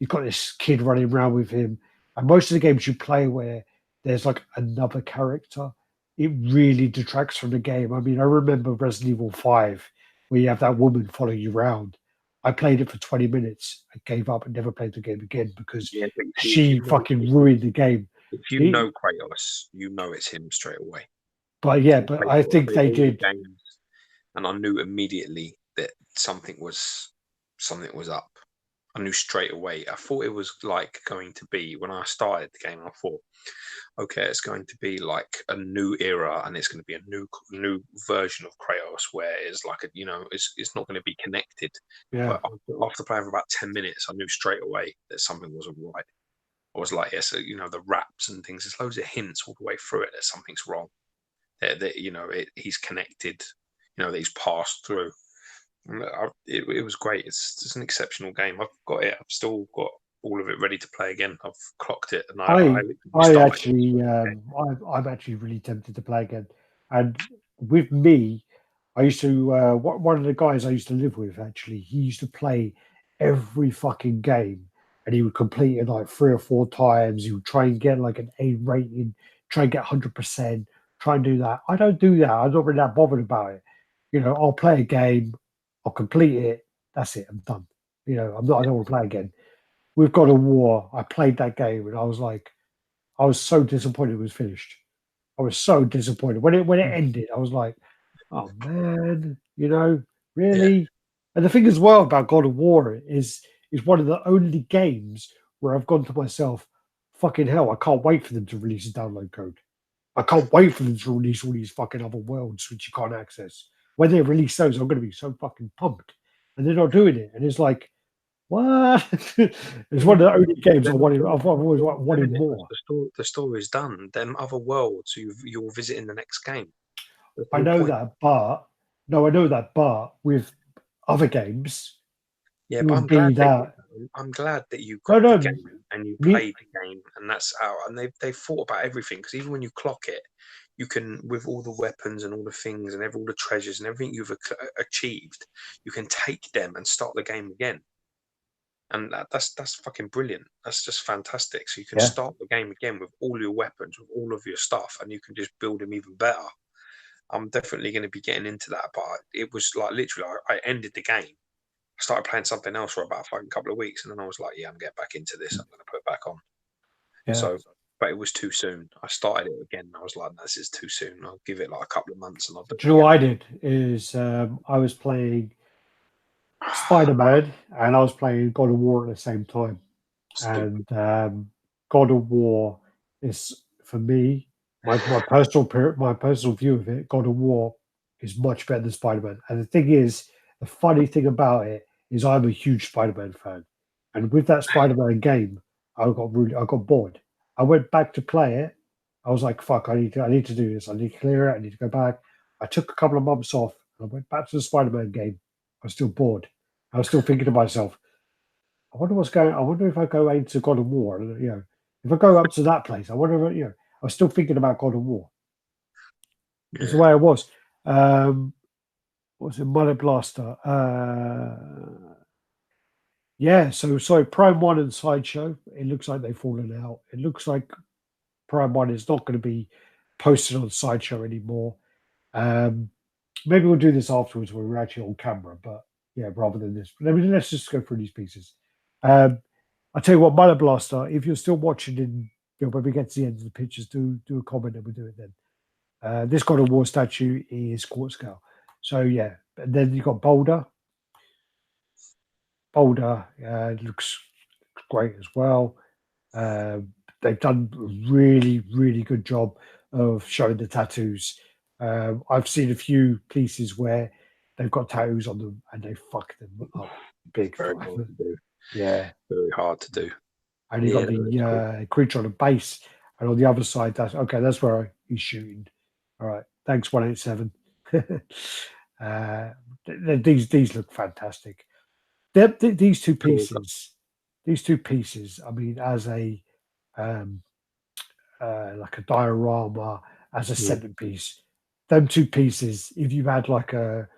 you've got this kid running around with him. And most of the games you play where there's like another character, it really detracts from the game. I mean, I remember Resident Evil 5, where you have that woman following you around. I played it for 20 minutes. I gave up and never played the game again because she fucking ruined the game.
If you know Kratos, you know it's him straight away.
But yeah, but I think they did.
And I knew immediately that something was up. I knew straight away. I thought it was like going to be, when I started the game, I thought, okay, it's going to be like a new era, and it's going to be a new version of Kratos where it's like it's not going to be connected.
Yeah.
But after playing for about 10 minutes, I knew straight away that something wasn't right. I was like, yes, the raps and things. There's loads of hints all the way through it that something's wrong. That he's connected. That he's passed through. It was great. It's an exceptional game. I've got it. I've still got all of it ready to play again. I've clocked it, and I'm
actually really tempted to play again. And with me, I used to one of the guys I used to live with, actually, he used to play every fucking game, and he would complete it like 3 or 4 times. He would try and get like an A rating, try and get 100%, try and do that. I don't do that. I'm not really that bothered about it. I'll play a game, I'll complete it. That's it. I'm done. I don't want to play again. With God of War, I played that game and I was so disappointed it was finished. I was so disappointed when it ended. I was like, oh man, really. Yeah. And the thing as well about God of War is one of the only games where I've gone to myself, fucking hell, I can't wait for them to release a download code. I can't wait for them to release all these fucking other worlds which you can't access. When they release those, I'm going to be so fucking pumped. And they're not doing it. And it's like, what? It's one of the only games I've always wanted more.
The story's done. Them other worlds you'll visit in the next game.
I know that, but with other games,
yeah, but I'm glad that you got the game and you played the game, and that's out. And they thought about everything, because even when you clock it, you can, with all the weapons and all the things and all the treasures and everything you've achieved, you can take them and start the game again. And that's fucking brilliant. That's just fantastic. So you can start the game again with all your weapons, with all of your stuff, and you can just build them even better. I'm definitely going to be getting into that. But it was like literally, I ended the game. I started playing something else for about a fucking couple of weeks, and then I was like, yeah, I'm getting back into this. I'm going to put it back on. Yeah. So, but it was too soon. I started it again, and I was like, no, this is too soon. I'll give it like a couple of months. And
do you know what I did? Is I was playing Spider-Man and I was playing God of War at the same time. Stupid. And God of War is, for me, my personal view of it, God of War is much better than Spider-Man. And the thing is, the funny thing about it is I'm a huge Spider-Man fan. And with that Spider-Man game, I got bored. I went back to play it. I was like, fuck, I need to do this. I need to clear it. I need to go back. I took a couple of months off and I went back to the Spider-Man game. I was still bored. I was still thinking to myself, I wonder if I go into God of War, if I go up to that place, I wonder if, I was still thinking about God of War. Yeah. It's the way I was. What was it? Mullet Blaster. Yeah, so sorry, Prime 1 and Sideshow, it looks like they've fallen out. It looks like Prime 1 is not going to be posted on Sideshow anymore. Maybe we'll do this afterwards when we're actually on camera, but yeah, rather than this. But let's just go through these pieces. I'll tell you what, Mullet Blaster, if you're still watching when we get to the end of the pictures, do a comment and we'll do it then. This God of War statue is quarter scale. So yeah, and then you got Boulder. Boulder looks great as well. They've done a really, really good job of showing the tattoos. I've seen a few pieces where they've got tattoos on them and they fuck them up big
Very
time.
hard to do.
Yeah.
Very hard to do.
And you got the creature on the base, and on the other side, that's where he's shooting. All right, thanks 187. These look fantastic. These two pieces. I mean, as a like a diorama, as a centerpiece, them two pieces. If you had like a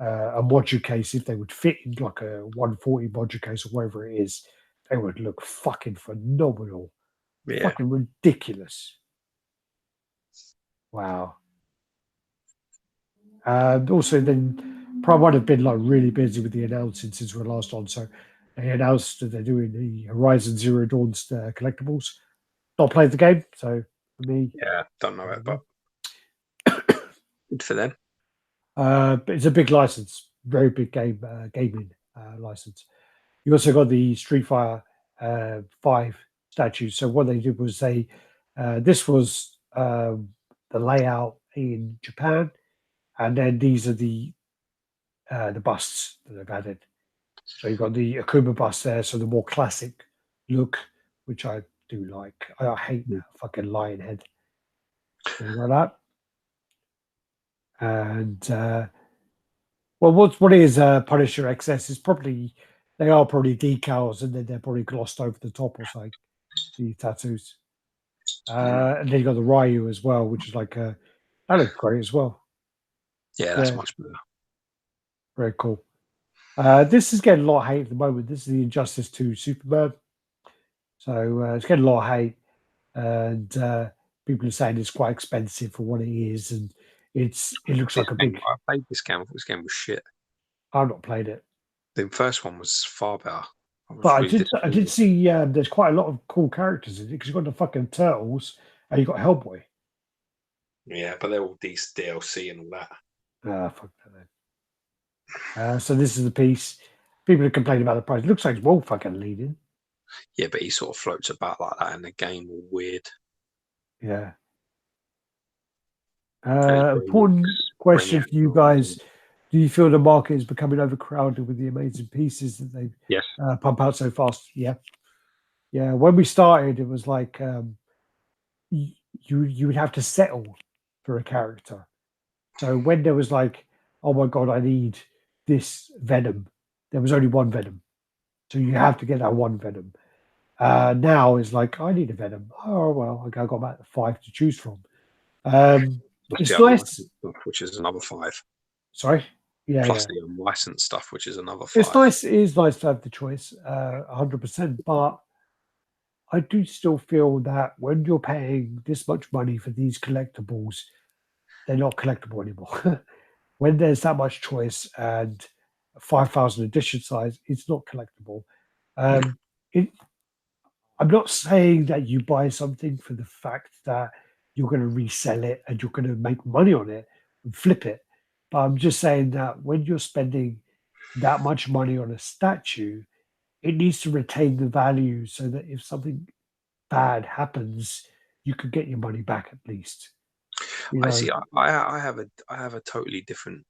module case, if they would fit in like a 140 module case or whatever it is, they would look fucking phenomenal.
Yeah.
Fucking ridiculous. Wow. Also, then Prime One have been like really busy with the announcing since we were last on. So they announced that they're doing the Horizon Zero Dawn's collectibles. Not played the game, so for me,
yeah, don't know it, but good for them.
But it's a big license, very big gaming license. You also got the Street Fighter 5 statues. So what they did was this was the layout in Japan, and then these are the busts that they've added. So you've got the Akuma bust there, so the more classic look, which I do like. I hate that fucking lion head. So you got that. And well, what is Punisher XS is probably they are probably decals, and then they're probably glossed over the top or something. The tattoos, and then you got the Ryu as well, which is like that looks great as well.
Yeah, that's much better.
Very cool. This is getting a lot of hate at the moment. This is the Injustice 2 Superman, so it's getting a lot of hate, and people are saying it's quite expensive for what it is, and it looks like a big.
I played this game. This game was shit.
I've not played it.
The first one was far better.
But I did see there's quite a lot of cool characters in it because you've got the fucking Turtles and you've got Hellboy.
Yeah, but they're all DLC and all that.
Fuck that then. So this is the piece. People are complaining about the price. It looks like it's well fucking leading.
Yeah, but he sort of floats about like that in the game, all weird.
Yeah. Important question for you guys. Do you feel the market is becoming overcrowded with the amazing pieces that they pump out so fast? Yeah. Yeah. When we started, it was like you would have to settle for a character. So when there was like, oh my God, I need this Venom, there was only one Venom. So you have to get that one Venom. Now it's like, I need a Venom. Oh, well, I got about 5 to choose from. It's nice.
Which is another 5.
Sorry? Yeah.
Plus the unlicensed stuff, which is another 5.
It's nice. It is nice to have the choice, 100%. But I do still feel that when you're paying this much money for these collectibles, they're not collectible anymore. When there's that much choice and 5,000 edition size, it's not collectible. I'm not saying that you buy something for the fact that you're going to resell it and you're going to make money on it and flip it. But I'm just saying that when you're spending that much money on a statue, it needs to retain the value so that if something bad happens, you could get your money back at least.
I see. I have a totally different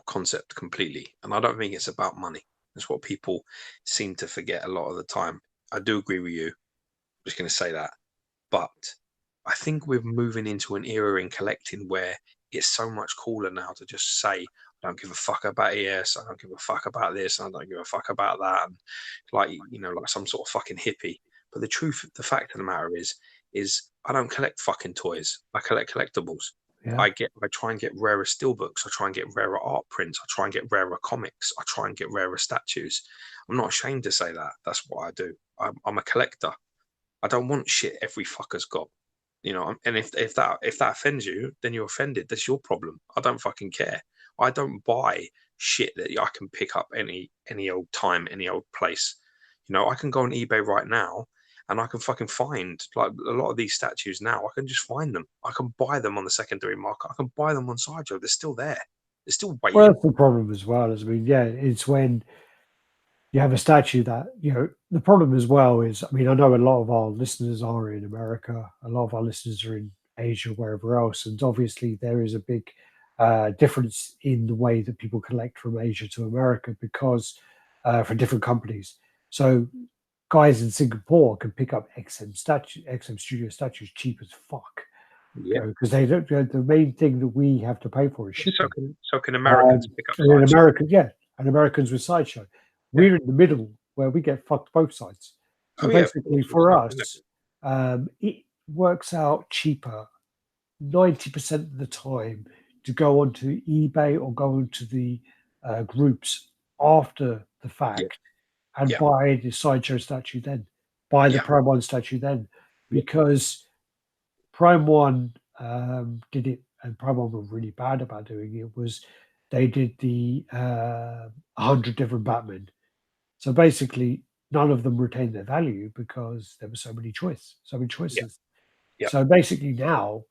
concept completely, and I don't think it's about money. That's what people seem to forget a lot of the time. I do agree with you. I'm just going to say that, but I think we're moving into an era in collecting where it's so much cooler now to just say, I don't give a fuck about ES, I don't give a fuck about this, I don't give a fuck about that, and like some sort of fucking hippie. But the fact of the matter is I don't collect fucking toys. I collect collectibles.
Yeah.
I try and get rarer steelbooks. I try and get rarer art prints. I try and get rarer comics. I try and get rarer statues. I'm not ashamed to say that. That's what I do. I'm a collector. I don't want shit every fucker's got. And if that offends you, then you're offended. That's your problem. I don't fucking care. I don't buy shit that I can pick up any old time, any old place. I can go on eBay right now and I can fucking find like a lot of these statues now. I can just find them. I can buy them on the secondary market. I can buy them on Sideshow. They're still there. They're still
Well,
waiting.
that's the problem as well. I mean, yeah, it's when you have a statue that, the problem as well is, I mean, I know a lot of our listeners are in America, a lot of our listeners are in Asia, wherever else, and obviously there is a big difference in the way that people collect from Asia to America because for different companies. So guys in Singapore can pick up XM Studio statues cheap as fuck.
Yeah.
Because they don't. The main thing that we have to pay for is shipping.
So can Americans pick up
And in
Sideshow?
America, yeah, and Americans with Sideshow. We're in the middle where we get fucked both sides. So
Oh yeah,
basically, for us, it works out cheaper 90% of the time to go onto eBay or go onto the groups after the fact and buy the Sideshow statue then, buy the Prime 1 statue then, because Prime 1 did it, and Prime 1 were really bad about doing it, was they did the 100 different Batmen. So basically, none of them retained their value because there were so many choices.
Yeah.
So basically now,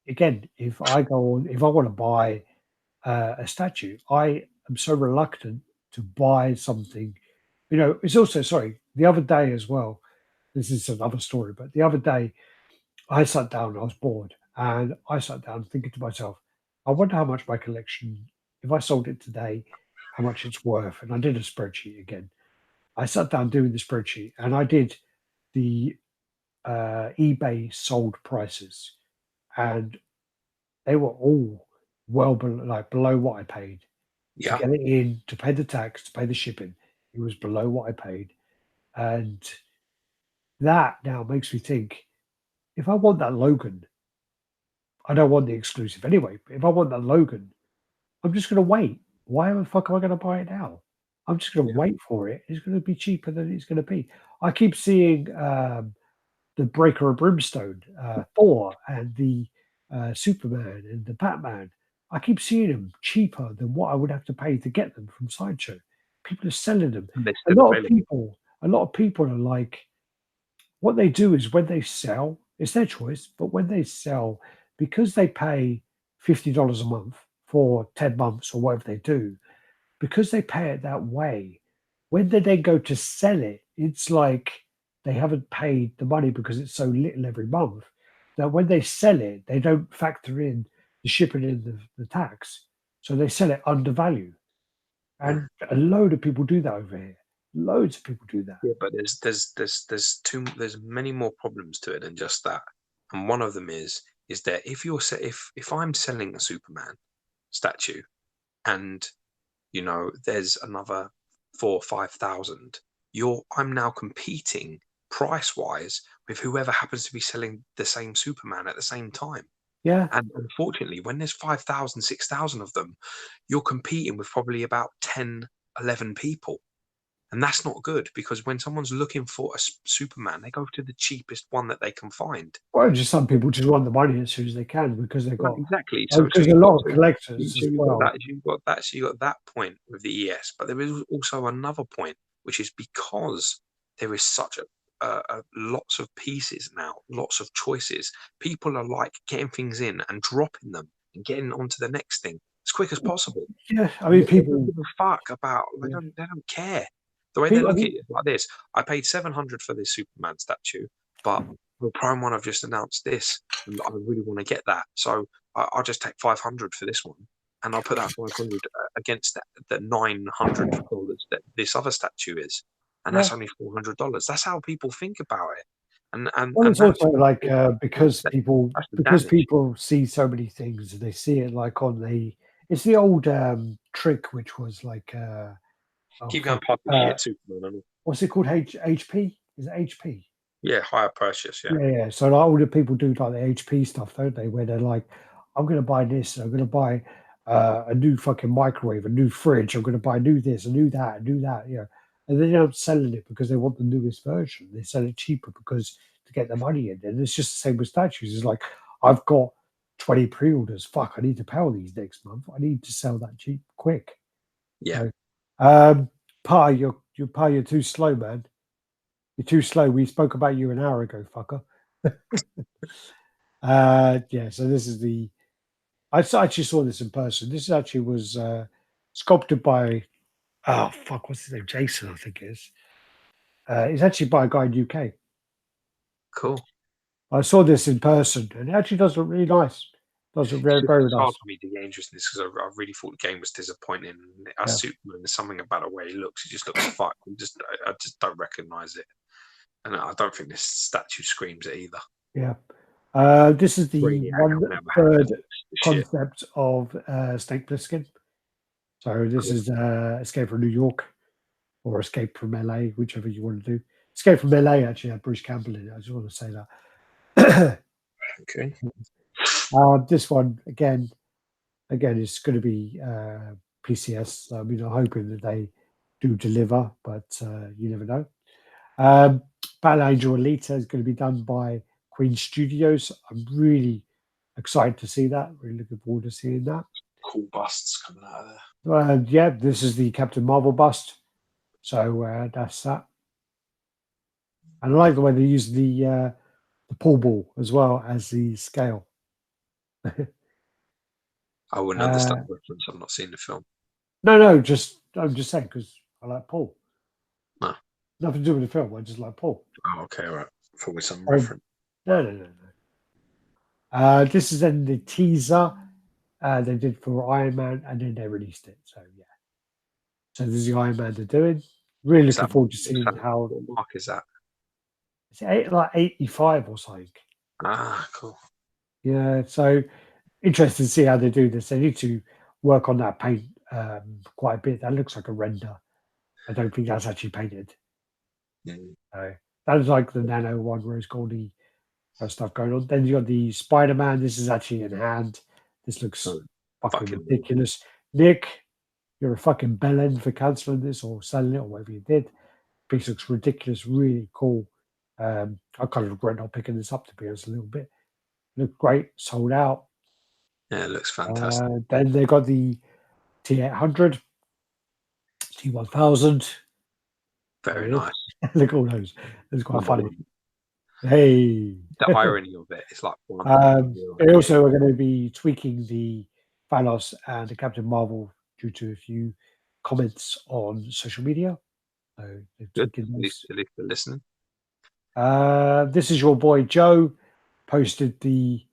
again, if I want to buy a statue, I am so reluctant to buy something. It's also, the other day as well, this is another story, but the other day I sat down, I was bored, and I sat down thinking to myself, I wonder how much my collection, if I sold it today, how much it's worth. And I did a spreadsheet again. I sat down doing the spreadsheet, and I did the eBay sold prices, and they were all well below what I paid to get it in, to pay the tax, to pay the shipping. It was below what I paid, and that now makes me think, if I want that Logan, I don't want the exclusive anyway. But if I want that Logan, I'm just going to wait. Why the fuck am I going to buy it now? I'm just going to wait for it. It's going to be cheaper than it's going to be. I keep seeing the Breaker of Brimstone, Thor, and the Superman and the Batman. I keep seeing them cheaper than what I would have to pay to get them from Sideshow. People are selling them. A lot of people are like, what they do is when they sell, it's their choice, but when they sell, because they pay $50 a month for 10 months or whatever they do, because they pay it that way, when they then go to sell it, it's like they haven't paid the money because it's so little every month that when they sell it, they don't factor in the shipping and the tax. So they sell it under value. And a load of people do that over here. Loads of people do that.
Yeah, but there's many more problems to it than just that. And one of them is that if I'm selling a Superman statue, and there's another 4,000 or 5,000, I'm now competing price wise with whoever happens to be selling the same Superman at the same time.
Yeah.
And unfortunately, when there's 5,000, 6,000 of them, you're competing with probably about 10, 11 people. And that's not good, because when someone's looking for a Superman, they go to the cheapest one that they can find.
Well, just some people just want the money as soon as they can because they've got
exactly.
because a lot of collectors
so
as well.
You've got that point with the ES, but there is also another point, which is because there is such a lots of pieces now, lots of choices. People are like getting things in and dropping them and getting onto the next thing as quick as possible.
Yeah, I mean, people
don't give a fuck about. They don't care. The way they look at it like this: I paid $700 for this Superman statue, but the Prime 1 I've just announced this, and I really want to get that, so I'll just take $500 for this one, and I'll put that 500 against the $900 that this other statue is, and that's only $400. That's how people think about it. And
it's also like because people see so many things, they see it like it's the old trick, which was like
keep going past the shit Superman.
What's it called? HP? Is it HP?
Yeah, higher purchase.
Yeah. So like, all the people do like the HP stuff, don't they? Where they're like, I'm going to buy this. I'm going to buy a new fucking microwave, a new fridge. I'm going to buy a new this, a new that, do that. And they don't selling it because they want the newest version. They sell it cheaper because to get the money in. And it's just the same with statues. It's like, I've got 20 pre-orders. Fuck, I need to pay all these next month. I need to sell that cheap quick.
Yeah.
So, you're too slow, man. You're too slow. We spoke about you an hour ago, fucker. Yeah, so this is the. Actually saw this in person. This actually was sculpted by. Oh fuck, what's his name? Jason, I think it is. It's actually by a guy in UK.
Cool.
I saw this in person, and it actually does look really nice. Does look very, very
It's
nice.
hard for me to gauge this because I really thought the game was disappointing. Superman, there's something about the way he looks. He just looks fucked. I just don't recognise it, and I don't think this statue screams it either.
Yeah. This is the third concept of Snake Plissken. So this is Escape from New York or Escape from LA, whichever you want to do. Escape from LA actually had Bruce Campbell in it. I just want to say that.
Okay.
This one again is going to be PCS. I mean, I'm hoping that they do deliver, but you never know. Battle Angel Alita is going to be done by Queen Studios. I'm really excited to see that. Really looking forward to seeing that.
Cool busts coming out of
there. Yeah, this is the Captain Marvel bust. So that's that. And I like the way they use the pool ball as well as the scale.
I wouldn't understand the reference. I've not seen the film.
No, I'm just saying because I like Paul.
No.
Nothing to do with the film. I just like Paul.
Oh, okay, right. For with some reference.
No. This is then the teaser they did for Iron Man, and then they released it. So yeah. So this is the Iron Man they're doing. Really looking forward to seeing how.
What mark is that?
It's like 85 or something.
Ah, cool.
Yeah, so interested to see how they do this. They need to work on that paint quite a bit. That looks like a render. I don't think that's actually painted. So that is like the Nano one, Rose Goldie stuff going on. Then you got the Spider-Man. This is actually in hand. This looks fucking ridiculous. Nick, you're a fucking bellend for cancelling this or selling it or whatever you did. Piece looks ridiculous, really cool. I kind of regret not picking this up, to be honest, a little bit. Looked great, sold out.
Yeah, it looks fantastic.
Then they got the T800, T1000.
Very nice.
Look at all those. It's quite funny. Hey.
The irony of it is like
they also are going to be tweaking the Thanos and the Captain Marvel due to a few comments on social media. So
good. At least they're listening.
This is your boy Joe posted the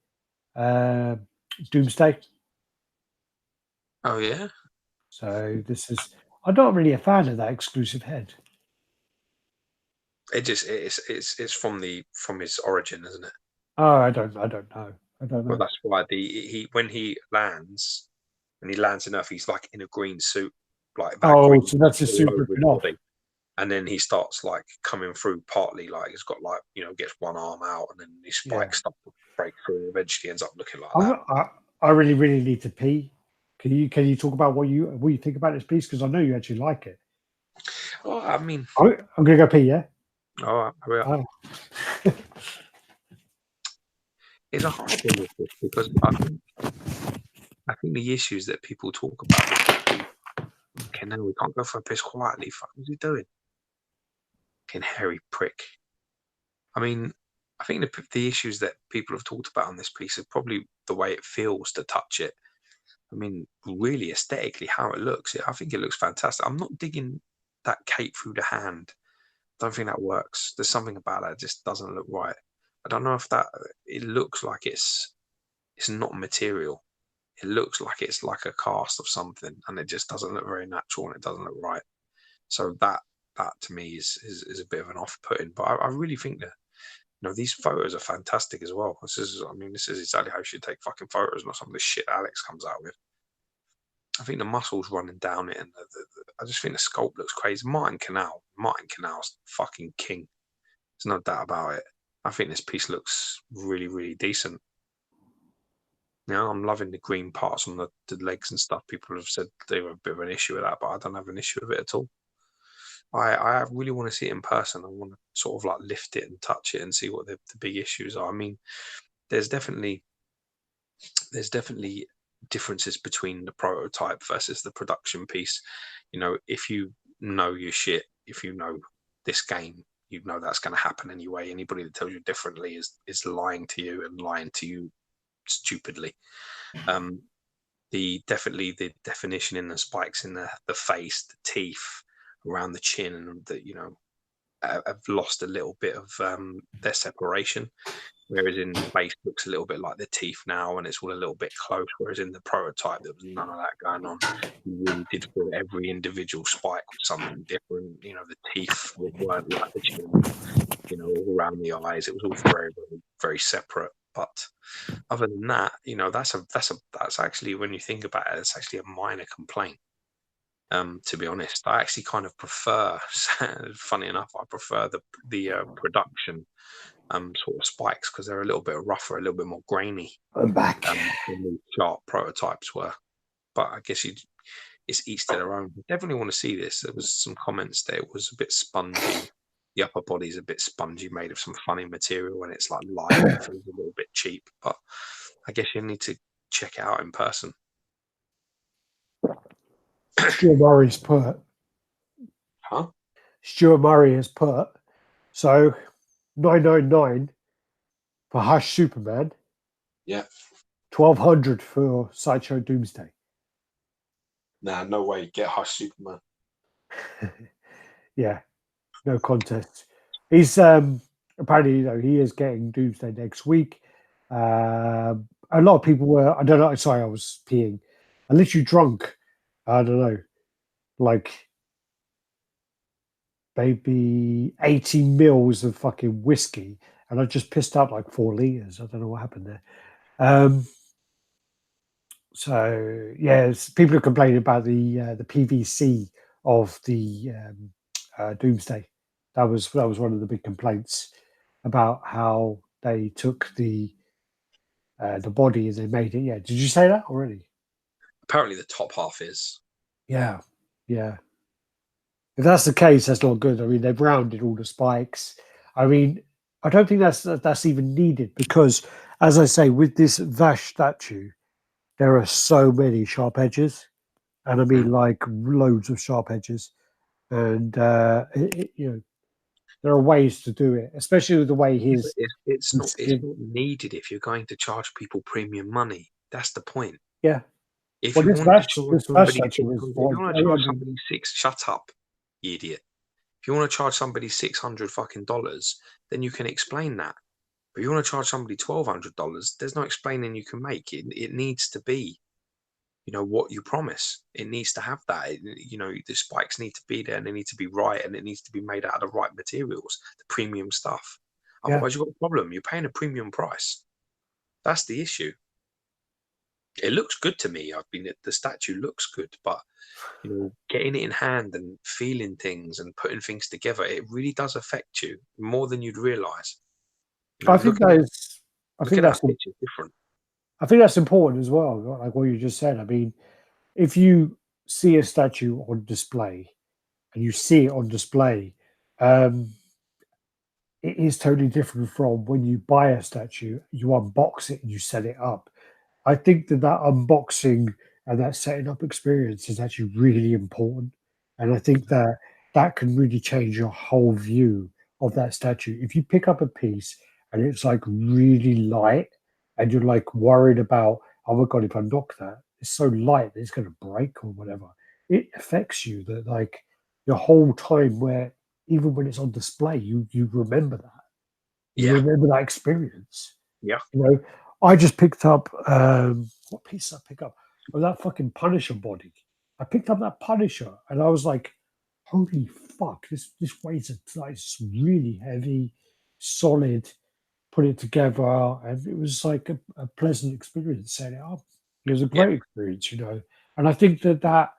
Doomsday.
Oh yeah.
So this is. I'm not really a fan of that exclusive head.
It's from his origin, isn't it?
Oh, I don't know.
Well, that's why when he lands in Earth, he's like in a green suit, like that.
Oh, so that's his suit ripping off.
And then he starts like coming through partly, like he's got like gets one arm out, and then his spikes start to break through. Eventually, ends up looking like that.
I really need to pee. Can you talk about what you think about this piece? Because I know you actually like it.
Well, I mean,
I'm gonna go pee. Yeah.
All right. It's a hard one with this because I think the issues that people talk about. Okay, now we can't go for a piss quietly. Fuck, what's he doing? Fucking hairy prick. I mean, I think the issues that people have talked about on this piece are probably the way it feels to touch it. I mean, really aesthetically, how it looks. I think it looks fantastic. I'm not digging that cape through the hand. I don't think that works. There's something about that just doesn't look right. I don't know if it looks like it's not material. It looks like it's like a cast of something, and it just doesn't look very natural, and it doesn't look right. So that to me is a bit of an off-putting. But I really think that these photos are fantastic as well. This is exactly how you should take fucking photos, not some of the shit Alex comes out with. I think the muscles running down it, and I just think the sculpt looks crazy. Martin Canal's fucking king. There's no doubt about it. I think this piece looks really, really decent. I'm loving the green parts on the legs and stuff. People have said they were a bit of an issue with that, but I don't have an issue with it at all. I really want to see it in person. I want to sort of like lift it and touch it and see what the big issues are. I mean, there's definitely differences between the prototype versus the production piece. If you know your shit, if you know this game, you know that's going to happen anyway. Anybody that tells you differently is lying to you and lying to you stupidly. Definitely the definition in the spikes in the face, the teeth around the chin, and the, you know, have lost a little bit of their separation. Whereas in the base looks a little bit like the teeth now, and it's all a little bit close. Whereas in the prototype, there was none of that going on. You really did feel every individual spike was something different. You know, the teeth weren't like the chin, you know, all around the eyes. It was all very, very, very separate. But other than that, you know, that's actually, when you think about it, it's actually a minor complaint. To be honest, I actually kind of prefer. Funny enough, I prefer the production sort of spikes because they're a little bit rougher, a little bit more grainy.
I'm back.
Than the sharp prototypes were. But I guess it's each to their own. I definitely want to see this. There was some comments that it was a bit spongy. The upper body's a bit spongy, made of some funny material, and it's like light and feels a little bit cheap. But I guess you need to check it out in person.
Stuart Murray's put.
Huh?
Stuart Murray has put. So 999 for Hush Superman.
Yeah.
1200 for Sideshow Doomsday.
Nah, no way. Get Hush Superman.
Yeah, no contest. He's apparently, you know, he is getting Doomsday next week. A lot of people were, I don't know, sorry, I was peeing. I literally drunk, I don't know, like maybe 80 mils of fucking whiskey, and I just pissed out like 4 liters. I don't know what happened there. So yes, people are complaining about the PVC of the Doomsday. That was one of the big complaints about how they took the body and they made it. Yeah, did you say that already?
Apparently, the top half is.
Yeah, yeah. If that's the case, that's not good. I mean, they've rounded all the spikes. I mean, I don't think that's even needed because, as I say, with this Vash statue, there are so many sharp edges, and I mean like loads of sharp edges, and you know, there are ways to do it, especially with the way his.
It's not needed if you're going to charge people premium money. That's the point.
Yeah.
If
Well,
you want to charge somebody, shut up, you idiot. If you want to charge somebody $600 fucking dollars, then you can explain that. But you want to charge somebody $1,200, there's no explaining you can make. It needs to be, you know, what you promise. It needs to have that. You know, the spikes need to be there, and they need to be right, and it needs to be made out of the right materials, the premium stuff. Otherwise, you've got a problem. You're paying a premium price. That's the issue. It looks good to me. The statue looks good, but you know, getting it in hand and feeling things and putting things together, it really does affect you more than you'd realize. You know,
I think that's
different.
I think that's important as well, like what you just said. I mean, if you see a statue on display and you see it on display, it is totally different from when you buy a statue, you unbox it and you set it up. I think that unboxing and that setting up experience is actually really important. And I think that can really change your whole view of that statue. If you pick up a piece and it's like really light and you're like worried about, oh my God, if I knock that, it's so light that it's going to break or whatever, it affects you that like your whole time where even when it's on display, you remember that. You remember that experience.
Yeah.
You know, I just picked up what piece did I pick up? Oh, that fucking Punisher body. I picked up that Punisher and I was like, holy fuck, this weighs it's really heavy, solid, put it together, and it was like a pleasant experience setting it up. It was a great experience, you know. And I think that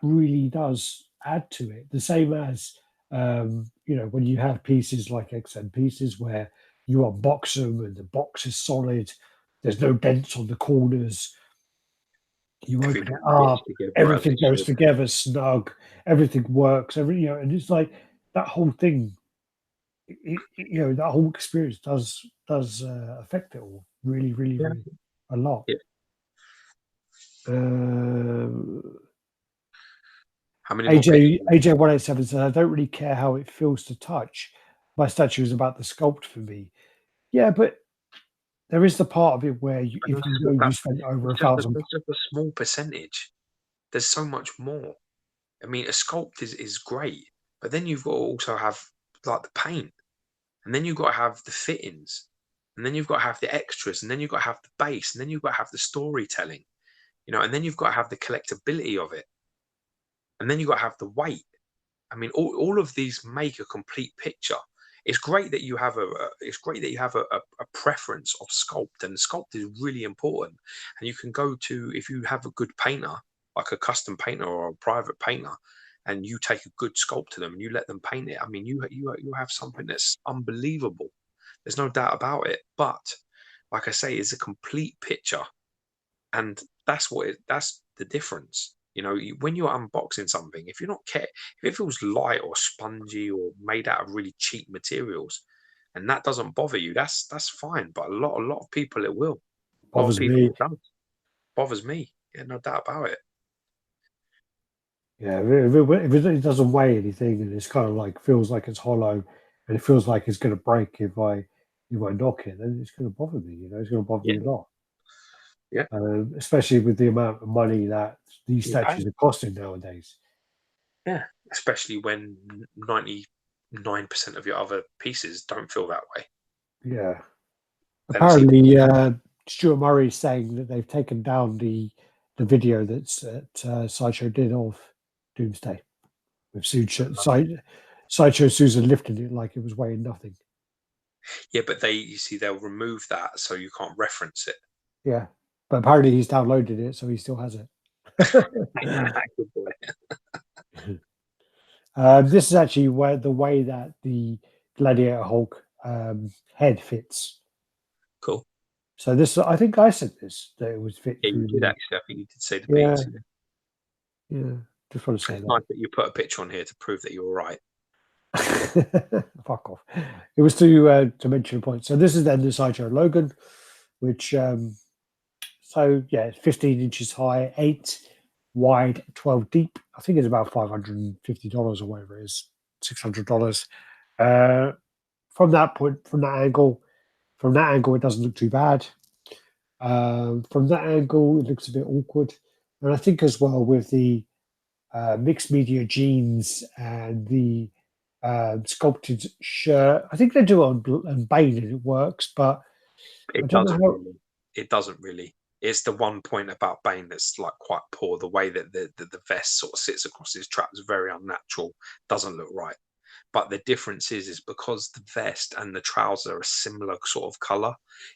really does add to it. The same as you know, when you have pieces like XM pieces where you unbox them and the box is solid, there's no dents on the corners. You open it up, everything goes together snug, everything works, you know, and it's like that whole thing. You know, that whole experience does affect it all really, really, really a lot.
Yeah. How many
AJ 187 says, I don't really care how it feels to touch. my statue is about the sculpt for me. Yeah, but there is the part of it where if you know you spent over £1,000.
That's just a small percentage. There's so much more. I mean, a sculpt is great, but then you've got to also have like the paint, and then you've got to have the fittings, and then you've got to have the extras, and then you've got to have the base, and then you've got to have the storytelling, and then you've got to have the collectability of it, and then you've got to have the weight. I mean, all of these make a complete picture. It's great that you have a preference of sculpt, and sculpt is really important. And you can go to, if you have a good painter, like a custom painter or a private painter, and you take a good sculpt to them and you let them paint it. I mean, you have something that's unbelievable. There's no doubt about it. But like I say, it's a complete picture, and that's the difference. When you're unboxing something, if it feels light or spongy or made out of really cheap materials, and that doesn't bother you, that's fine. But a lot of people it will. A lot of
Bothers
people
me.
it does. Bothers me. Yeah, no doubt about it.
Yeah, if it doesn't weigh anything and it's kind of like feels like it's hollow and it feels like it's going to break if I knock it, then it's going to bother me. It's going to bother me
Yeah,
a lot.
yeah.
Especially with the amount of money that these
You pay.
statues are costing nowadays.
Yeah, especially when 99% of your other pieces don't feel that way.
Yeah.
Then it's even
Apparently, Stuart Murray is saying that they've taken down the video that Sideshow did of Doomsday with Sideshow Susan lifting it like it was weighing nothing.
Yeah, but they'll remove that so you can't reference it.
Yeah, but apparently he's downloaded it, so he still has it.
Good boy.
This is actually the way that the Gladiator Hulk head fits.
Cool.
So this, I think I said this, that it was fit
Yeah, you
through
did
the.
actually. I think you did say the
Yeah,
beats.
yeah. Just want to say
It's
that.
nice that you put a picture on here to prove that you're right.
Fuck off. It was to mention a point. So this is then the Sideshow Logan, which so yeah, it's 15 inches high, 8 wide, 12 deep. I think it's about $550 or whatever it is, $600. From that point, from that angle, it doesn't look too bad. From that angle, it looks a bit awkward. And I think as well with the mixed media jeans and the sculpted shirt, I think they do it on Bane and it works, but I
It
don't know
doesn't
how.
really. It doesn't really. It's the one point about Bane that's like quite poor. The way that the vest sort of sits across his trap is very unnatural. Doesn't look right. But the difference is because the vest and the trouser are a similar sort of color,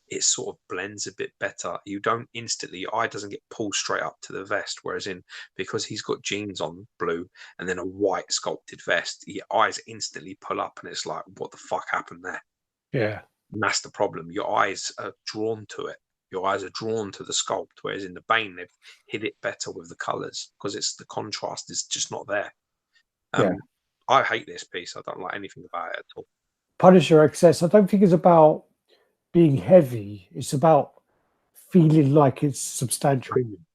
it sort of blends a bit better. You don't instantly, your eye doesn't get pulled straight up to the vest. Whereas because he's got jeans on blue and then a white sculpted vest, your eyes instantly pull up and it's like, what the fuck happened there?
Yeah.
And that's the problem. Your eyes are drawn to it. Your eyes are drawn to the sculpt. Whereas in the Bane, they've hit it better with the colors because it's the contrast is just not there.
Yeah.
I hate this piece. I don't like anything about it at all.
Punisher excess, I don't think it's about being heavy. It's about feeling like it's substantial.
Premium.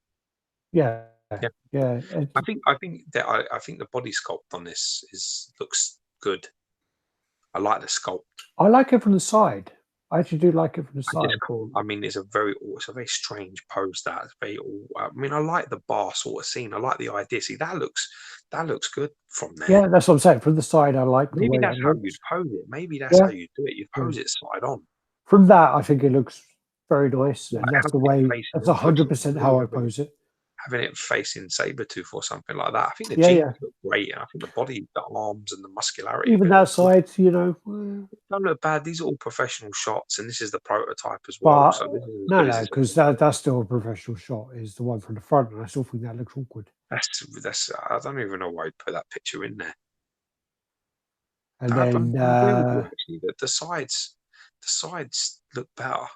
Yeah.
Yeah.
Yeah.
I think the body sculpt on this looks good. I like the sculpt.
I like it from the side. I actually do like it from the side.
I mean, it's a very strange pose. That it's very. I mean, I like the bar sort of scene. I like the idea. See, that looks good from there.
Yeah, that's what I'm saying. From the side, I like the
Maybe
way
that's
that
how
looks.
you'd pose it. Maybe that's how you do it. You'd pose it side on.
From that, I think it looks very nice,
Like
and that's the
having it
way.
facing
That's
upwards,
100% how I pose it.
having it facing Sabretooth or something like that. I think the
Yeah,
jeans
yeah.
look great, and I think the body, the arms, and the muscularity of
Even
it
that
looks good.
side,
Don't look bad. These are all professional shots, and this is the prototype as well.
but
So this is as good as
no,
it's
because that's still a professional shot. Is the one from the front, and I still think that looks awkward.
that's. I don't even know why I'd put that picture in there.
And
I
then,
agree with you actually. The sides look better.
yeah,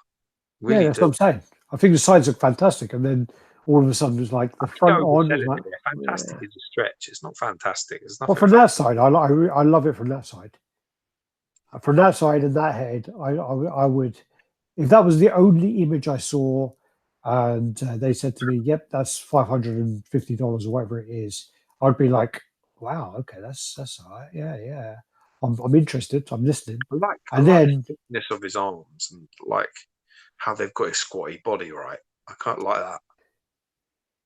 Really
that's what
do.
I'm saying. I think the sides look fantastic, and then all of a sudden, it's like the
I think they're
front on is
overselling
like,
it there. Fantastic is a stretch. It's not fantastic. There's
well,
nothing
from that
fantastic.
side, I love it from that side. From that side and that head, I would, if that was the only image I saw, and they said to me, "Yep, that's $550 or whatever it is," I'd be like, "Wow, okay, that's all right, yeah, yeah." I'm interested. I'm listening.
I
And
like
then
the thickness of his arms and like how they've got his squatty body. Right, I can't like that.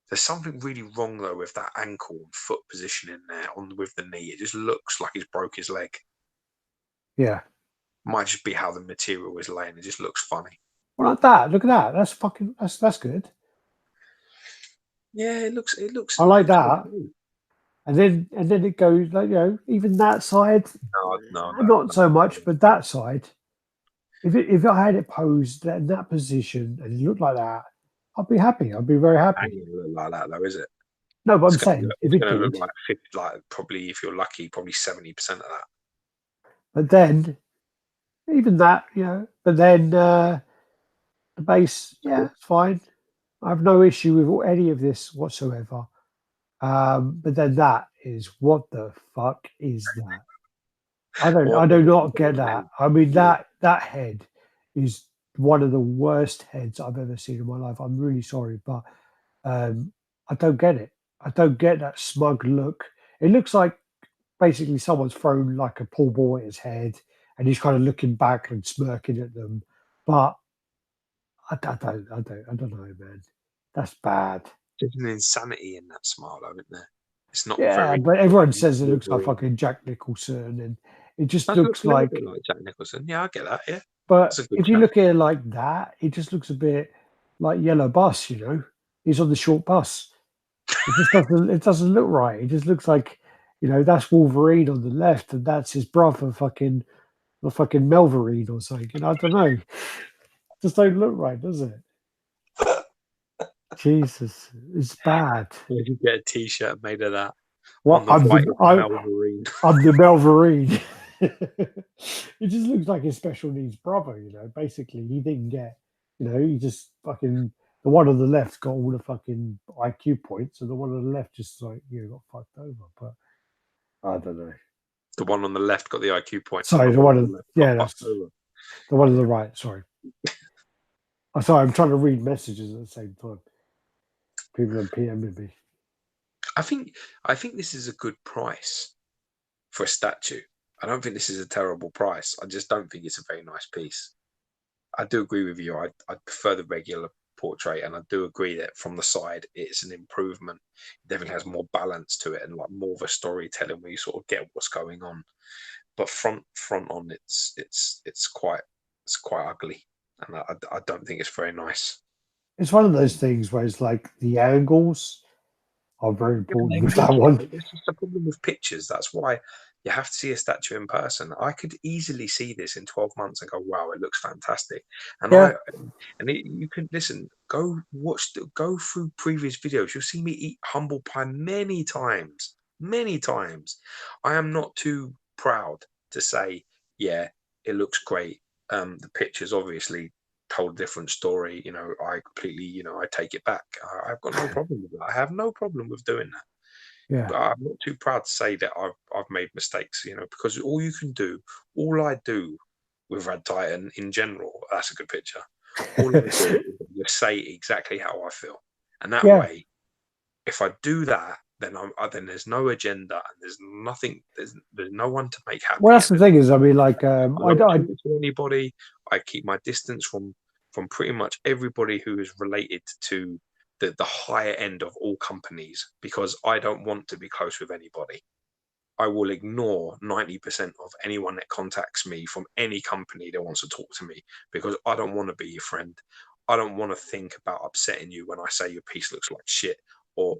There's something really wrong though with that ankle and foot position in there with the knee. It just looks like he's broke his leg.
yeah,
Might just be how the material is laying. It just looks funny.
well, like that. Look at that. That's fucking. That's good.
Yeah, it looks
I like that.
okay.
And then it goes like even that side,
No,
not so much,
no.
but that side. If I had it posed in that position and it looked like that, I'd be happy. I'd be very
Ain't
happy.
gonna look like that though, is it?
No, but I'm saying if
It's
it
gonna look
did,
like 50, like probably if you're lucky, probably 70% of that.
but then even that, but then the base, yeah, it's fine. I have no issue with any of this whatsoever. But then that is what the fuck is that? I
What
do
the
not get that. I mean that head is one of the worst heads I've ever seen in my life. I'm really sorry, but um, I don't get it. I don't get that smug look. It looks like basically someone's thrown like a pool ball at his head, and he's kind of looking back and smirking at them. But I don't know, man. That's bad.
There's an insanity in that smile, isn't there? It's not
Yeah,
very
but everyone
like
says it looks like
Wolverine.
fucking Jack Nicholson, and it just
That looks
looks
a little
like.
bit like Jack Nicholson. Yeah, I get that. Yeah,
But
that's a good
if you
shout.
look at it like that, it just looks a bit like Yellow Bus. He's on the short bus. It just doesn't. It doesn't look right. It just looks like, that's Wolverine on the left, and that's his brother, the fucking Melverine or something. I don't know. Just don't look right, does it? Jesus, it's bad.
You could get a T-shirt made of that
What
on the white of Wolverine.
I'm the Melverine. It just looks like his special needs brother. Basically he didn't get. He just fucking the one on the left got all the fucking IQ points, and the one on the left just like got fucked over. But I don't know.
The one on the left got the IQ points, and
Sorry,
the
the
one
one
on the
on
left got
yeah,
fucked
that's
over.
the one on the right. Sorry. I'm sorry. I'm trying to read messages at the same time. People are PMing me.
I think this is a good price for a statue. I don't think this is a terrible price. I just don't think it's a very nice piece. I do agree with you. I prefer the regular portrait, and I do agree that from the side it's an improvement. It definitely has more balance to it and like more of a storytelling where you sort of get what's going on. But front on, it's quite ugly, and I don't think it's very nice.
It's one of those things where it's like the angles are very
Yeah, but
important
then
with that one.
it's just a problem with pictures. That's why you have to see a statue in person. I could easily see this in 12 months and go, "Wow, it looks fantastic." And
Yeah.
you can listen, go through previous videos. You'll see me eat humble pie many times, many times. I am not too proud to say, "Yeah, it looks great." The pictures obviously told a different story. I completely, I take it back. I've got no problem with that. I have no problem with doing that.
Yeah.
But I'm not too proud to say that I've made mistakes, because all I do with RaddTitan in general, that's a good picture. All I do is just say exactly how I feel. And that
Yeah.
way, if I do that, then there's no agenda and there's nothing, there's no one to make
Well,
happy.
that's
And
the thing is, I mean, like,
I don't talk to anybody. I keep my distance from pretty much everybody who is related to the higher end of all companies because I don't want to be close with anybody. I will ignore 90% of anyone that contacts me from any company that wants to talk to me because I don't want to be your friend. I don't want to think about upsetting you when I say your piece looks like shit or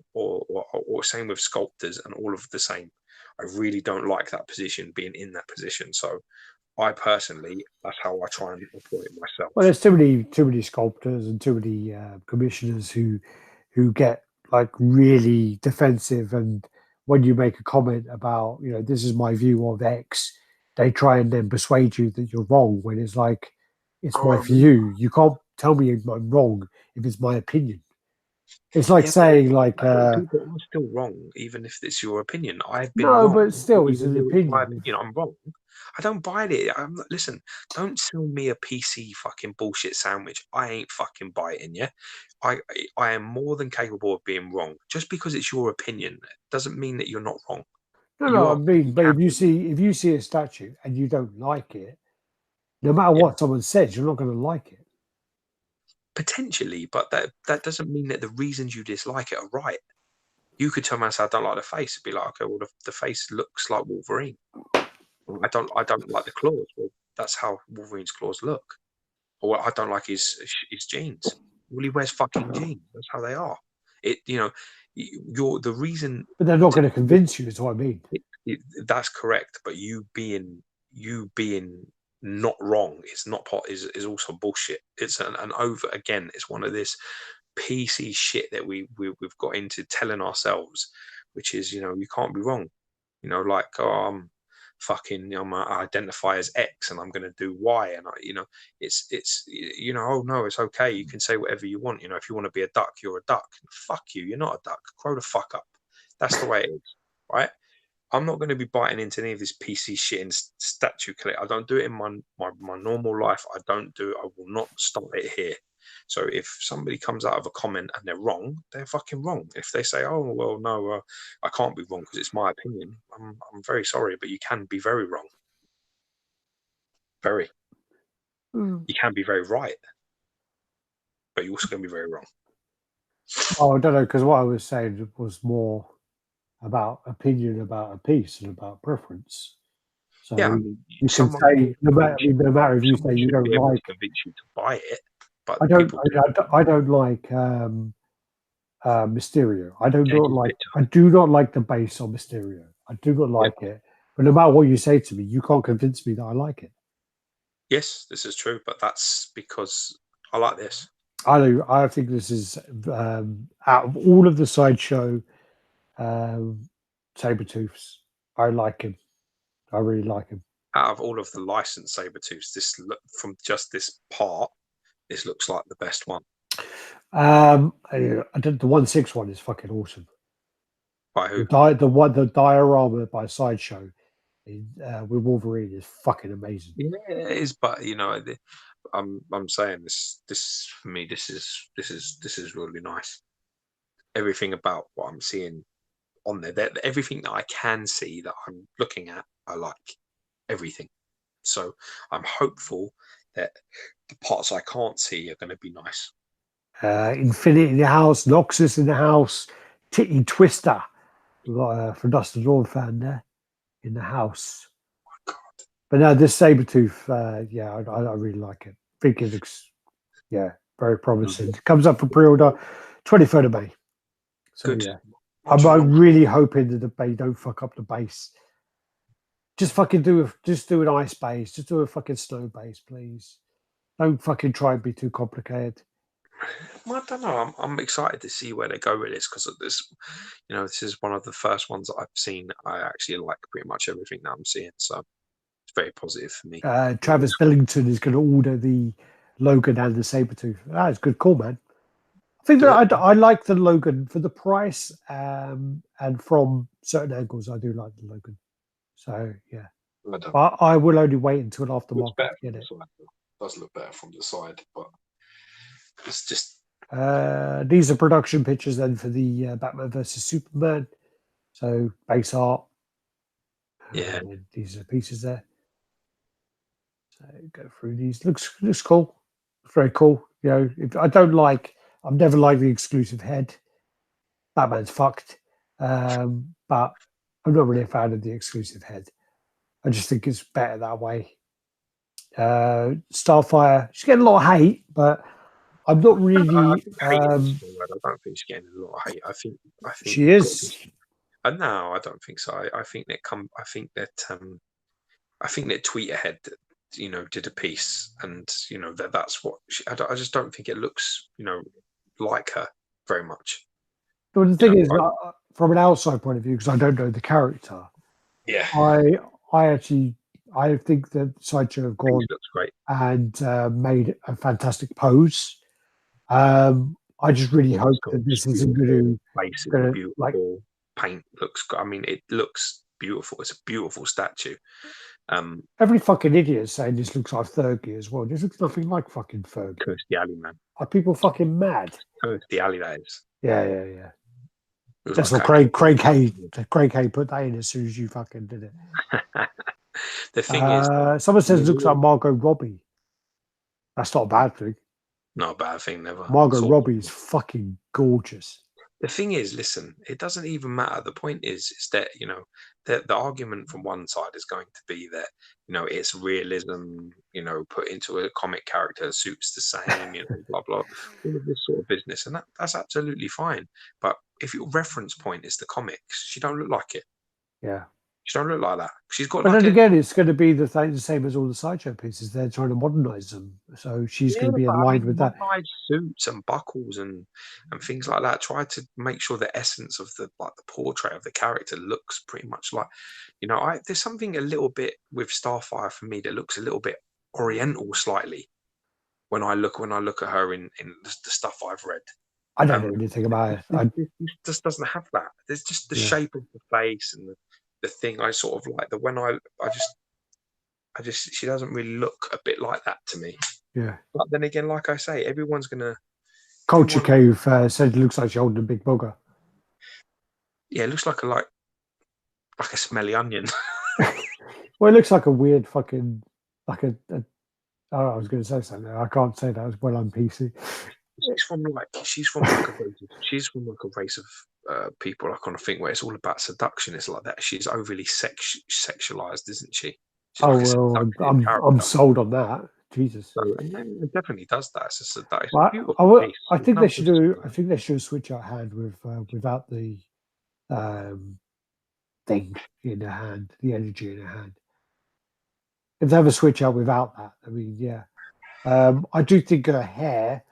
same with sculptors and all of the same. I really don't like that position, being in that position. So I personally, that's how I try and operate myself.
well, there's too many sculptors and too many commissioners who get like really defensive, and when you make a comment about this is my view of X, they try and then persuade you that you're wrong when it's like it's
Oh,
my
I really,
view. You can't tell me I'm wrong if it's my opinion. It's like
yeah, but
saying like
people are still wrong, even if it's your opinion. I've been
no,
wrong,
but still, it's
even
an
though it's my
opinion.
opinion. I'm wrong. I don't buy it. Listen, don't sell me a PC fucking bullshit sandwich. I ain't fucking biting. Yeah, I am more than capable of being wrong. Just because it's your opinion doesn't mean that you're not wrong.
No, I mean, but if you see a statue and you don't like it, no matter what someone says, you're not going to like it.
Potentially, but that doesn't mean that the reasons you dislike it are right. You could turn around and say, I don't like the face. It'd be like, okay, well, the face looks like Wolverine. I don't like the claws. Well, that's how Wolverine's claws look. Or I don't like his jeans. Well, he wears fucking jeans. That's how they are. You're the reason.
But they're not going to convince you, is what I mean.
That's correct. But you being not wrong is also bullshit. It's an over again. It's one of this PC shit that we've got into telling ourselves, which is, you can't be wrong. Like, oh, I'm identify as X and I'm going to do Y, and it's oh no, it's okay. You can say whatever you want. If you want to be a duck, you're a duck. Fuck you. You're not a duck. Grow the fuck up. That's the way it is, right? I'm not going to be biting into any of this PC shit and statue collect. I don't do it in my normal life. I will not start it here. So if somebody comes out of a comment and they're wrong, they're fucking wrong. If they say, oh, well, no, I can't be wrong because it's my opinion, I'm very sorry, but you can be very wrong. Very. You can be very right, but you're also going to be very wrong.
Oh, I don't know, because what I was saying was more about opinion about a piece and about preference. So
yeah, I mean,
you can say no matter if you say you don't like,
convince you to buy it, but
I don't like Mysterio. I do not like the base on Mysterio. I do not like it. But no matter what you say to me, you can't convince me that I like it.
Yes, this is true, but that's because I like this.
I think this is out of all of the Sideshow Sabretooths, I like him. I really like him.
Out of all of the licensed Sabretooths, from just this part, this looks like the best one.
The 1/6 one is fucking awesome.
By who?
The diorama by Sideshow with Wolverine is fucking amazing.
Yeah, it is, but I'm saying this for me. This is really nice. Everything about what I'm seeing on there, everything that I can see that I'm looking at, I like everything. So I'm hopeful that the parts I can't see are going to be nice.
Infinity in the house, Noxus in the house, Titty Twister, from Dustin Dawn fan there in the house.
Oh, God.
But no, this Sabretooth, I really like it. I think it looks, very promising. It comes up for pre-order 23rd of May. So,
good.
Yeah. I'm really hoping that they don't fuck up the base. Just fucking do an ice base. Just do a fucking snow base, please. Don't fucking try and be too complicated.
Well, I don't know. I'm excited to see where they go with this because this is one of the first ones that I've seen. I actually like pretty much everything that I'm seeing, so it's very positive for me.
Travis Billington is going to order the Logan and the Sabretooth. That's good call, man. I think that I like the Logan for the price, and from certain angles, I do like the Logan. So yeah, I will only wait until aftermarket to get it.
It does look better from the side, but it's just.
These are production pictures then for the Batman versus Superman. So base art.
Yeah,
these are pieces there. So go through these. Looks cool. Very cool. I've never liked the exclusive head. Batman's fucked. But I'm not really a fan of the exclusive head. I just think it's better that way. Starfire, she's getting a lot of hate, but I'm not really.
I don't think she's getting a lot of hate. I think
she is.
No, I don't think so. I think that Tweetahead, did a piece, and that's what I just don't think it looks, like her very much.
But the thing is, from an outside point of view, because I don't know the character, I think that Sideshow have gone and made a fantastic pose. I just really hope that this isn't going to
beautiful paint looks. I mean, it looks beautiful. It's a beautiful statue.
Every fucking idiot is saying this looks like Fergie as well. This looks nothing like fucking Fergie.
Curse the Alley, man.
Are people fucking mad?
Curse the Alley, that is.
Yeah. That's what Craig Hay put that in as soon as you fucking did it.
The thing is,
someone says it looks like Margot Robbie. That's not a bad thing.
Not a bad thing, never.
Margot Robbie is fucking gorgeous.
The thing is, listen, it doesn't even matter. The point is that, you know, the argument from one side is going to be that, you know, it's realism, you know, put into a comic character suits the same, you know, blah, blah, all of this sort of business. And that's absolutely fine. But if your reference point is the comics, she don't look like it.
Yeah.
She don't look like that. She's got.
But then again, it's going to be the same as all the Sideshow pieces. They're trying to modernize them, so she's going to be aligned with that.
Suits and buckles and things like that. Try to make sure the essence of the portrait of the character looks pretty much like, you know. There's something a little bit with Starfire for me that looks a little bit Oriental, slightly. When I look at her in the stuff I've read.
I don't know anything about it.
It just doesn't have that. There's just the shape of the face and the thing I sort of like. I just she doesn't really look a bit like that to me.
Yeah.
But then again, like I say, everyone's gonna.
Culture Cave said it looks like she's holding a big bugger.
Yeah, it looks like a smelly onion.
Well, it looks like a weird fucking oh, I was going to say something. I can't say that as well on PC.
She's from like a race of people. I kind of think where it's all about seduction. It's like that. She's overly sexualized, isn't she? She's
I'm sold on that. Jesus.
So, and it definitely does that. It's just that.
I think they should do. I think they should switch our hand without the thing in her hand, the energy in her hand. If they ever switch out without that, I mean, yeah. I do think her hair.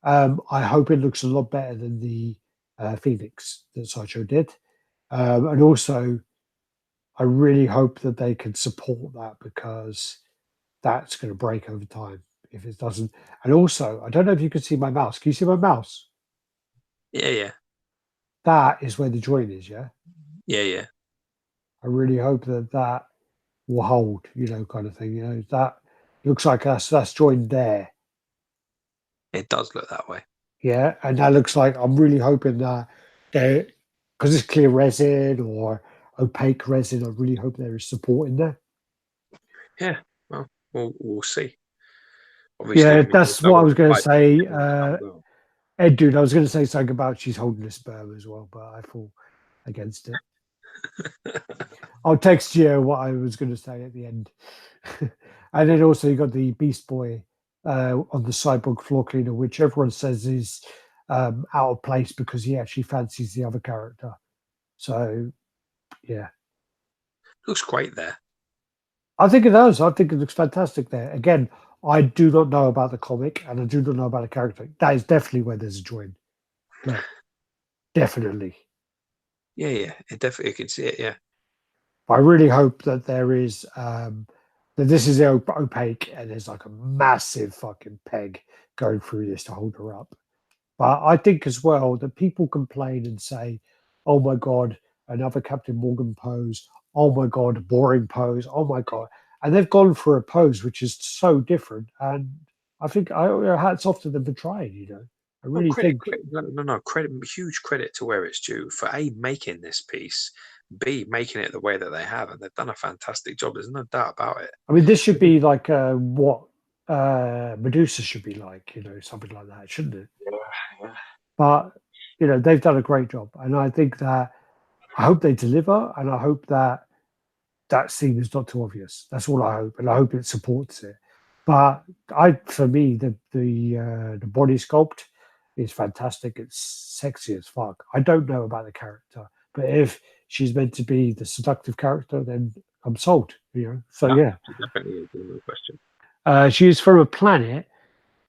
I hope it looks a lot better than the Phoenix that Sideshow did, and also I really hope that they can support that, because that's going to break over time if it doesn't. And also, I don't know if you can see my mouse. Can you see my mouse?
Yeah.
That is where the joint is. Yeah.
Yeah.
I really hope that will hold. You know, kind of thing. You know, that looks like that's joined there.
It does look that way.
Yeah, and that looks like, I'm really hoping that they, because it's clear resin or opaque resin, I really hope there is support in there.
Yeah, well, we'll see. Obviously,
yeah, that's what I was going to say. Ed, dude, I was going to say something about she's holding a sperm as well, but I fall against it. I'll text you what I was going to say at the end. And then also you got the Beast Boy on the Cyborg floor cleaner, which everyone says is out of place because he actually fancies the other character. So, yeah.
Looks great there.
I think it does. I think it looks fantastic there. Again, I do not know about the comic and I do not know about the character. That is definitely where there's a join. No, definitely.
Yeah. It definitely, you can see it, yeah.
I really hope that there is, that this is opaque and there's like a massive fucking peg going through this to hold her up. But I think as well that people complain and say, oh my God, another Captain Morgan pose. Oh my God, boring pose. Oh my God. And they've gone for a pose which is so different. And I think hats off to them for trying, you know. I really think.
Huge credit to where it's due for A, making this piece, B, making it the way that they have. And they've done a fantastic job. There's no doubt about it.
I mean, this should be like what Medusa should be like, you know, something like that, shouldn't it?
Yeah.
But, you know, they've done a great job. And I think that I hope they deliver, and I hope that scene is not too obvious. That's all I hope, and I hope it supports it. But for me, the body sculpt is fantastic. It's sexy as fuck. I don't know about the character, but if she's meant to be the seductive character, then I'm sold. You know, so yeah.
Definitely is, no question.
She is from a planet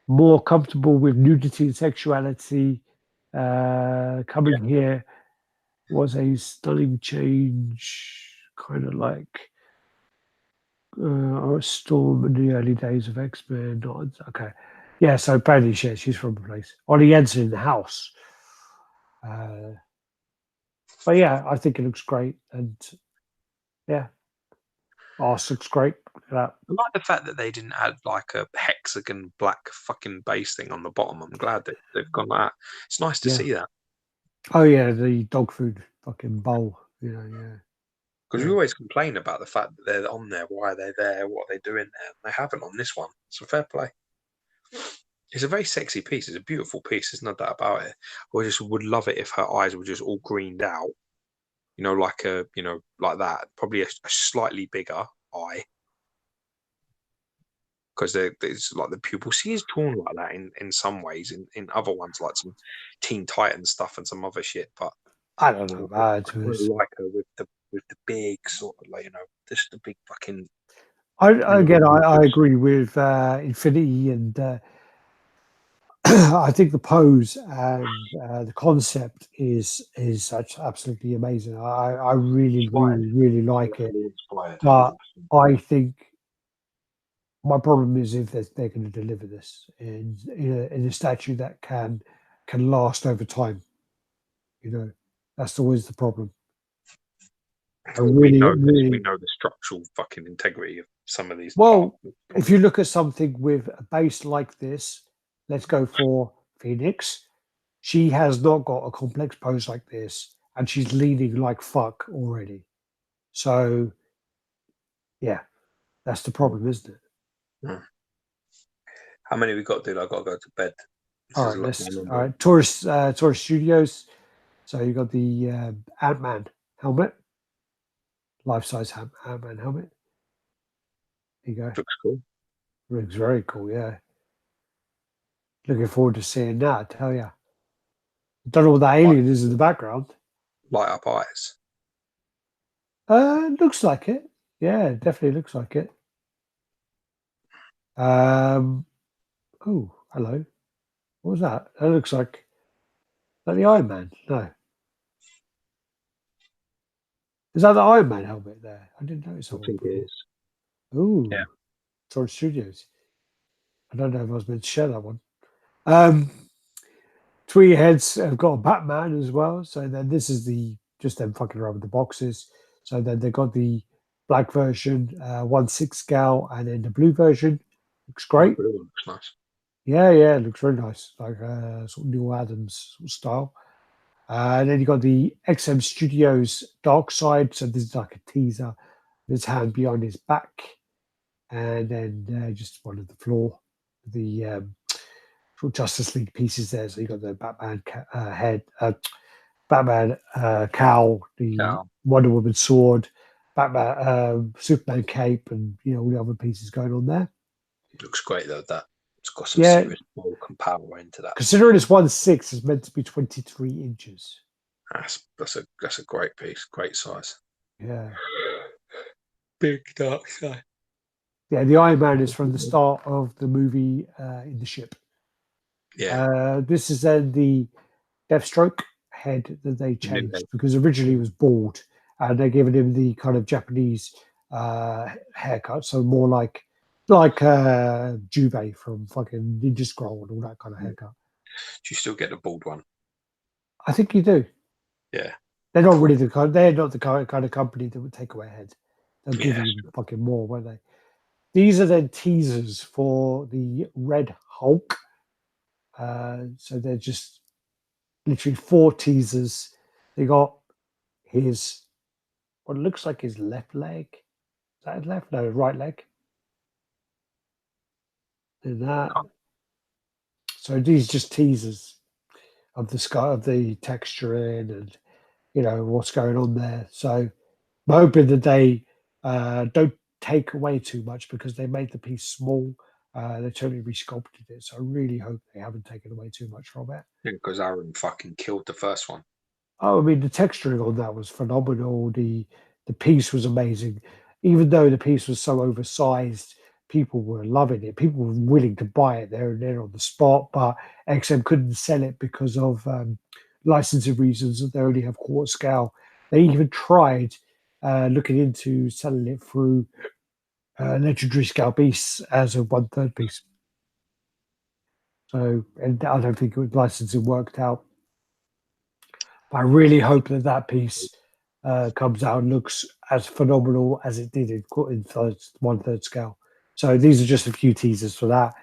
more comfortable with nudity and sexuality. Coming here was a stunning change, kind of like a storm in the early days of X-Men. Okay. Yeah, so apparently she's from a place. Ollie Jensen in the house. But yeah, I think it looks great. And yeah, arse looks great.
I like the fact that they didn't add like a hexagon black fucking base thing on the bottom. I'm glad that they've gone like that. It's nice to see that.
Oh yeah, the dog food fucking bowl. Yeah.
Because we
Yeah.
always complain about the fact that they're on there. Why are they there? What are they doing there? They haven't on this one. So fair play. It's a very sexy piece. It's a beautiful piece. There's no doubt about it. I just would love it if her eyes were just all greened out. Like like that. Probably a slightly bigger eye. Because there's like the pupil. She is drawn like that in some ways. In other ones, like some Teen Titan stuff and some other shit. But
I don't know.
I like her with the big sort of just the big fucking.
I agree with Infinity, and I think the pose and the concept is such absolutely amazing. I really,
Inspired.
really, really like it.
Definitely inspired.
But
100%.
I think my problem is if they're going to deliver this in a statue that can last over time. That's always the problem. I
Well, we
really,
know this. We
really
know the structural fucking integrity of some of these parts.
well. If you look at something with a base like this, let's go for Phoenix. She has not got a complex pose like this, and she's leaning like fuck already. So, yeah, that's the problem, isn't it?
Mm. How many we got, dude? I got to go to bed.
All right. Taurus Studios. So you got the Ant-Man helmet, life-size Ant-Man helmet. There you go.
Looks cool.
Looks very cool. Yeah. Looking forward to seeing that. I tell you. Don't know what that alien is in the background.
Light up eyes.
Looks like it. Yeah, definitely looks like it. Oh, hello. What was that? That looks like the Iron Man. No. Is that the Iron Man helmet there? I didn't notice that
I
one
think it
before.
is.
Ooh.
Yeah.
Torch Studios. I don't know if I was meant to share that one. Twee Heads have got a Batman as well. So then this is just them fucking around with the boxes. So then they've got the black version, 1/6 scale, and then the blue version. Looks great.
Looks nice.
Yeah, it looks really nice. Like sort of Neil Adams sort of style. And then you got the XM Studios Dark Side. So this is like a teaser. His hand behind his back. And then just one on the floor. The sort of Justice League pieces there. So you got the Batman head, Batman cowl, the Wonder Woman sword, Batman Superman cape, and all the other pieces going on there.
It looks great though. That it's got some serious bulk and power into that.
Considering it's 1/6, it's meant to be 23 inches.
That's a great piece, great size.
Yeah.
Big dark side.
Yeah, the Iron Man is from the start of the movie in the ship.
Yeah.
This is then the Deathstroke head that they changed because originally it was bald, and they're giving him the kind of Japanese haircut, so more like Juve from fucking Ninja Scroll and all that kind of haircut.
Do you still get the bald one?
I think you do.
Yeah.
They're not really they're not the kind of company that would take away a head. They'll give you fucking more, won't they? These are then teasers for the Red Hulk. So they're just literally 4 teasers. They got his what looks like his left leg. Is that his left? No, right leg. And that. So these just teasers of the sky, of the texturing, and what's going on there. So I'm hoping that they don't take away too much because they made the piece small. They totally resculpted it. So I really hope they haven't taken away too much from it.
Because Aaron fucking killed the first one.
Oh, I mean, the texturing on that was phenomenal. The piece was amazing. Even though the piece was so oversized, people were loving it. People were willing to buy it there and then on the spot, but XM couldn't sell it because of licensing reasons that they only have quarter scale. They even tried looking into selling it through legendary scale beasts as a 1/3 piece. So, and I don't think licensing worked out. I really hope that piece comes out and looks as phenomenal as it did in 1/3 scale. So these are just a few teasers for that.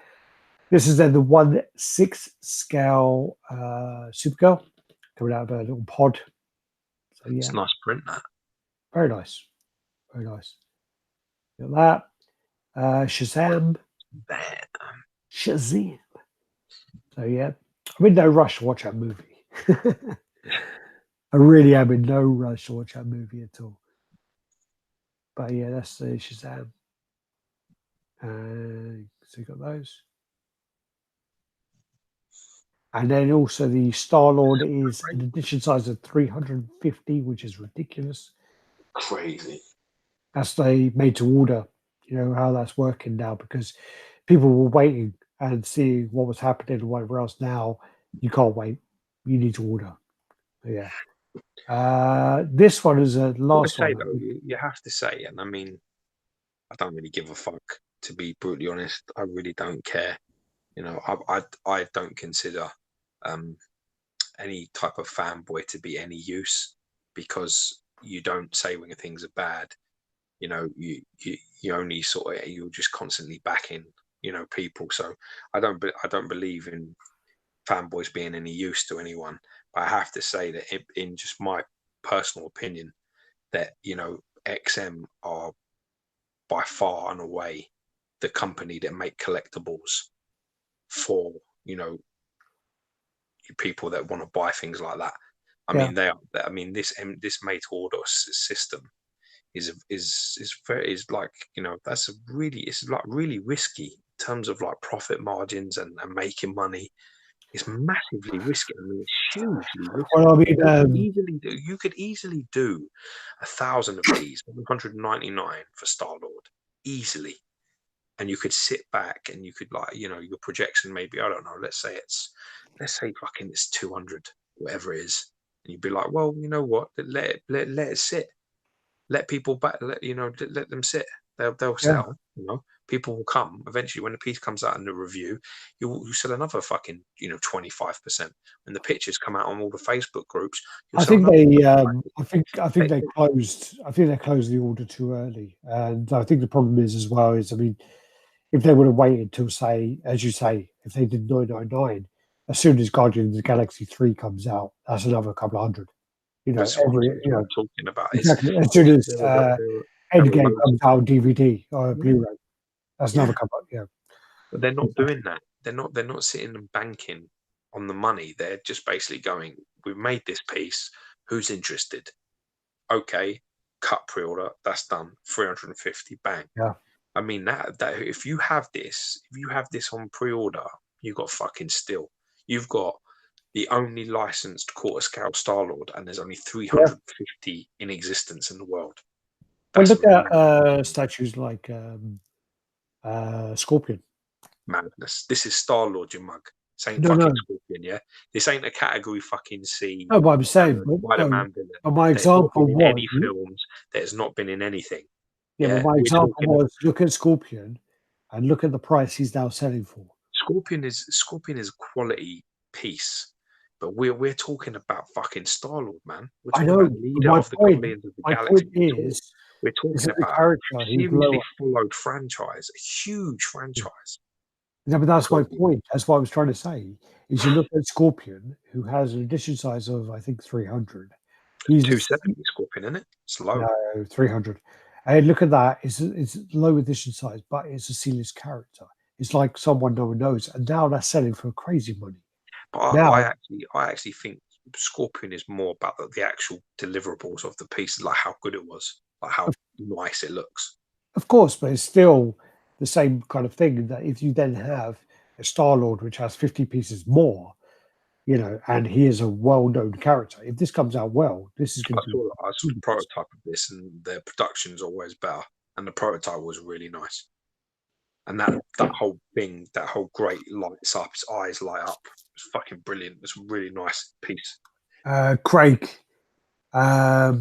This is then the 1/6 scale Supergirl. coming out of a little pod. So yeah,
It's a nice print, that.
very nice, very nice. Got that. Shazam.
Bad.
Shazam. So yeah, I'm in no rush to watch that movie. I really am in no rush to watch that movie at all. But yeah, that's the Shazam. So you got those. And then also the Star-Lord is an edition size of 350, which is ridiculous.
Crazy.
That's they made to order. You know how that's working now, because people were waiting and seeing what was happening and whatever else. Now you can't wait. You need to order. So, yeah. This one is a last one.
Though, you have to say, and I mean, I don't really give a fuck, to be brutally honest. I really don't care. You know, I don't consider any type of fanboy to be any use, because you don't say when things are bad. You know, you only sort of, you're just constantly backing, you know, people. So I don't believe in fanboys being any use to anyone. But I have to say that in just my personal opinion, that, you know, XM are by far and away the company that make collectibles for, you know, people that want to buy things like that. I mean, they are. I mean, this made to order system is like, you know, it's like really risky in terms of like profit margins and making money. It's massively risky. I mean, it's hugely risky.
Well, I mean,
you could easily do 1,000 of these, 199 for Star-Lord, easily. And you could sit back and you could, like, you know, your projection, maybe, I don't know, let's say fucking it's 200, whatever it is. And you'd be like, well, you know what? Let it sit. Let people back, let them sit. They'll sell, you know. People will come eventually. When the piece comes out in the review, you sell another fucking, you know, 25%. When the pictures come out on all the Facebook groups,
I think they closed. I think they closed the order too early, and I think the problem is as well is, I mean, if they would have waited till, say, as you say, if they did 999, as soon as Guardians of the Galaxy 3 comes out, that's another couple of hundred. You know,
that's what I'm talking about.
Exactly. As soon as Endgame comes out on DVD or Blu-ray, that's another couple. Yeah,
but they're not doing that. They're not sitting and banking on the money. They're just basically going, we've made this piece. Who's interested? Okay, cut pre-order. That's done. 350, bang.
Yeah.
I mean, that if you have this on pre-order, you got fucking still. You've got the only licensed quarter scale Star-Lord, and there's only 350 in existence in the world.
Well, look at statues like Scorpion.
Madness. This is Star-Lord, you mug. This ain't fucking Scorpion, yeah? This ain't a category fucking C.
No, but I'm saying,
Spider-Man villain.
But my example was
any films that has not been in anything.
Yeah, but my example was, look at Scorpion and look at the price he's now selling for.
Scorpion is quality piece, but we're talking about fucking Star-Lord, man. We're talking about the leader of the Guardians of the Galaxy. We're talking about a seriously followed franchise, a huge franchise.
Yeah, but that's my point. That's what I was trying to say. Is you look at Scorpion, who has an edition size of, I think, 300.
He's 270 Scorpion, isn't it? It's low.
No, 300. And look at that. It's low edition size, but it's a C-list character. It's like someone no one knows, and now they're selling for crazy money.
But I actually think Scorpion is more about the actual deliverables of the piece, like how good it was, like how nice it looks.
Of course, but it's still the same kind of thing, that if you then have a Star-Lord which has 50 pieces more, you know, and he is a well-known character, if this comes out well, this is going to be...
I saw the prototype of this, and their production's always better, and the prototype was really nice. And that whole thing, that whole great lights up, his eyes light up. It's fucking brilliant. It's a really nice piece.
Craig, XM.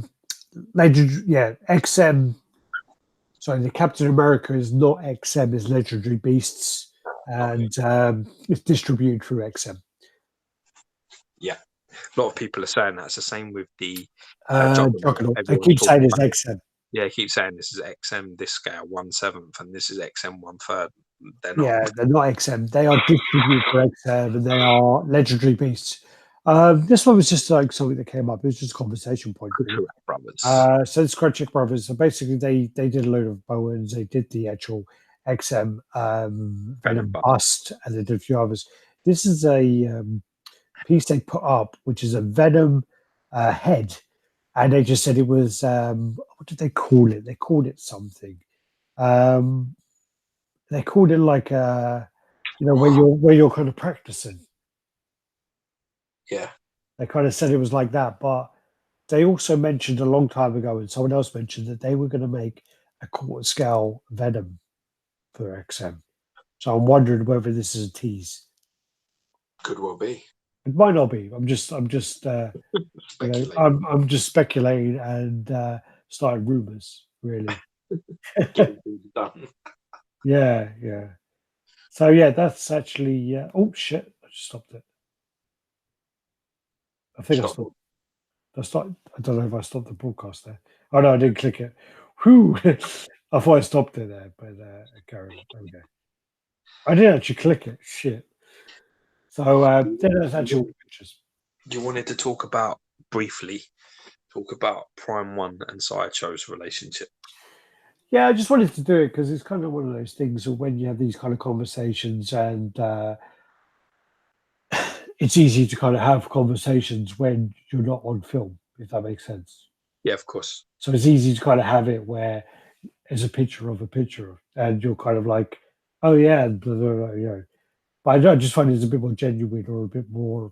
Sorry, the Captain America is not XM, it's Legendary Beasts, and it's distributed through XM.
Yeah, a lot of people are saying that. It's the same with the
Juggernaut. They keep saying it's XM.
Yeah, keep saying this is XM this scale 1/7, and this is XM 1/3. They're not.
Yeah, they're not XM. They are distributed for XM, and they are Legendary Beasts. This one was just like something that came up. It was just a conversation point. Really.
Brothers.
So it's Scratch Brothers. So basically, they did a load of Bowens. They did the actual XM Venom Bust, and they did a few others. This is a piece they put up, which is a Venom head, and they just said it was what did they call it? They called it something. They called it like where you're kind of practicing.
Yeah.
They kind of said it was like that, but they also mentioned a long time ago, and someone else mentioned that they were going to make a quarter scale Venom for XM. So I'm wondering whether this is a tease.
Could well be.
It might not be. I'm just
Speculating.
I'm just speculating and starting rumors. Really.
Getting things done.
Yeah. So yeah, that's actually. Oh shit! I just stopped it. I think I stopped. I don't know if I stopped the broadcast there. Oh no, I didn't click it. Whew. I thought I stopped it there, but carry on. Okay. I didn't actually click it. Shit. So that's actually all the pictures.
You wanted to talk about Prime One and Sideshow's relationship.
Yeah, I just wanted to do it because it's kind of one of those things of when you have these kind of conversations, and it's easy to kind of have conversations when you're not on film, if that makes sense.
Yeah, of course.
So it's easy to kind of have it where there's a picture of a picture, and you're kind of like, oh yeah, blah, blah, blah, you know. But I just find it's a bit more genuine or a bit more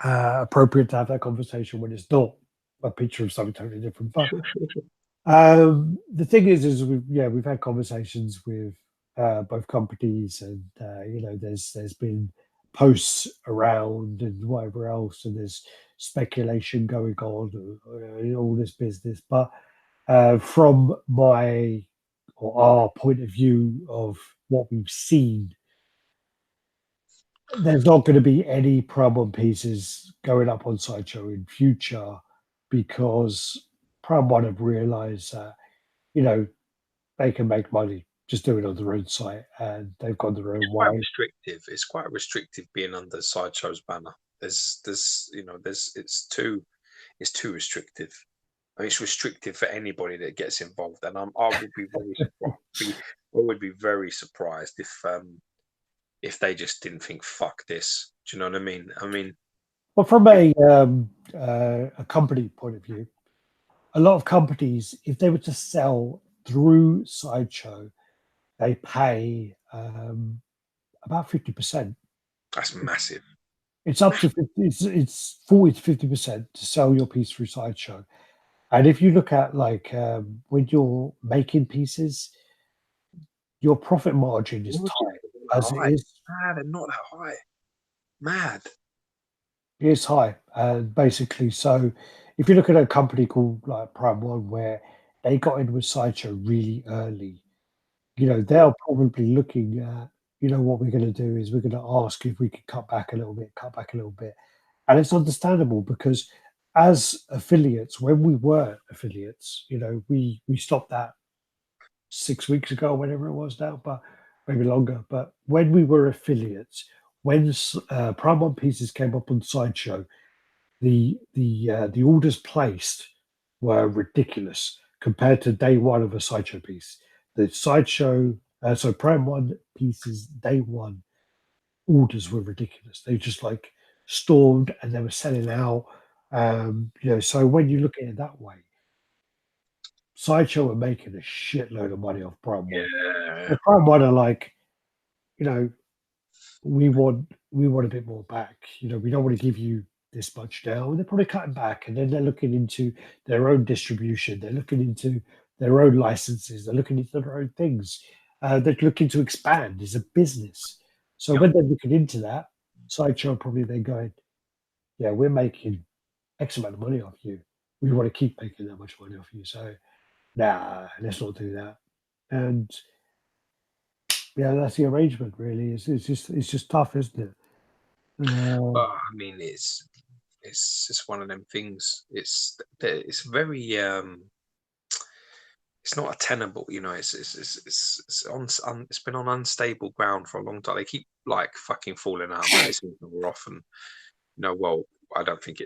appropriate to have that conversation when it's not a picture of something totally different. But the thing is we've had conversations with both companies, and there's been posts around and whatever else, and there's speculation going on, all this business. But from my or our point of view of what we've seen, there's not going to be any Prime pieces going up on Sideshow in future because Prime have realised that they can make money just doing it on their own site, and they've gone their own way.
It's quite restrictive being under Sideshow's banner. It's too restrictive. I mean, it's restrictive for anybody that gets involved, and I would be very surprised. I would be very surprised if they just didn't think, "Fuck this." Do you know what I mean?
Well, from a company point of view, a lot of companies, if they were to sell through Sideshow, they pay about 50%.
That's massive.
It's up to 50, it's 40 to 50% to sell your piece through Sideshow. And if you look at like when you're making pieces, your profit margin is tight as it is.
They're not that high. Mad.
It's high, basically. So if you look at a company called like Prime One, where they got in with Sideshow really early, they're probably looking at, what we're going to do is we're going to ask if we could cut back a little bit. And it's understandable because as affiliates, when we were affiliates, we stopped that 6 weeks ago, whenever it was now, but maybe longer. But when we were affiliates, when Prime One pieces came up on Sideshow, the orders placed were ridiculous compared to day one of a Sideshow piece. The Sideshow, so Prime One pieces day one orders were ridiculous. They just like stormed and they were selling out. So when you look at it that way, Sideshow are making a shitload of money off Prime One.
Yeah.
The Prime One are like, we want a bit more back. We don't want to give you this much now. And they're probably cutting back, and then they're looking into their own distribution. They're looking into their own licenses. They're looking into their own things. They're looking to expand as a business. So when they're looking into that, Sideshow probably they're going, yeah, we're making X amount of money off you. We want to keep making that much money off you. So, nah, let's not do that. And yeah, that's the arrangement. Really, it's just tough, isn't it?
Well, I mean, it's just one of them things. It's very it's not attainable, it's been on unstable ground for a long time. They keep like fucking falling out. It seems more often. No, well, I don't think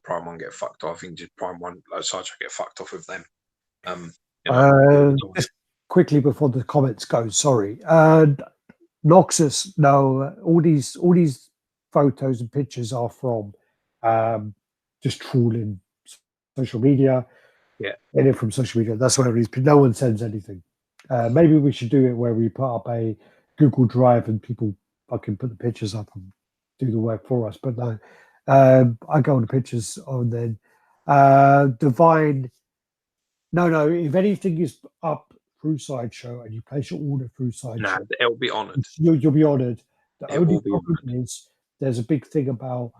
Prime One get fucked off. I think just Prime One, Sideshow get fucked off with them.
Just quickly before the comments go, sorry. Noxus, no, all these photos and pictures are from just trawling social media.
Yeah.
Any from social media. That's where it is. No one sends anything. Maybe we should do it where we put up a Google Drive and people fucking put the pictures up and do the work for us. But no, I go on the pictures on then. Divine. No. If anything is up through Sideshow and you place your order through Sideshow,
it'll be honoured.
You'll be honoured. The
It
only
will be
problem
honoured.
is there's a big thing about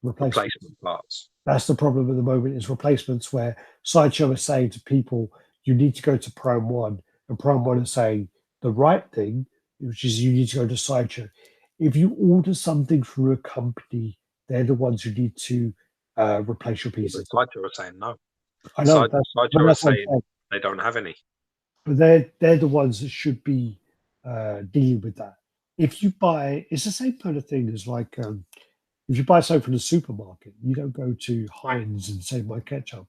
Replacement parts.
That's the problem at the moment is replacements where Sideshow is saying to people, you need to go to Prime One, and Prime One is saying the right thing, which is you need to go to Sideshow. If you order something through a company, they're the ones who need to replace your pieces.
Sideshow are saying no.
I know.
Sideshow are saying they don't have any.
But they're the ones that should be dealing with that. If you buy, it's the same kind of thing as like if you buy something from the supermarket, you don't go to Heinz and say my ketchup,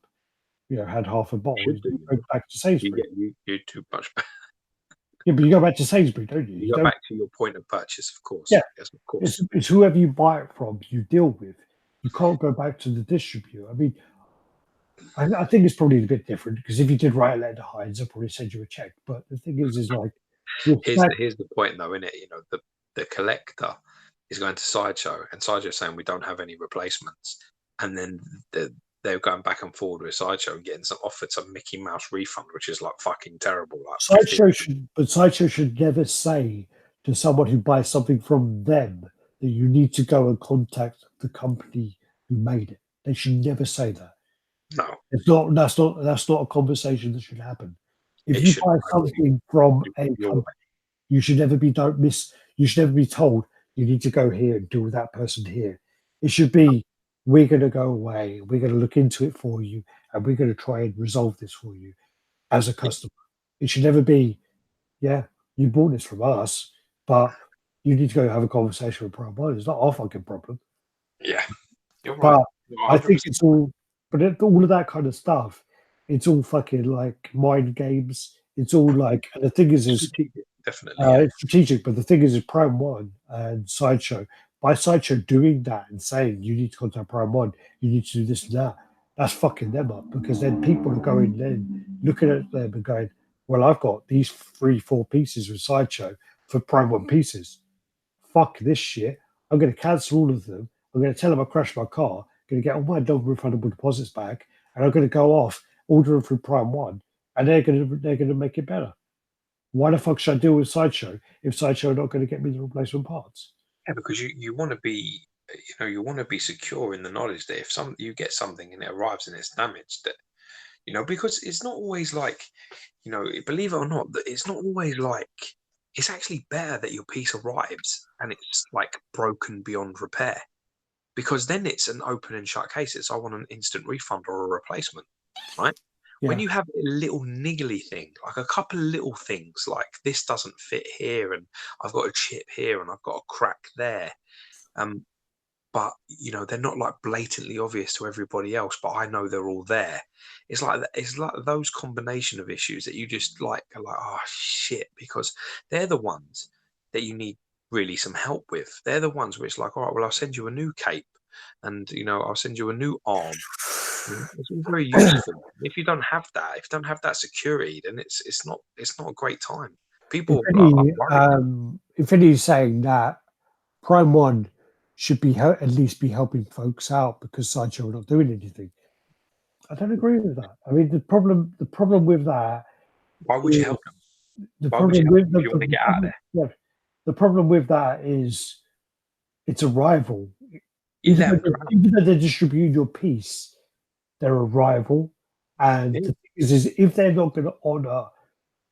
had half a bottle. You go back to Sainsbury.
You too much.
Yeah, but you go back to Sainsbury, don't you?
You go back to your point of purchase, of course.
Yeah,
yes, of course.
It's whoever you buy it from, you deal with. You can't go back to the distributor. I mean, I think it's probably a bit different because if you did write a letter to Heinz, they'll probably send you a check. But the thing is like,
here's the point, though, isn't it? The collector is going to Sideshow, and Sideshow saying we don't have any replacements, and then they're going back and forward with Sideshow and getting offered some Mickey Mouse refund, which is like fucking terrible. Like
Sideshow should never say to someone who buys something from them that you need to go and contact the company who made it. They should never say that.
No,
that's not a conversation that should happen. If you buy something from a company, you should never be told you need to go here and deal with that person here. It should be, we're going to go away, we're going to look into it for you, and we're going to try and resolve this for you as a customer. It should never be, yeah, you bought this from us, but you need to go have a conversation with Prime One. It's not our fucking problem.
Yeah, you're
right.
But
I think it's all, all of that kind of stuff, it's all fucking like mind games. It's all like, and the thing is
strategic, definitely.
It's strategic, but the thing is Prime One and Sideshow. By Sideshow doing that and saying you need to contact Prime One, you need to do this and that, that's fucking them up because then people are going then looking at them and going, well, I've got these 3-4 pieces with Sideshow for Prime One pieces. Fuck this shit. I'm going to cancel all of them. I'm going to tell them I crashed my car. I'm going to get all my non-refundable deposits back, and I'm going to go off, order them through Prime One, and they're going to make it better. Why the fuck should I deal with Sideshow if Sideshow are not going to get me the replacement parts?
Yeah, because you want to be, you want to be secure in the knowledge that if you get something and it arrives and it's damaged, that because it's not always like, believe it or not, that it's not always like. It's actually better that your piece arrives and it's like broken beyond repair, because then it's an open and shut case. It's I want an instant refund or a replacement, right? Yeah. When you have a little niggly thing, like a couple of little things, like this doesn't fit here, and I've got a chip here, and I've got a crack there, but they're not like blatantly obvious to everybody else, but I know they're all there. It's like those combination of issues that you just like are like, oh shit, because they're the ones that you need really some help with. They're the ones where it's like, all right, well, I'll send you a new cape, and I'll send you a new arm. It's all very useful. If you don't have that security, then it's not a great time. People
if anybody's saying that Prime One should be at least be helping folks out because Sideshow are not doing anything. I don't agree with that. I mean, the problem with that.
Why would you help them?
The problem with you want to get out of there. Yeah, the problem with that is it's a rival. Even though they're distributing your piece, they're a rival. And the thing is if they're not going to honor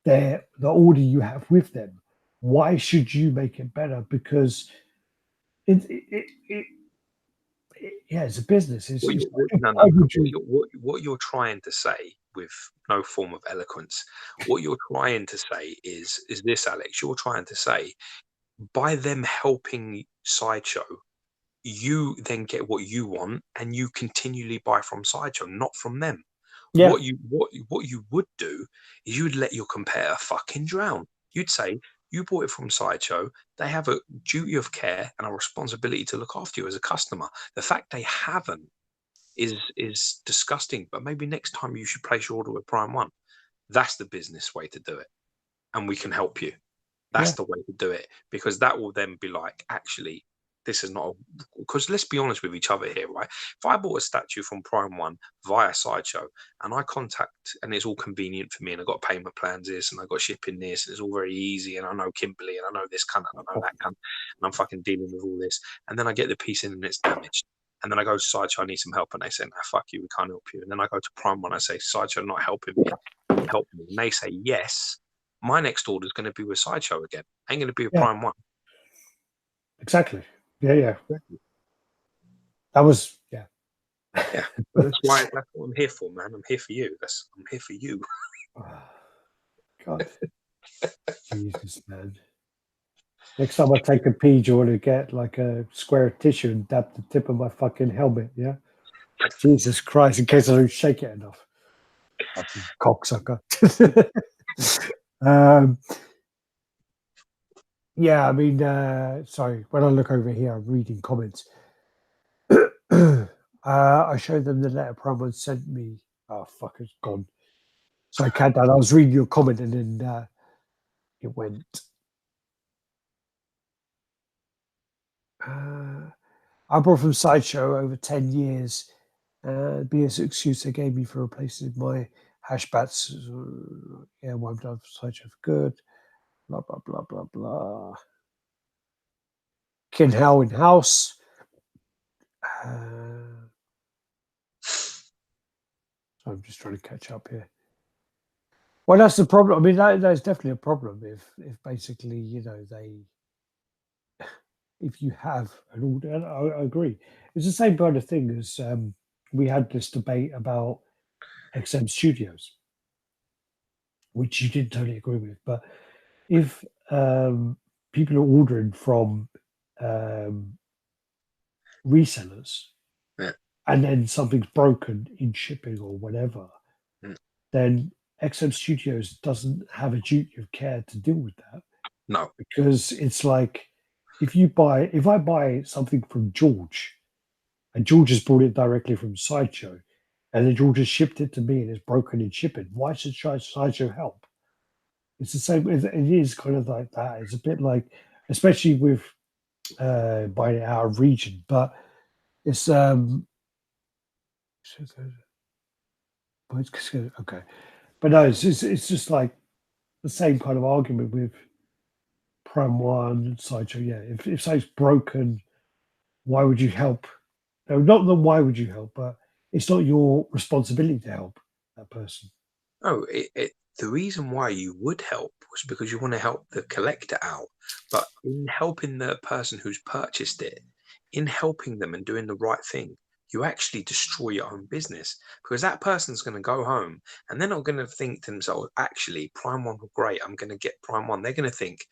the order you have with them, why should you make it better? Because it's a business.
What you're trying to say, with no form of eloquence, what you're trying to say is this, Alex. You're trying to say, by them helping Sideshow you then get what you want, and you continually buy from Sideshow, not from them.
Yeah.
What you would do is you would let your competitor fucking drown. You'd say you bought it from Sideshow. They have a duty of care and a responsibility to look after you as a customer. The fact they haven't is disgusting. But maybe next time you should place your order with Prime One. That's the business way to do it, and we can help you. That's the way to do it, because that will then be like, actually, this is not because let's be honest with each other here, right? If I bought a statue from Prime One via Sideshow and I contact, and it's all convenient for me, and I got payment plans this, and I got shipping this, and it's all very easy, and I know Kimberly, and I know this cunt, and I know that cunt, and I'm fucking dealing with all this, and then I get the piece in and it's damaged. And then I go to Sideshow, I need some help, and they say, nah, fuck you, we can't help you. And then I go to Prime One, I say, Sideshow not helping me, help me. And they say, yes. My next order is going to be with Sideshow again. Ain't going to be a Prime One.
Exactly. Yeah. That was
yeah. That's what I'm here for, man. I'm here for you. I'm here for you.
God. Jesus, man. Next time I take a pee, do you want to get like a square of tissue and dab the tip of my fucking helmet? Yeah. Jesus Christ! In case I don't shake it enough. Fucking cocksucker. Yeah, I mean, sorry. When I look over here, I'm reading comments. I showed them the letter Prime One sent me. Oh fuck, it's gone. So I can't. I was reading your comment and then it went. I bought from Sideshow over 10 years. Be as an excuse they gave me for replacing my hashbats. Yeah, well, I'm done for Sideshow for good. Blah, blah, blah, blah, blah. Ken Howe in house. So I'm just trying to catch up here. Well, that's the problem. I mean, that's definitely a problem if basically, you know, if you have an order, and I agree. It's the same kind of thing as we had this debate about XM Studios, which you didn't totally agree with. But if people are ordering from resellers and then something's broken in shipping or whatever, then XM Studios doesn't have a duty of care to deal with that.
No.
Because it's like if I buy something from George and George has bought it directly from Sideshow and then George has shipped it to me and it's broken in shipping, why should Sideshow help? It's the same. It is kind of like that. It's a bit like, especially with buying it out of region, but it's okay. But no, it's just like the same kind of argument with Prime One and Sideshow. Yeah, if something's broken, why would you help? No, not the why would you help, but it's not your responsibility to help that person.
Oh, the reason why you would help was because you want to help the collector out. But in helping the person who's purchased it, in helping them and doing the right thing, you actually destroy your own business, because that person's going to go home and they're not going to think to themselves, actually, Prime One were great, I'm going to get Prime One. They're going to think,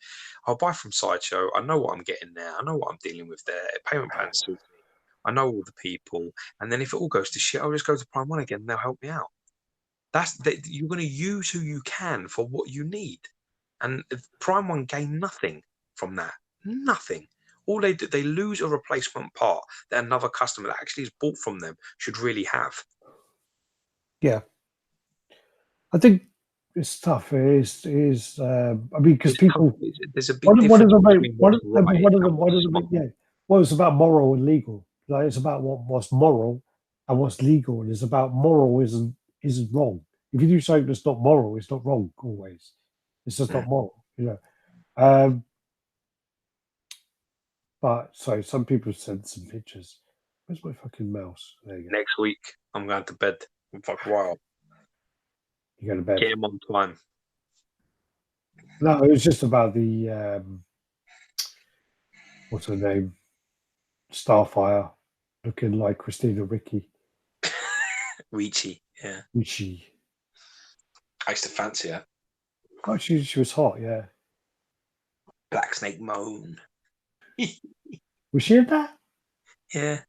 I'll buy from Sideshow. I know what I'm getting there. I know what I'm dealing with there. Payment plan suits me. I know all the people. And then if it all goes to shit, I'll just go to Prime One again and they'll help me out. You're going to use who you can for what you need. And Prime One gain nothing from that. Nothing. All they do, they lose a replacement part that another customer that actually is bought from them should really have.
Yeah, I think it's tough. It is. I mean, because people.
There's a big difference between what's right and what's smart.
Yeah. Well, it's about moral and legal. Like it's about what's moral and what's legal, and it's about moral isn't wrong. If you do something that's not moral, it's not wrong always. It's just not moral, you know. But so some people sent some pictures. Where's my fucking mouse? There you go.
Next week, I'm going to bed. I'm fuck wild.
You go to bed.
Get him on time.
No, it was just about the what's her name? Starfire, looking like Christina Ricci.
Ricci, yeah.
Ricci.
I used to fancy her.
Oh, she was hot, yeah.
Black Snake Moan.
Was she in that?
Yeah.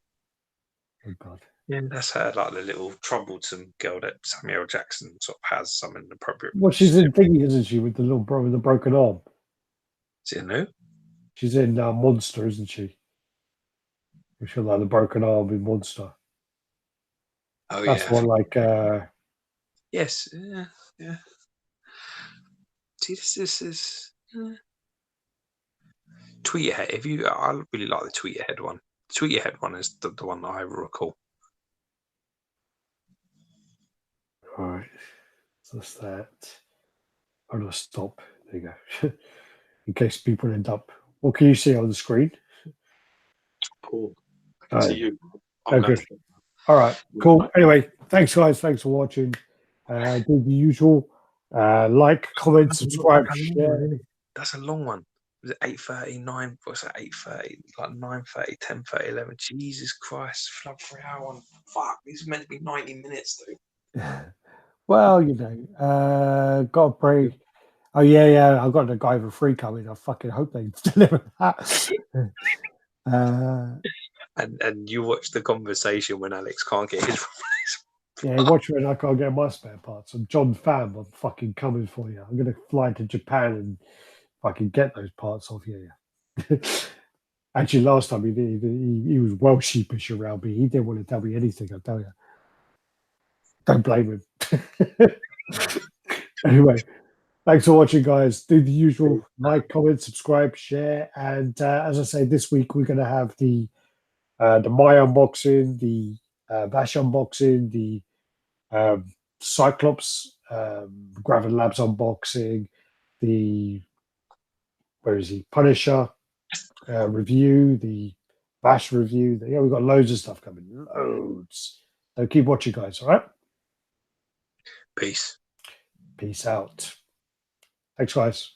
Oh God.
Yeah, that's her, like the little troublesome girl that Samuel Jackson sort of has some inappropriate.
Well, she's in Thingy, isn't she, with the little bro with the broken arm?
Is it new?
She's in Monster, isn't she? She's got like the broken arm in Monster.
Oh
That's
yeah.
one like
Yes. Yeah. See, this is Tweeterhead. If you, I really like the Tweeterhead one. The Tweeterhead one is the one that I recall.
all right. So that's that. I'm gonna stop. There you go. In case people end up. What can you see on the screen?
Cool. I can see you. I'm
Oh,
going
good. All right, cool. Anyway, thanks, guys. Thanks for watching. Do the usual. Like, comment, subscribe, share.
That's a long one. Was it 8:30, 9? What's that? 8:30, like 9:30, 10:30, 11. Jesus Christ, flood 3 hour one. Fuck, this is meant to be 90 minutes, dude.
Well, you know, gotta pray. Oh yeah. I've got the guy for free coming. I fucking hope they deliver that.
And you watch the conversation when Alex can't get his.
Yeah, watch when I can't get my spare parts. I'm John Pham. I'm fucking coming for you. I'm gonna fly to Japan and fucking get those parts off you. Actually, last time he was well sheepish around me. He didn't want to tell me anything. I tell you, don't blame him. Anyway, thanks for watching, guys. Do the usual: like, comment, subscribe, share, and as I say, this week we're going to have the Maya unboxing, the Bash unboxing, the Cyclops Graven Labs unboxing, the where is he Punisher review, the Bash review. Yeah, we've got loads of stuff coming. Loads. So keep watching, guys. All right.
Peace.
Peace out. Thanks, guys.